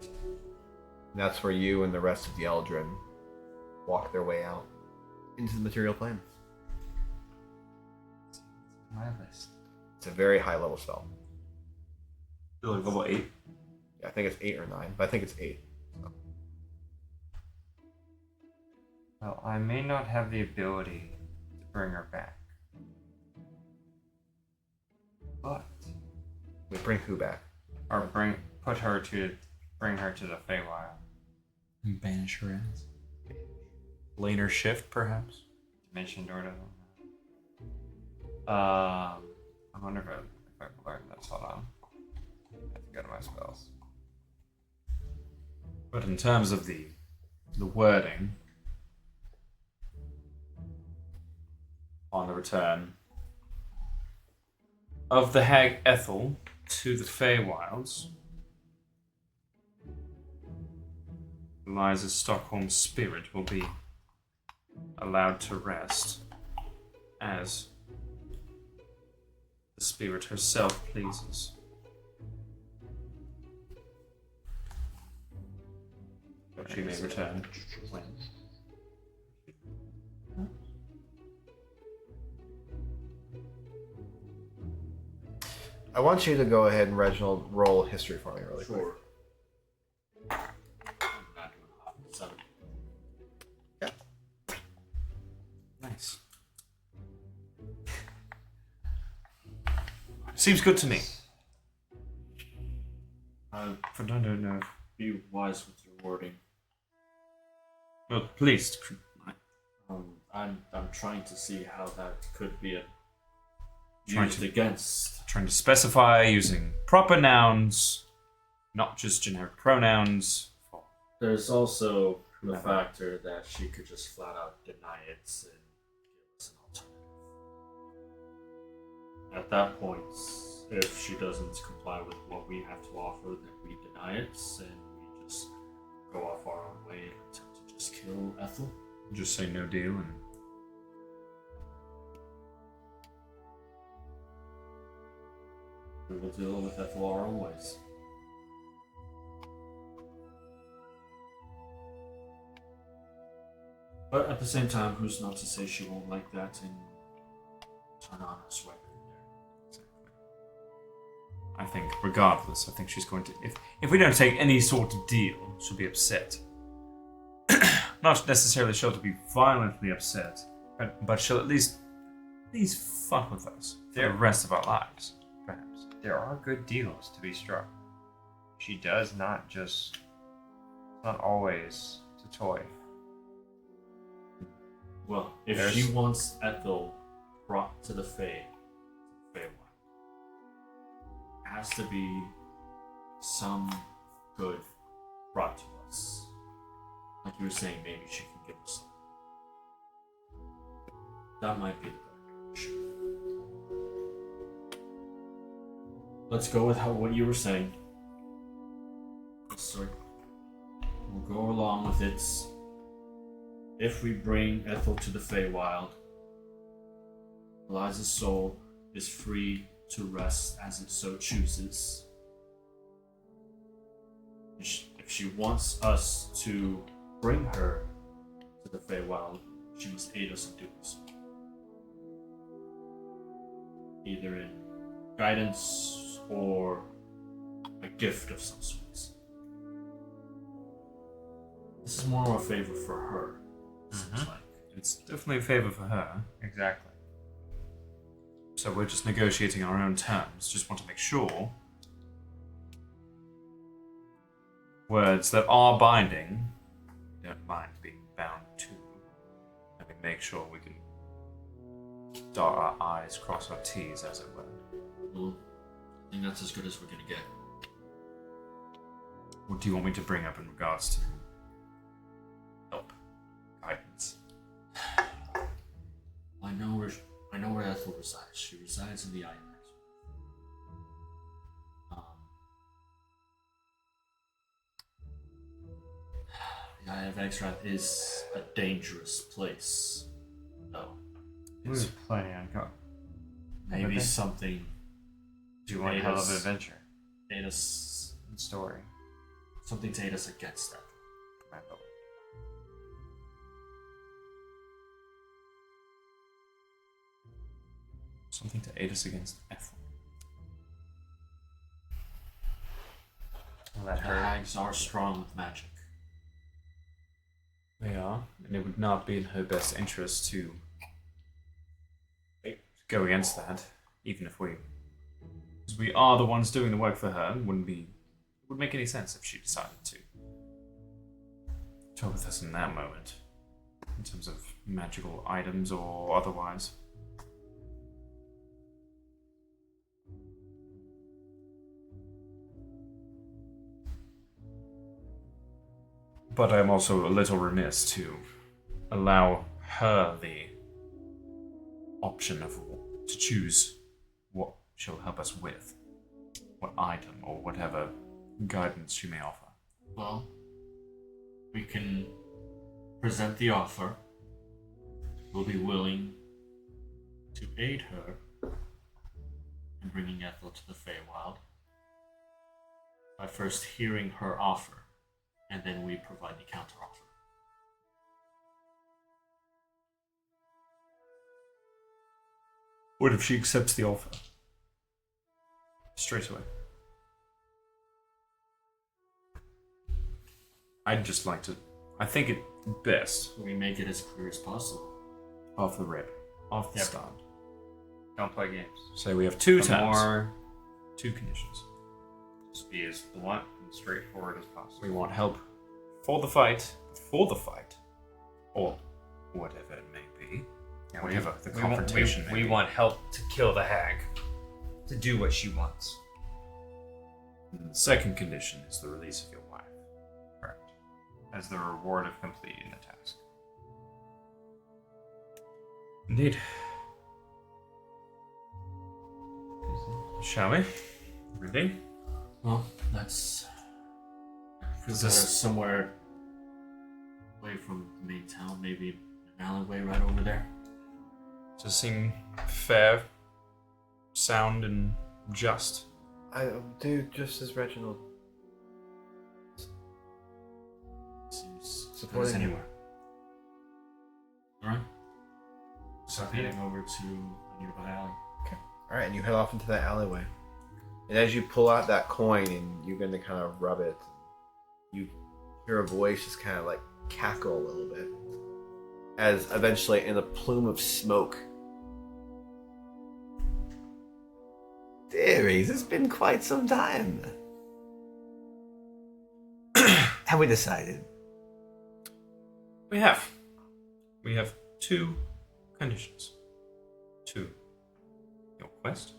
And that's where you and the rest of the Eldrin walk their way out into the material plane. My list. It's a very high level spell. You're like level 8? Yeah, I think it's 8 or 9, but I think it's 8. So. Well, I may not have the ability to bring her back. But We bring who back? or bring her to the Feywild. And banish her ass. Laner shift, perhaps? Dimension door doesn't have. I wonder if I've learned this. Hold on. I have to go to my spells. But in terms of the wording on the return of the hag Ethel to the Feywilds, Eliza Stockholm's spirit will be allowed to rest as the spirit herself pleases. But she may return when. I want you to go ahead and Reginald roll history for me really quick. Sure. Not doing hot. 7. Nice. Seems good to me. Fernando, no. Be wise with your wording. Well, please. I'm trying to see how that could be Trying used to- against. Trying to specify using proper nouns, not just generic pronouns. There's also the factor that she could just flat out deny it and give us an alternative. At that point, if she doesn't comply with what we have to offer, then we deny it and we just go off our own way and attempt to just kill Ethel. Just say no deal and We will deal with Ethel our own ways. But at the same time, who's not to say she won't like that and turn on us right there? I think, regardless, I think she's going to. If we don't take any sort of deal, she'll be upset. Not necessarily she'll be violently upset, but she'll at least fuck with us for the rest of our lives, perhaps. There are good deals to be struck. She does not not always to toy. Well, if There's- she wants Ethel brought to the Feywild, it has to be some good brought to us. Like you were saying, maybe she can give us some. That might be the better direction. Let's go with what you were saying. Sorry. We'll go along with it. If we bring Ethel to the Feywild, Eliza's soul is free to rest as it so chooses. If she wants us to bring her to the Feywild, she must aid us in doing so. Either in guidance or a gift of some sorts. This is more of a favor for her. Seems like. It's definitely a favor for her. Exactly. So we're just negotiating our own terms. Just want to make sure words that are binding, we don't mind being bound to. And we make sure we can dot our I's, cross our T's, as it were. Well, I think that's as good as we're gonna get. What do you want me to bring up in regards to help, guidance? I know where Ethel resides. She resides in the Eye of Exrath. The Eye of Exrath is a dangerous place, though. We were planning on going. Maybe Okay. something Do you want a Aid hell of us. an adventure aid us, and story? something to aid us against Ethel. Remember. Something to aid us against Ethel. Let The her. hags are strong with magic. They are, and it would not be in her best interest to go against that, even if we. Because we are the ones doing the work for her, it wouldn't make any sense if she decided to talk with us in that moment, in terms of magical items or otherwise. But I'm also a little remiss to allow her the option to choose what she'll help us with, what item or whatever guidance she may offer. Well, we can present the offer. We'll be willing to aid her in bringing Ethel to the Feywild by first hearing her offer, and then we provide the counteroffer. What if she accepts the offer? straight away. I'd just like to. I think it best We make it as clear as possible. off the rip, off the Yep. start. Don't play games. So we have two The tabs, more, two conditions. just be as blunt and straightforward as possible. We want help for the fight, or whatever it may be. Yeah, Whatever the we want- confrontation may we be. want help to kill the hag, to do what she wants. And the second condition is the release of your wife. Correct. As the reward of completing the task. Indeed. Shall we? Ready? Well, that's Is is this- somewhere away from the main town, maybe an alleyway right over there. Does it seem fair, sound, and just? I do just as Reginald. Seems Supporting him. anywhere. Alright. So heading over to a nearby alley. All right, and you head off into that alleyway. And as you pull out that coin and you're going to kind of rub it, you hear a voice just kind of like cackle a little bit. As eventually, in a plume of smoke, dearies, it's been quite some time. Have we decided? We have. We have two conditions. To your quest.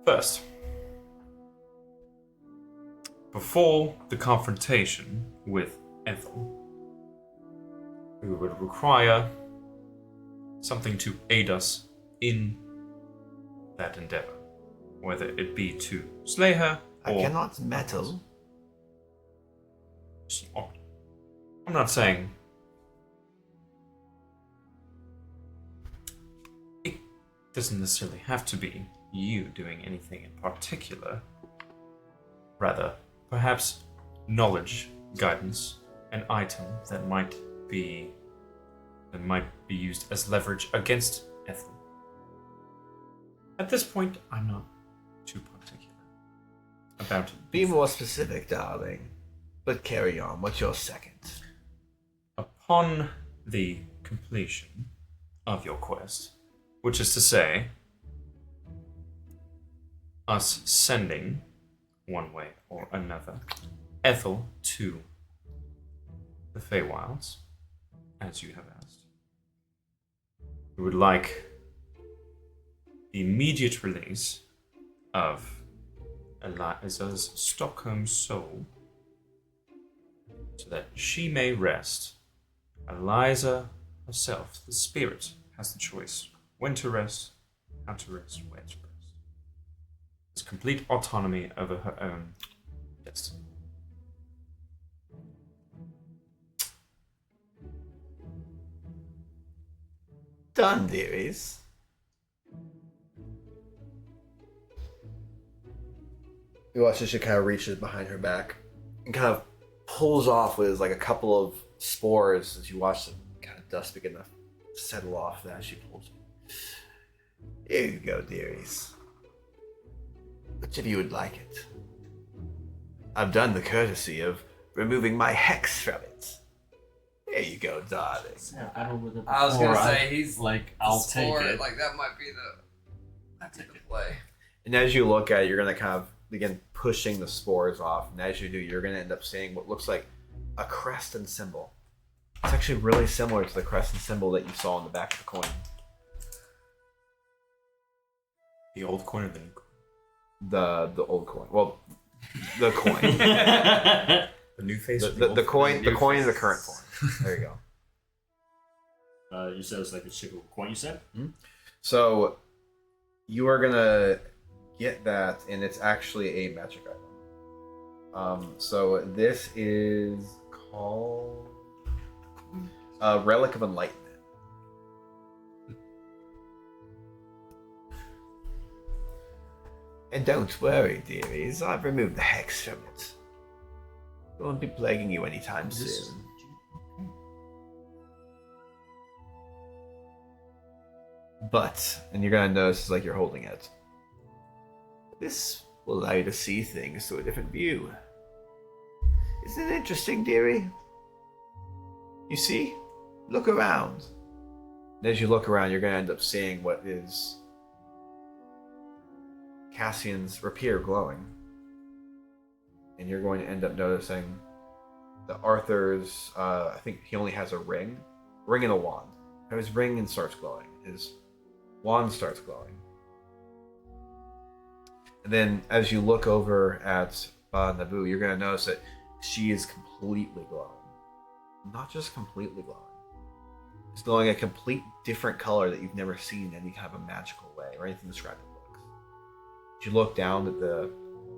First, before the confrontation with Ethel, we would require something to aid us in that endeavor. Whether it be to slay her I or... cannot meddle. I'm not saying it doesn't necessarily have to be you doing anything in particular. Rather, perhaps knowledge, guidance, an item that might be used as leverage against Ethel. At this point, I'm not too particular about it. Be more specific, darling. But carry on. What's your second? Upon the completion of your quest, which is to say, us sending, one way or another, Ethel to the Feywilds, as you have asked, we would like the immediate release of Eliza's Stockholm soul, so that she may rest. Eliza herself, the spirit, has the choice when to rest, how to rest, where to rest. Has complete autonomy over her own destiny. Done, dearies. You watch as she kind of reaches behind her back and kind of pulls off with like a couple of spores as you watch them kind of dust begin to settle off that she pulls. Here you go, dearies. Which of you would like it? I've done the courtesy of removing my hex from it. There you go, darling. Yeah, I don't know I was gonna say he's like I'll take sport, it. Like that might be the play. And as you look at it, you're going to kind of begin pushing the spores off. And as you do, you're going to end up seeing what looks like a crest and symbol. It's actually really similar to the crest and symbol that you saw on the back of the coin. The old coin or the new coin? The old coin. Well, the coin. The new face. the coin. The coin is the current form. There you go. You said it's like a single coin. You said. So you are gonna get that, and it's actually a magic item. So this is called Relic of Enlightenment. And don't worry, dearies, I've removed the hex from it. It won't be plaguing you anytime soon. But, and you're gonna notice like you're holding it. This will allow you to see things through a different view. Isn't it interesting, dearie? You see? Look around. And as you look around, you're going to end up seeing what is Cassian's rapier glowing. And you're going to end up noticing that Arthur's, I think he only has a ring and a wand. His ring starts glowing. His wand starts glowing. And then as you look over at Naboo, you're going to notice that she is completely glowing. Not just completely glowing. It's glowing a complete different color that you've never seen in any kind of a magical way or anything described in books. As you look down at the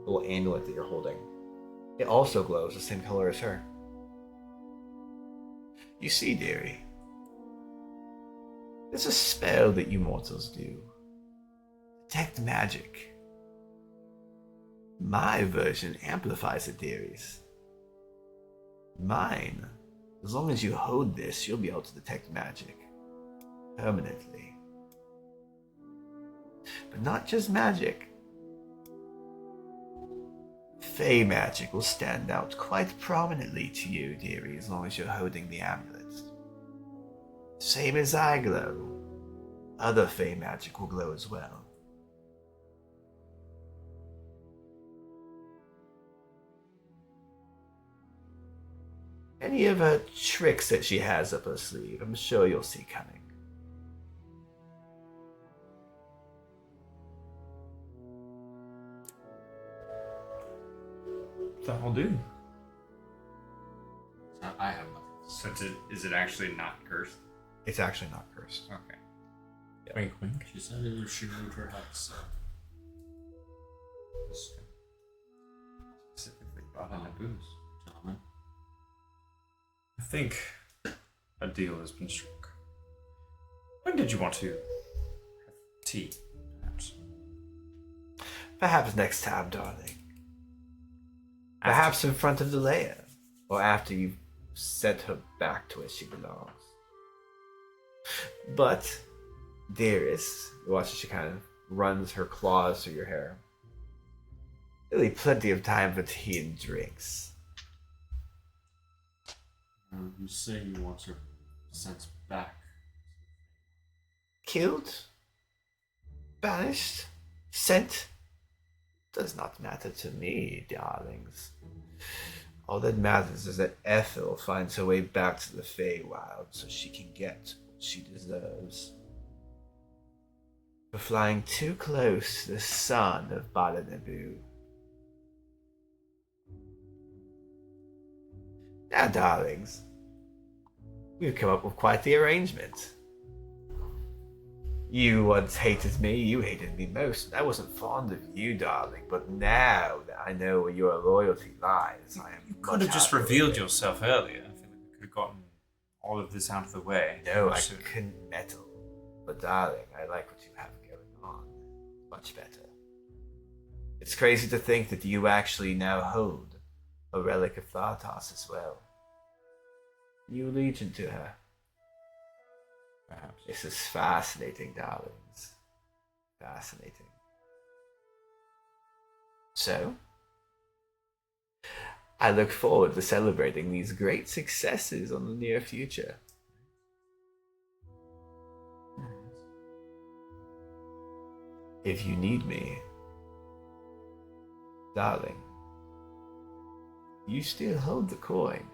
little amulet that you're holding, it also glows the same color as her. You see, dearie, there's a spell that you mortals do. Detect magic. My version amplifies it, dearies. Mine, as long as you hold this, you'll be able to detect magic. Permanently. But not just magic. Fey magic will stand out quite prominently to you, dearie, as long as you're holding the amulet. Same as I glow. Other Fey magic will glow as well. Any of her tricks that she has up her sleeve, I'm sure you'll see coming. That'll do. I have nothing. So is it actually not cursed? It's actually not cursed. Okay. Wink, wink. She said she moved her house. Specifically brought in the booze. Gentlemen. I think a deal has been struck. When did you want to have tea, perhaps? Perhaps next time, darling. Perhaps in front of the lair, or after you've sent her back to where she belongs. But, dearest, you watch as she kind of runs her claws through your hair. There'll be plenty of time for tea and drinks. You say you want her sent back. Killed? Banished? Sent? Does not matter to me, darlings. All that matters is that Ethel finds her way back to the Feywild so she can get what she deserves. For flying too close to the son of Bala Naboo. Now, darlings, we've come up with quite the arrangement. You once hated me, you hated me most. I wasn't fond of you, darling, but now that I know where your loyalty lies, I am. You could have just revealed yourself earlier. I feel like we could have gotten all of this out of the way. No, I couldn't meddle. But darling, I like what you have going on. Much better. It's crazy to think that you actually now hold a relic of Thartos as well. You allegiant to her. Perhaps. This is fascinating, darlings. Fascinating. So, I look forward to celebrating these great successes on the near future. If you need me, darling, you still hold the coin.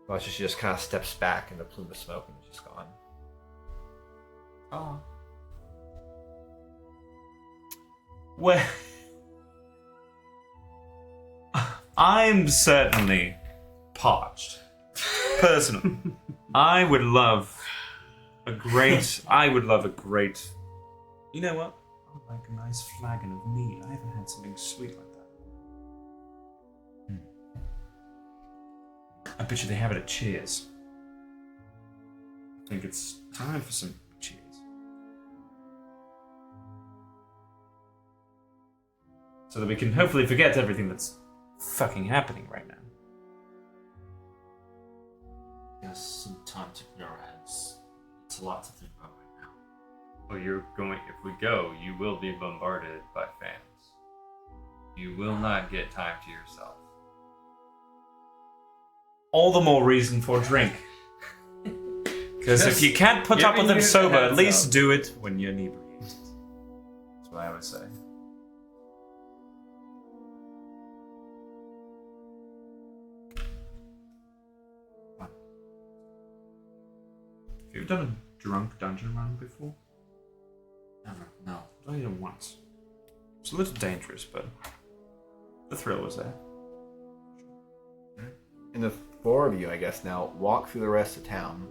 Watch as she just kind of steps back and the plume of smoke and is just gone. Oh. Well, I'm certainly parched. Personally, I would love a great. You know what? I would like a nice flagon of mead. I haven't had something sweet like that. I bet you they have it at Cheers. I think it's time for some Cheers. So that we can hopefully forget everything that's fucking happening right now. Yes, some time to clear our heads. It's a lot to think about right now. Well, you're going. If we go, you will be bombarded by fans. You will not get time to yourself. All the more reason for drink. Because if you can't put up with them sober, at least do it when you're inebriated. That's what I would say. Have you ever done a drunk dungeon run before? Never. No. I've only done it once. It's a little dangerous, but the thrill was there. And the four of you, I guess, now walk through the rest of town.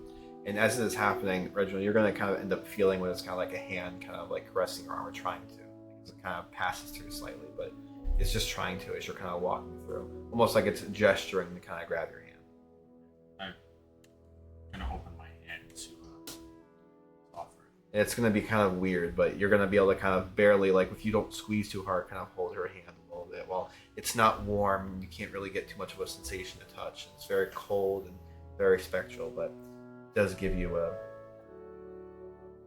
And as this is happening, Reginald, you're going to kind of end up feeling what is kind of like a hand kind of like caressing your arm or trying to. It kind of passes through slightly, but it's just trying to as you're kind of walking through. Almost like it's gesturing to kind of grab your hand. I'm gonna open my hand to offer. It's going to be kind of weird, but you're going to be able to kind of barely, like if you don't squeeze too hard, kind of hold her hand a little bit. Well, it's not warm, you can't really get too much of a sensation to touch. It's very cold and very spectral, but it does give you a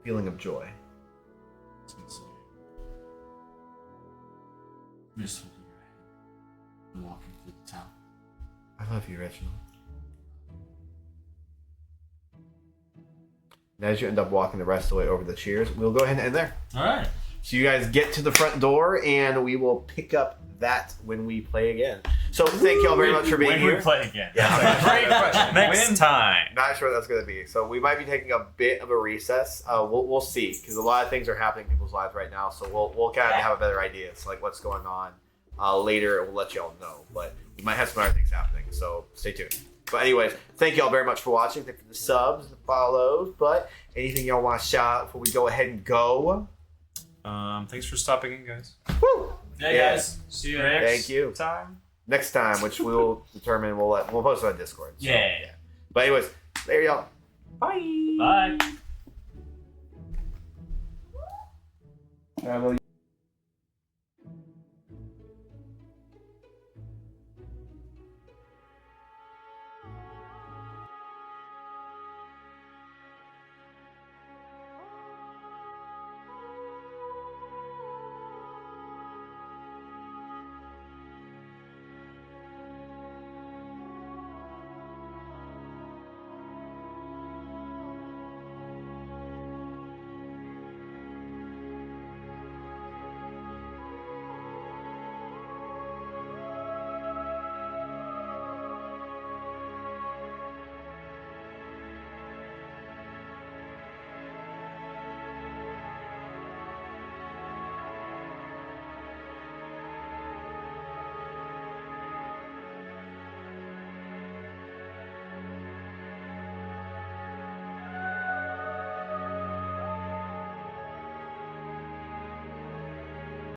feeling of joy. I'm just holding your hand and walking through the town. I love you, Reginald. And as you end up walking the rest of the way over the cheers, we'll go ahead and end there. All right. So you guys get to the front door, and we will pick up that when we play again. So thank you all very much for being here. When we play again. Yeah, Great question. Next time. not sure what that's going to be. So we might be taking a bit of a recess. We'll see, because a lot of things are happening in people's lives right now. So we'll kind of have a better idea. So like what's going on later, we'll let you all know. But we might have some other things happening. So stay tuned. But anyways, thank you all very much for watching. Thank you for the subs and the follows. But anything y'all want to shout out before we go ahead and go? Thanks for stopping in, guys. Woo! Yeah, guys. See you next Thank you. Time. Next time, which we'll determine, we'll post it on Discord. So, Yeah. But anyways, there y'all. Bye. Bye. Travel.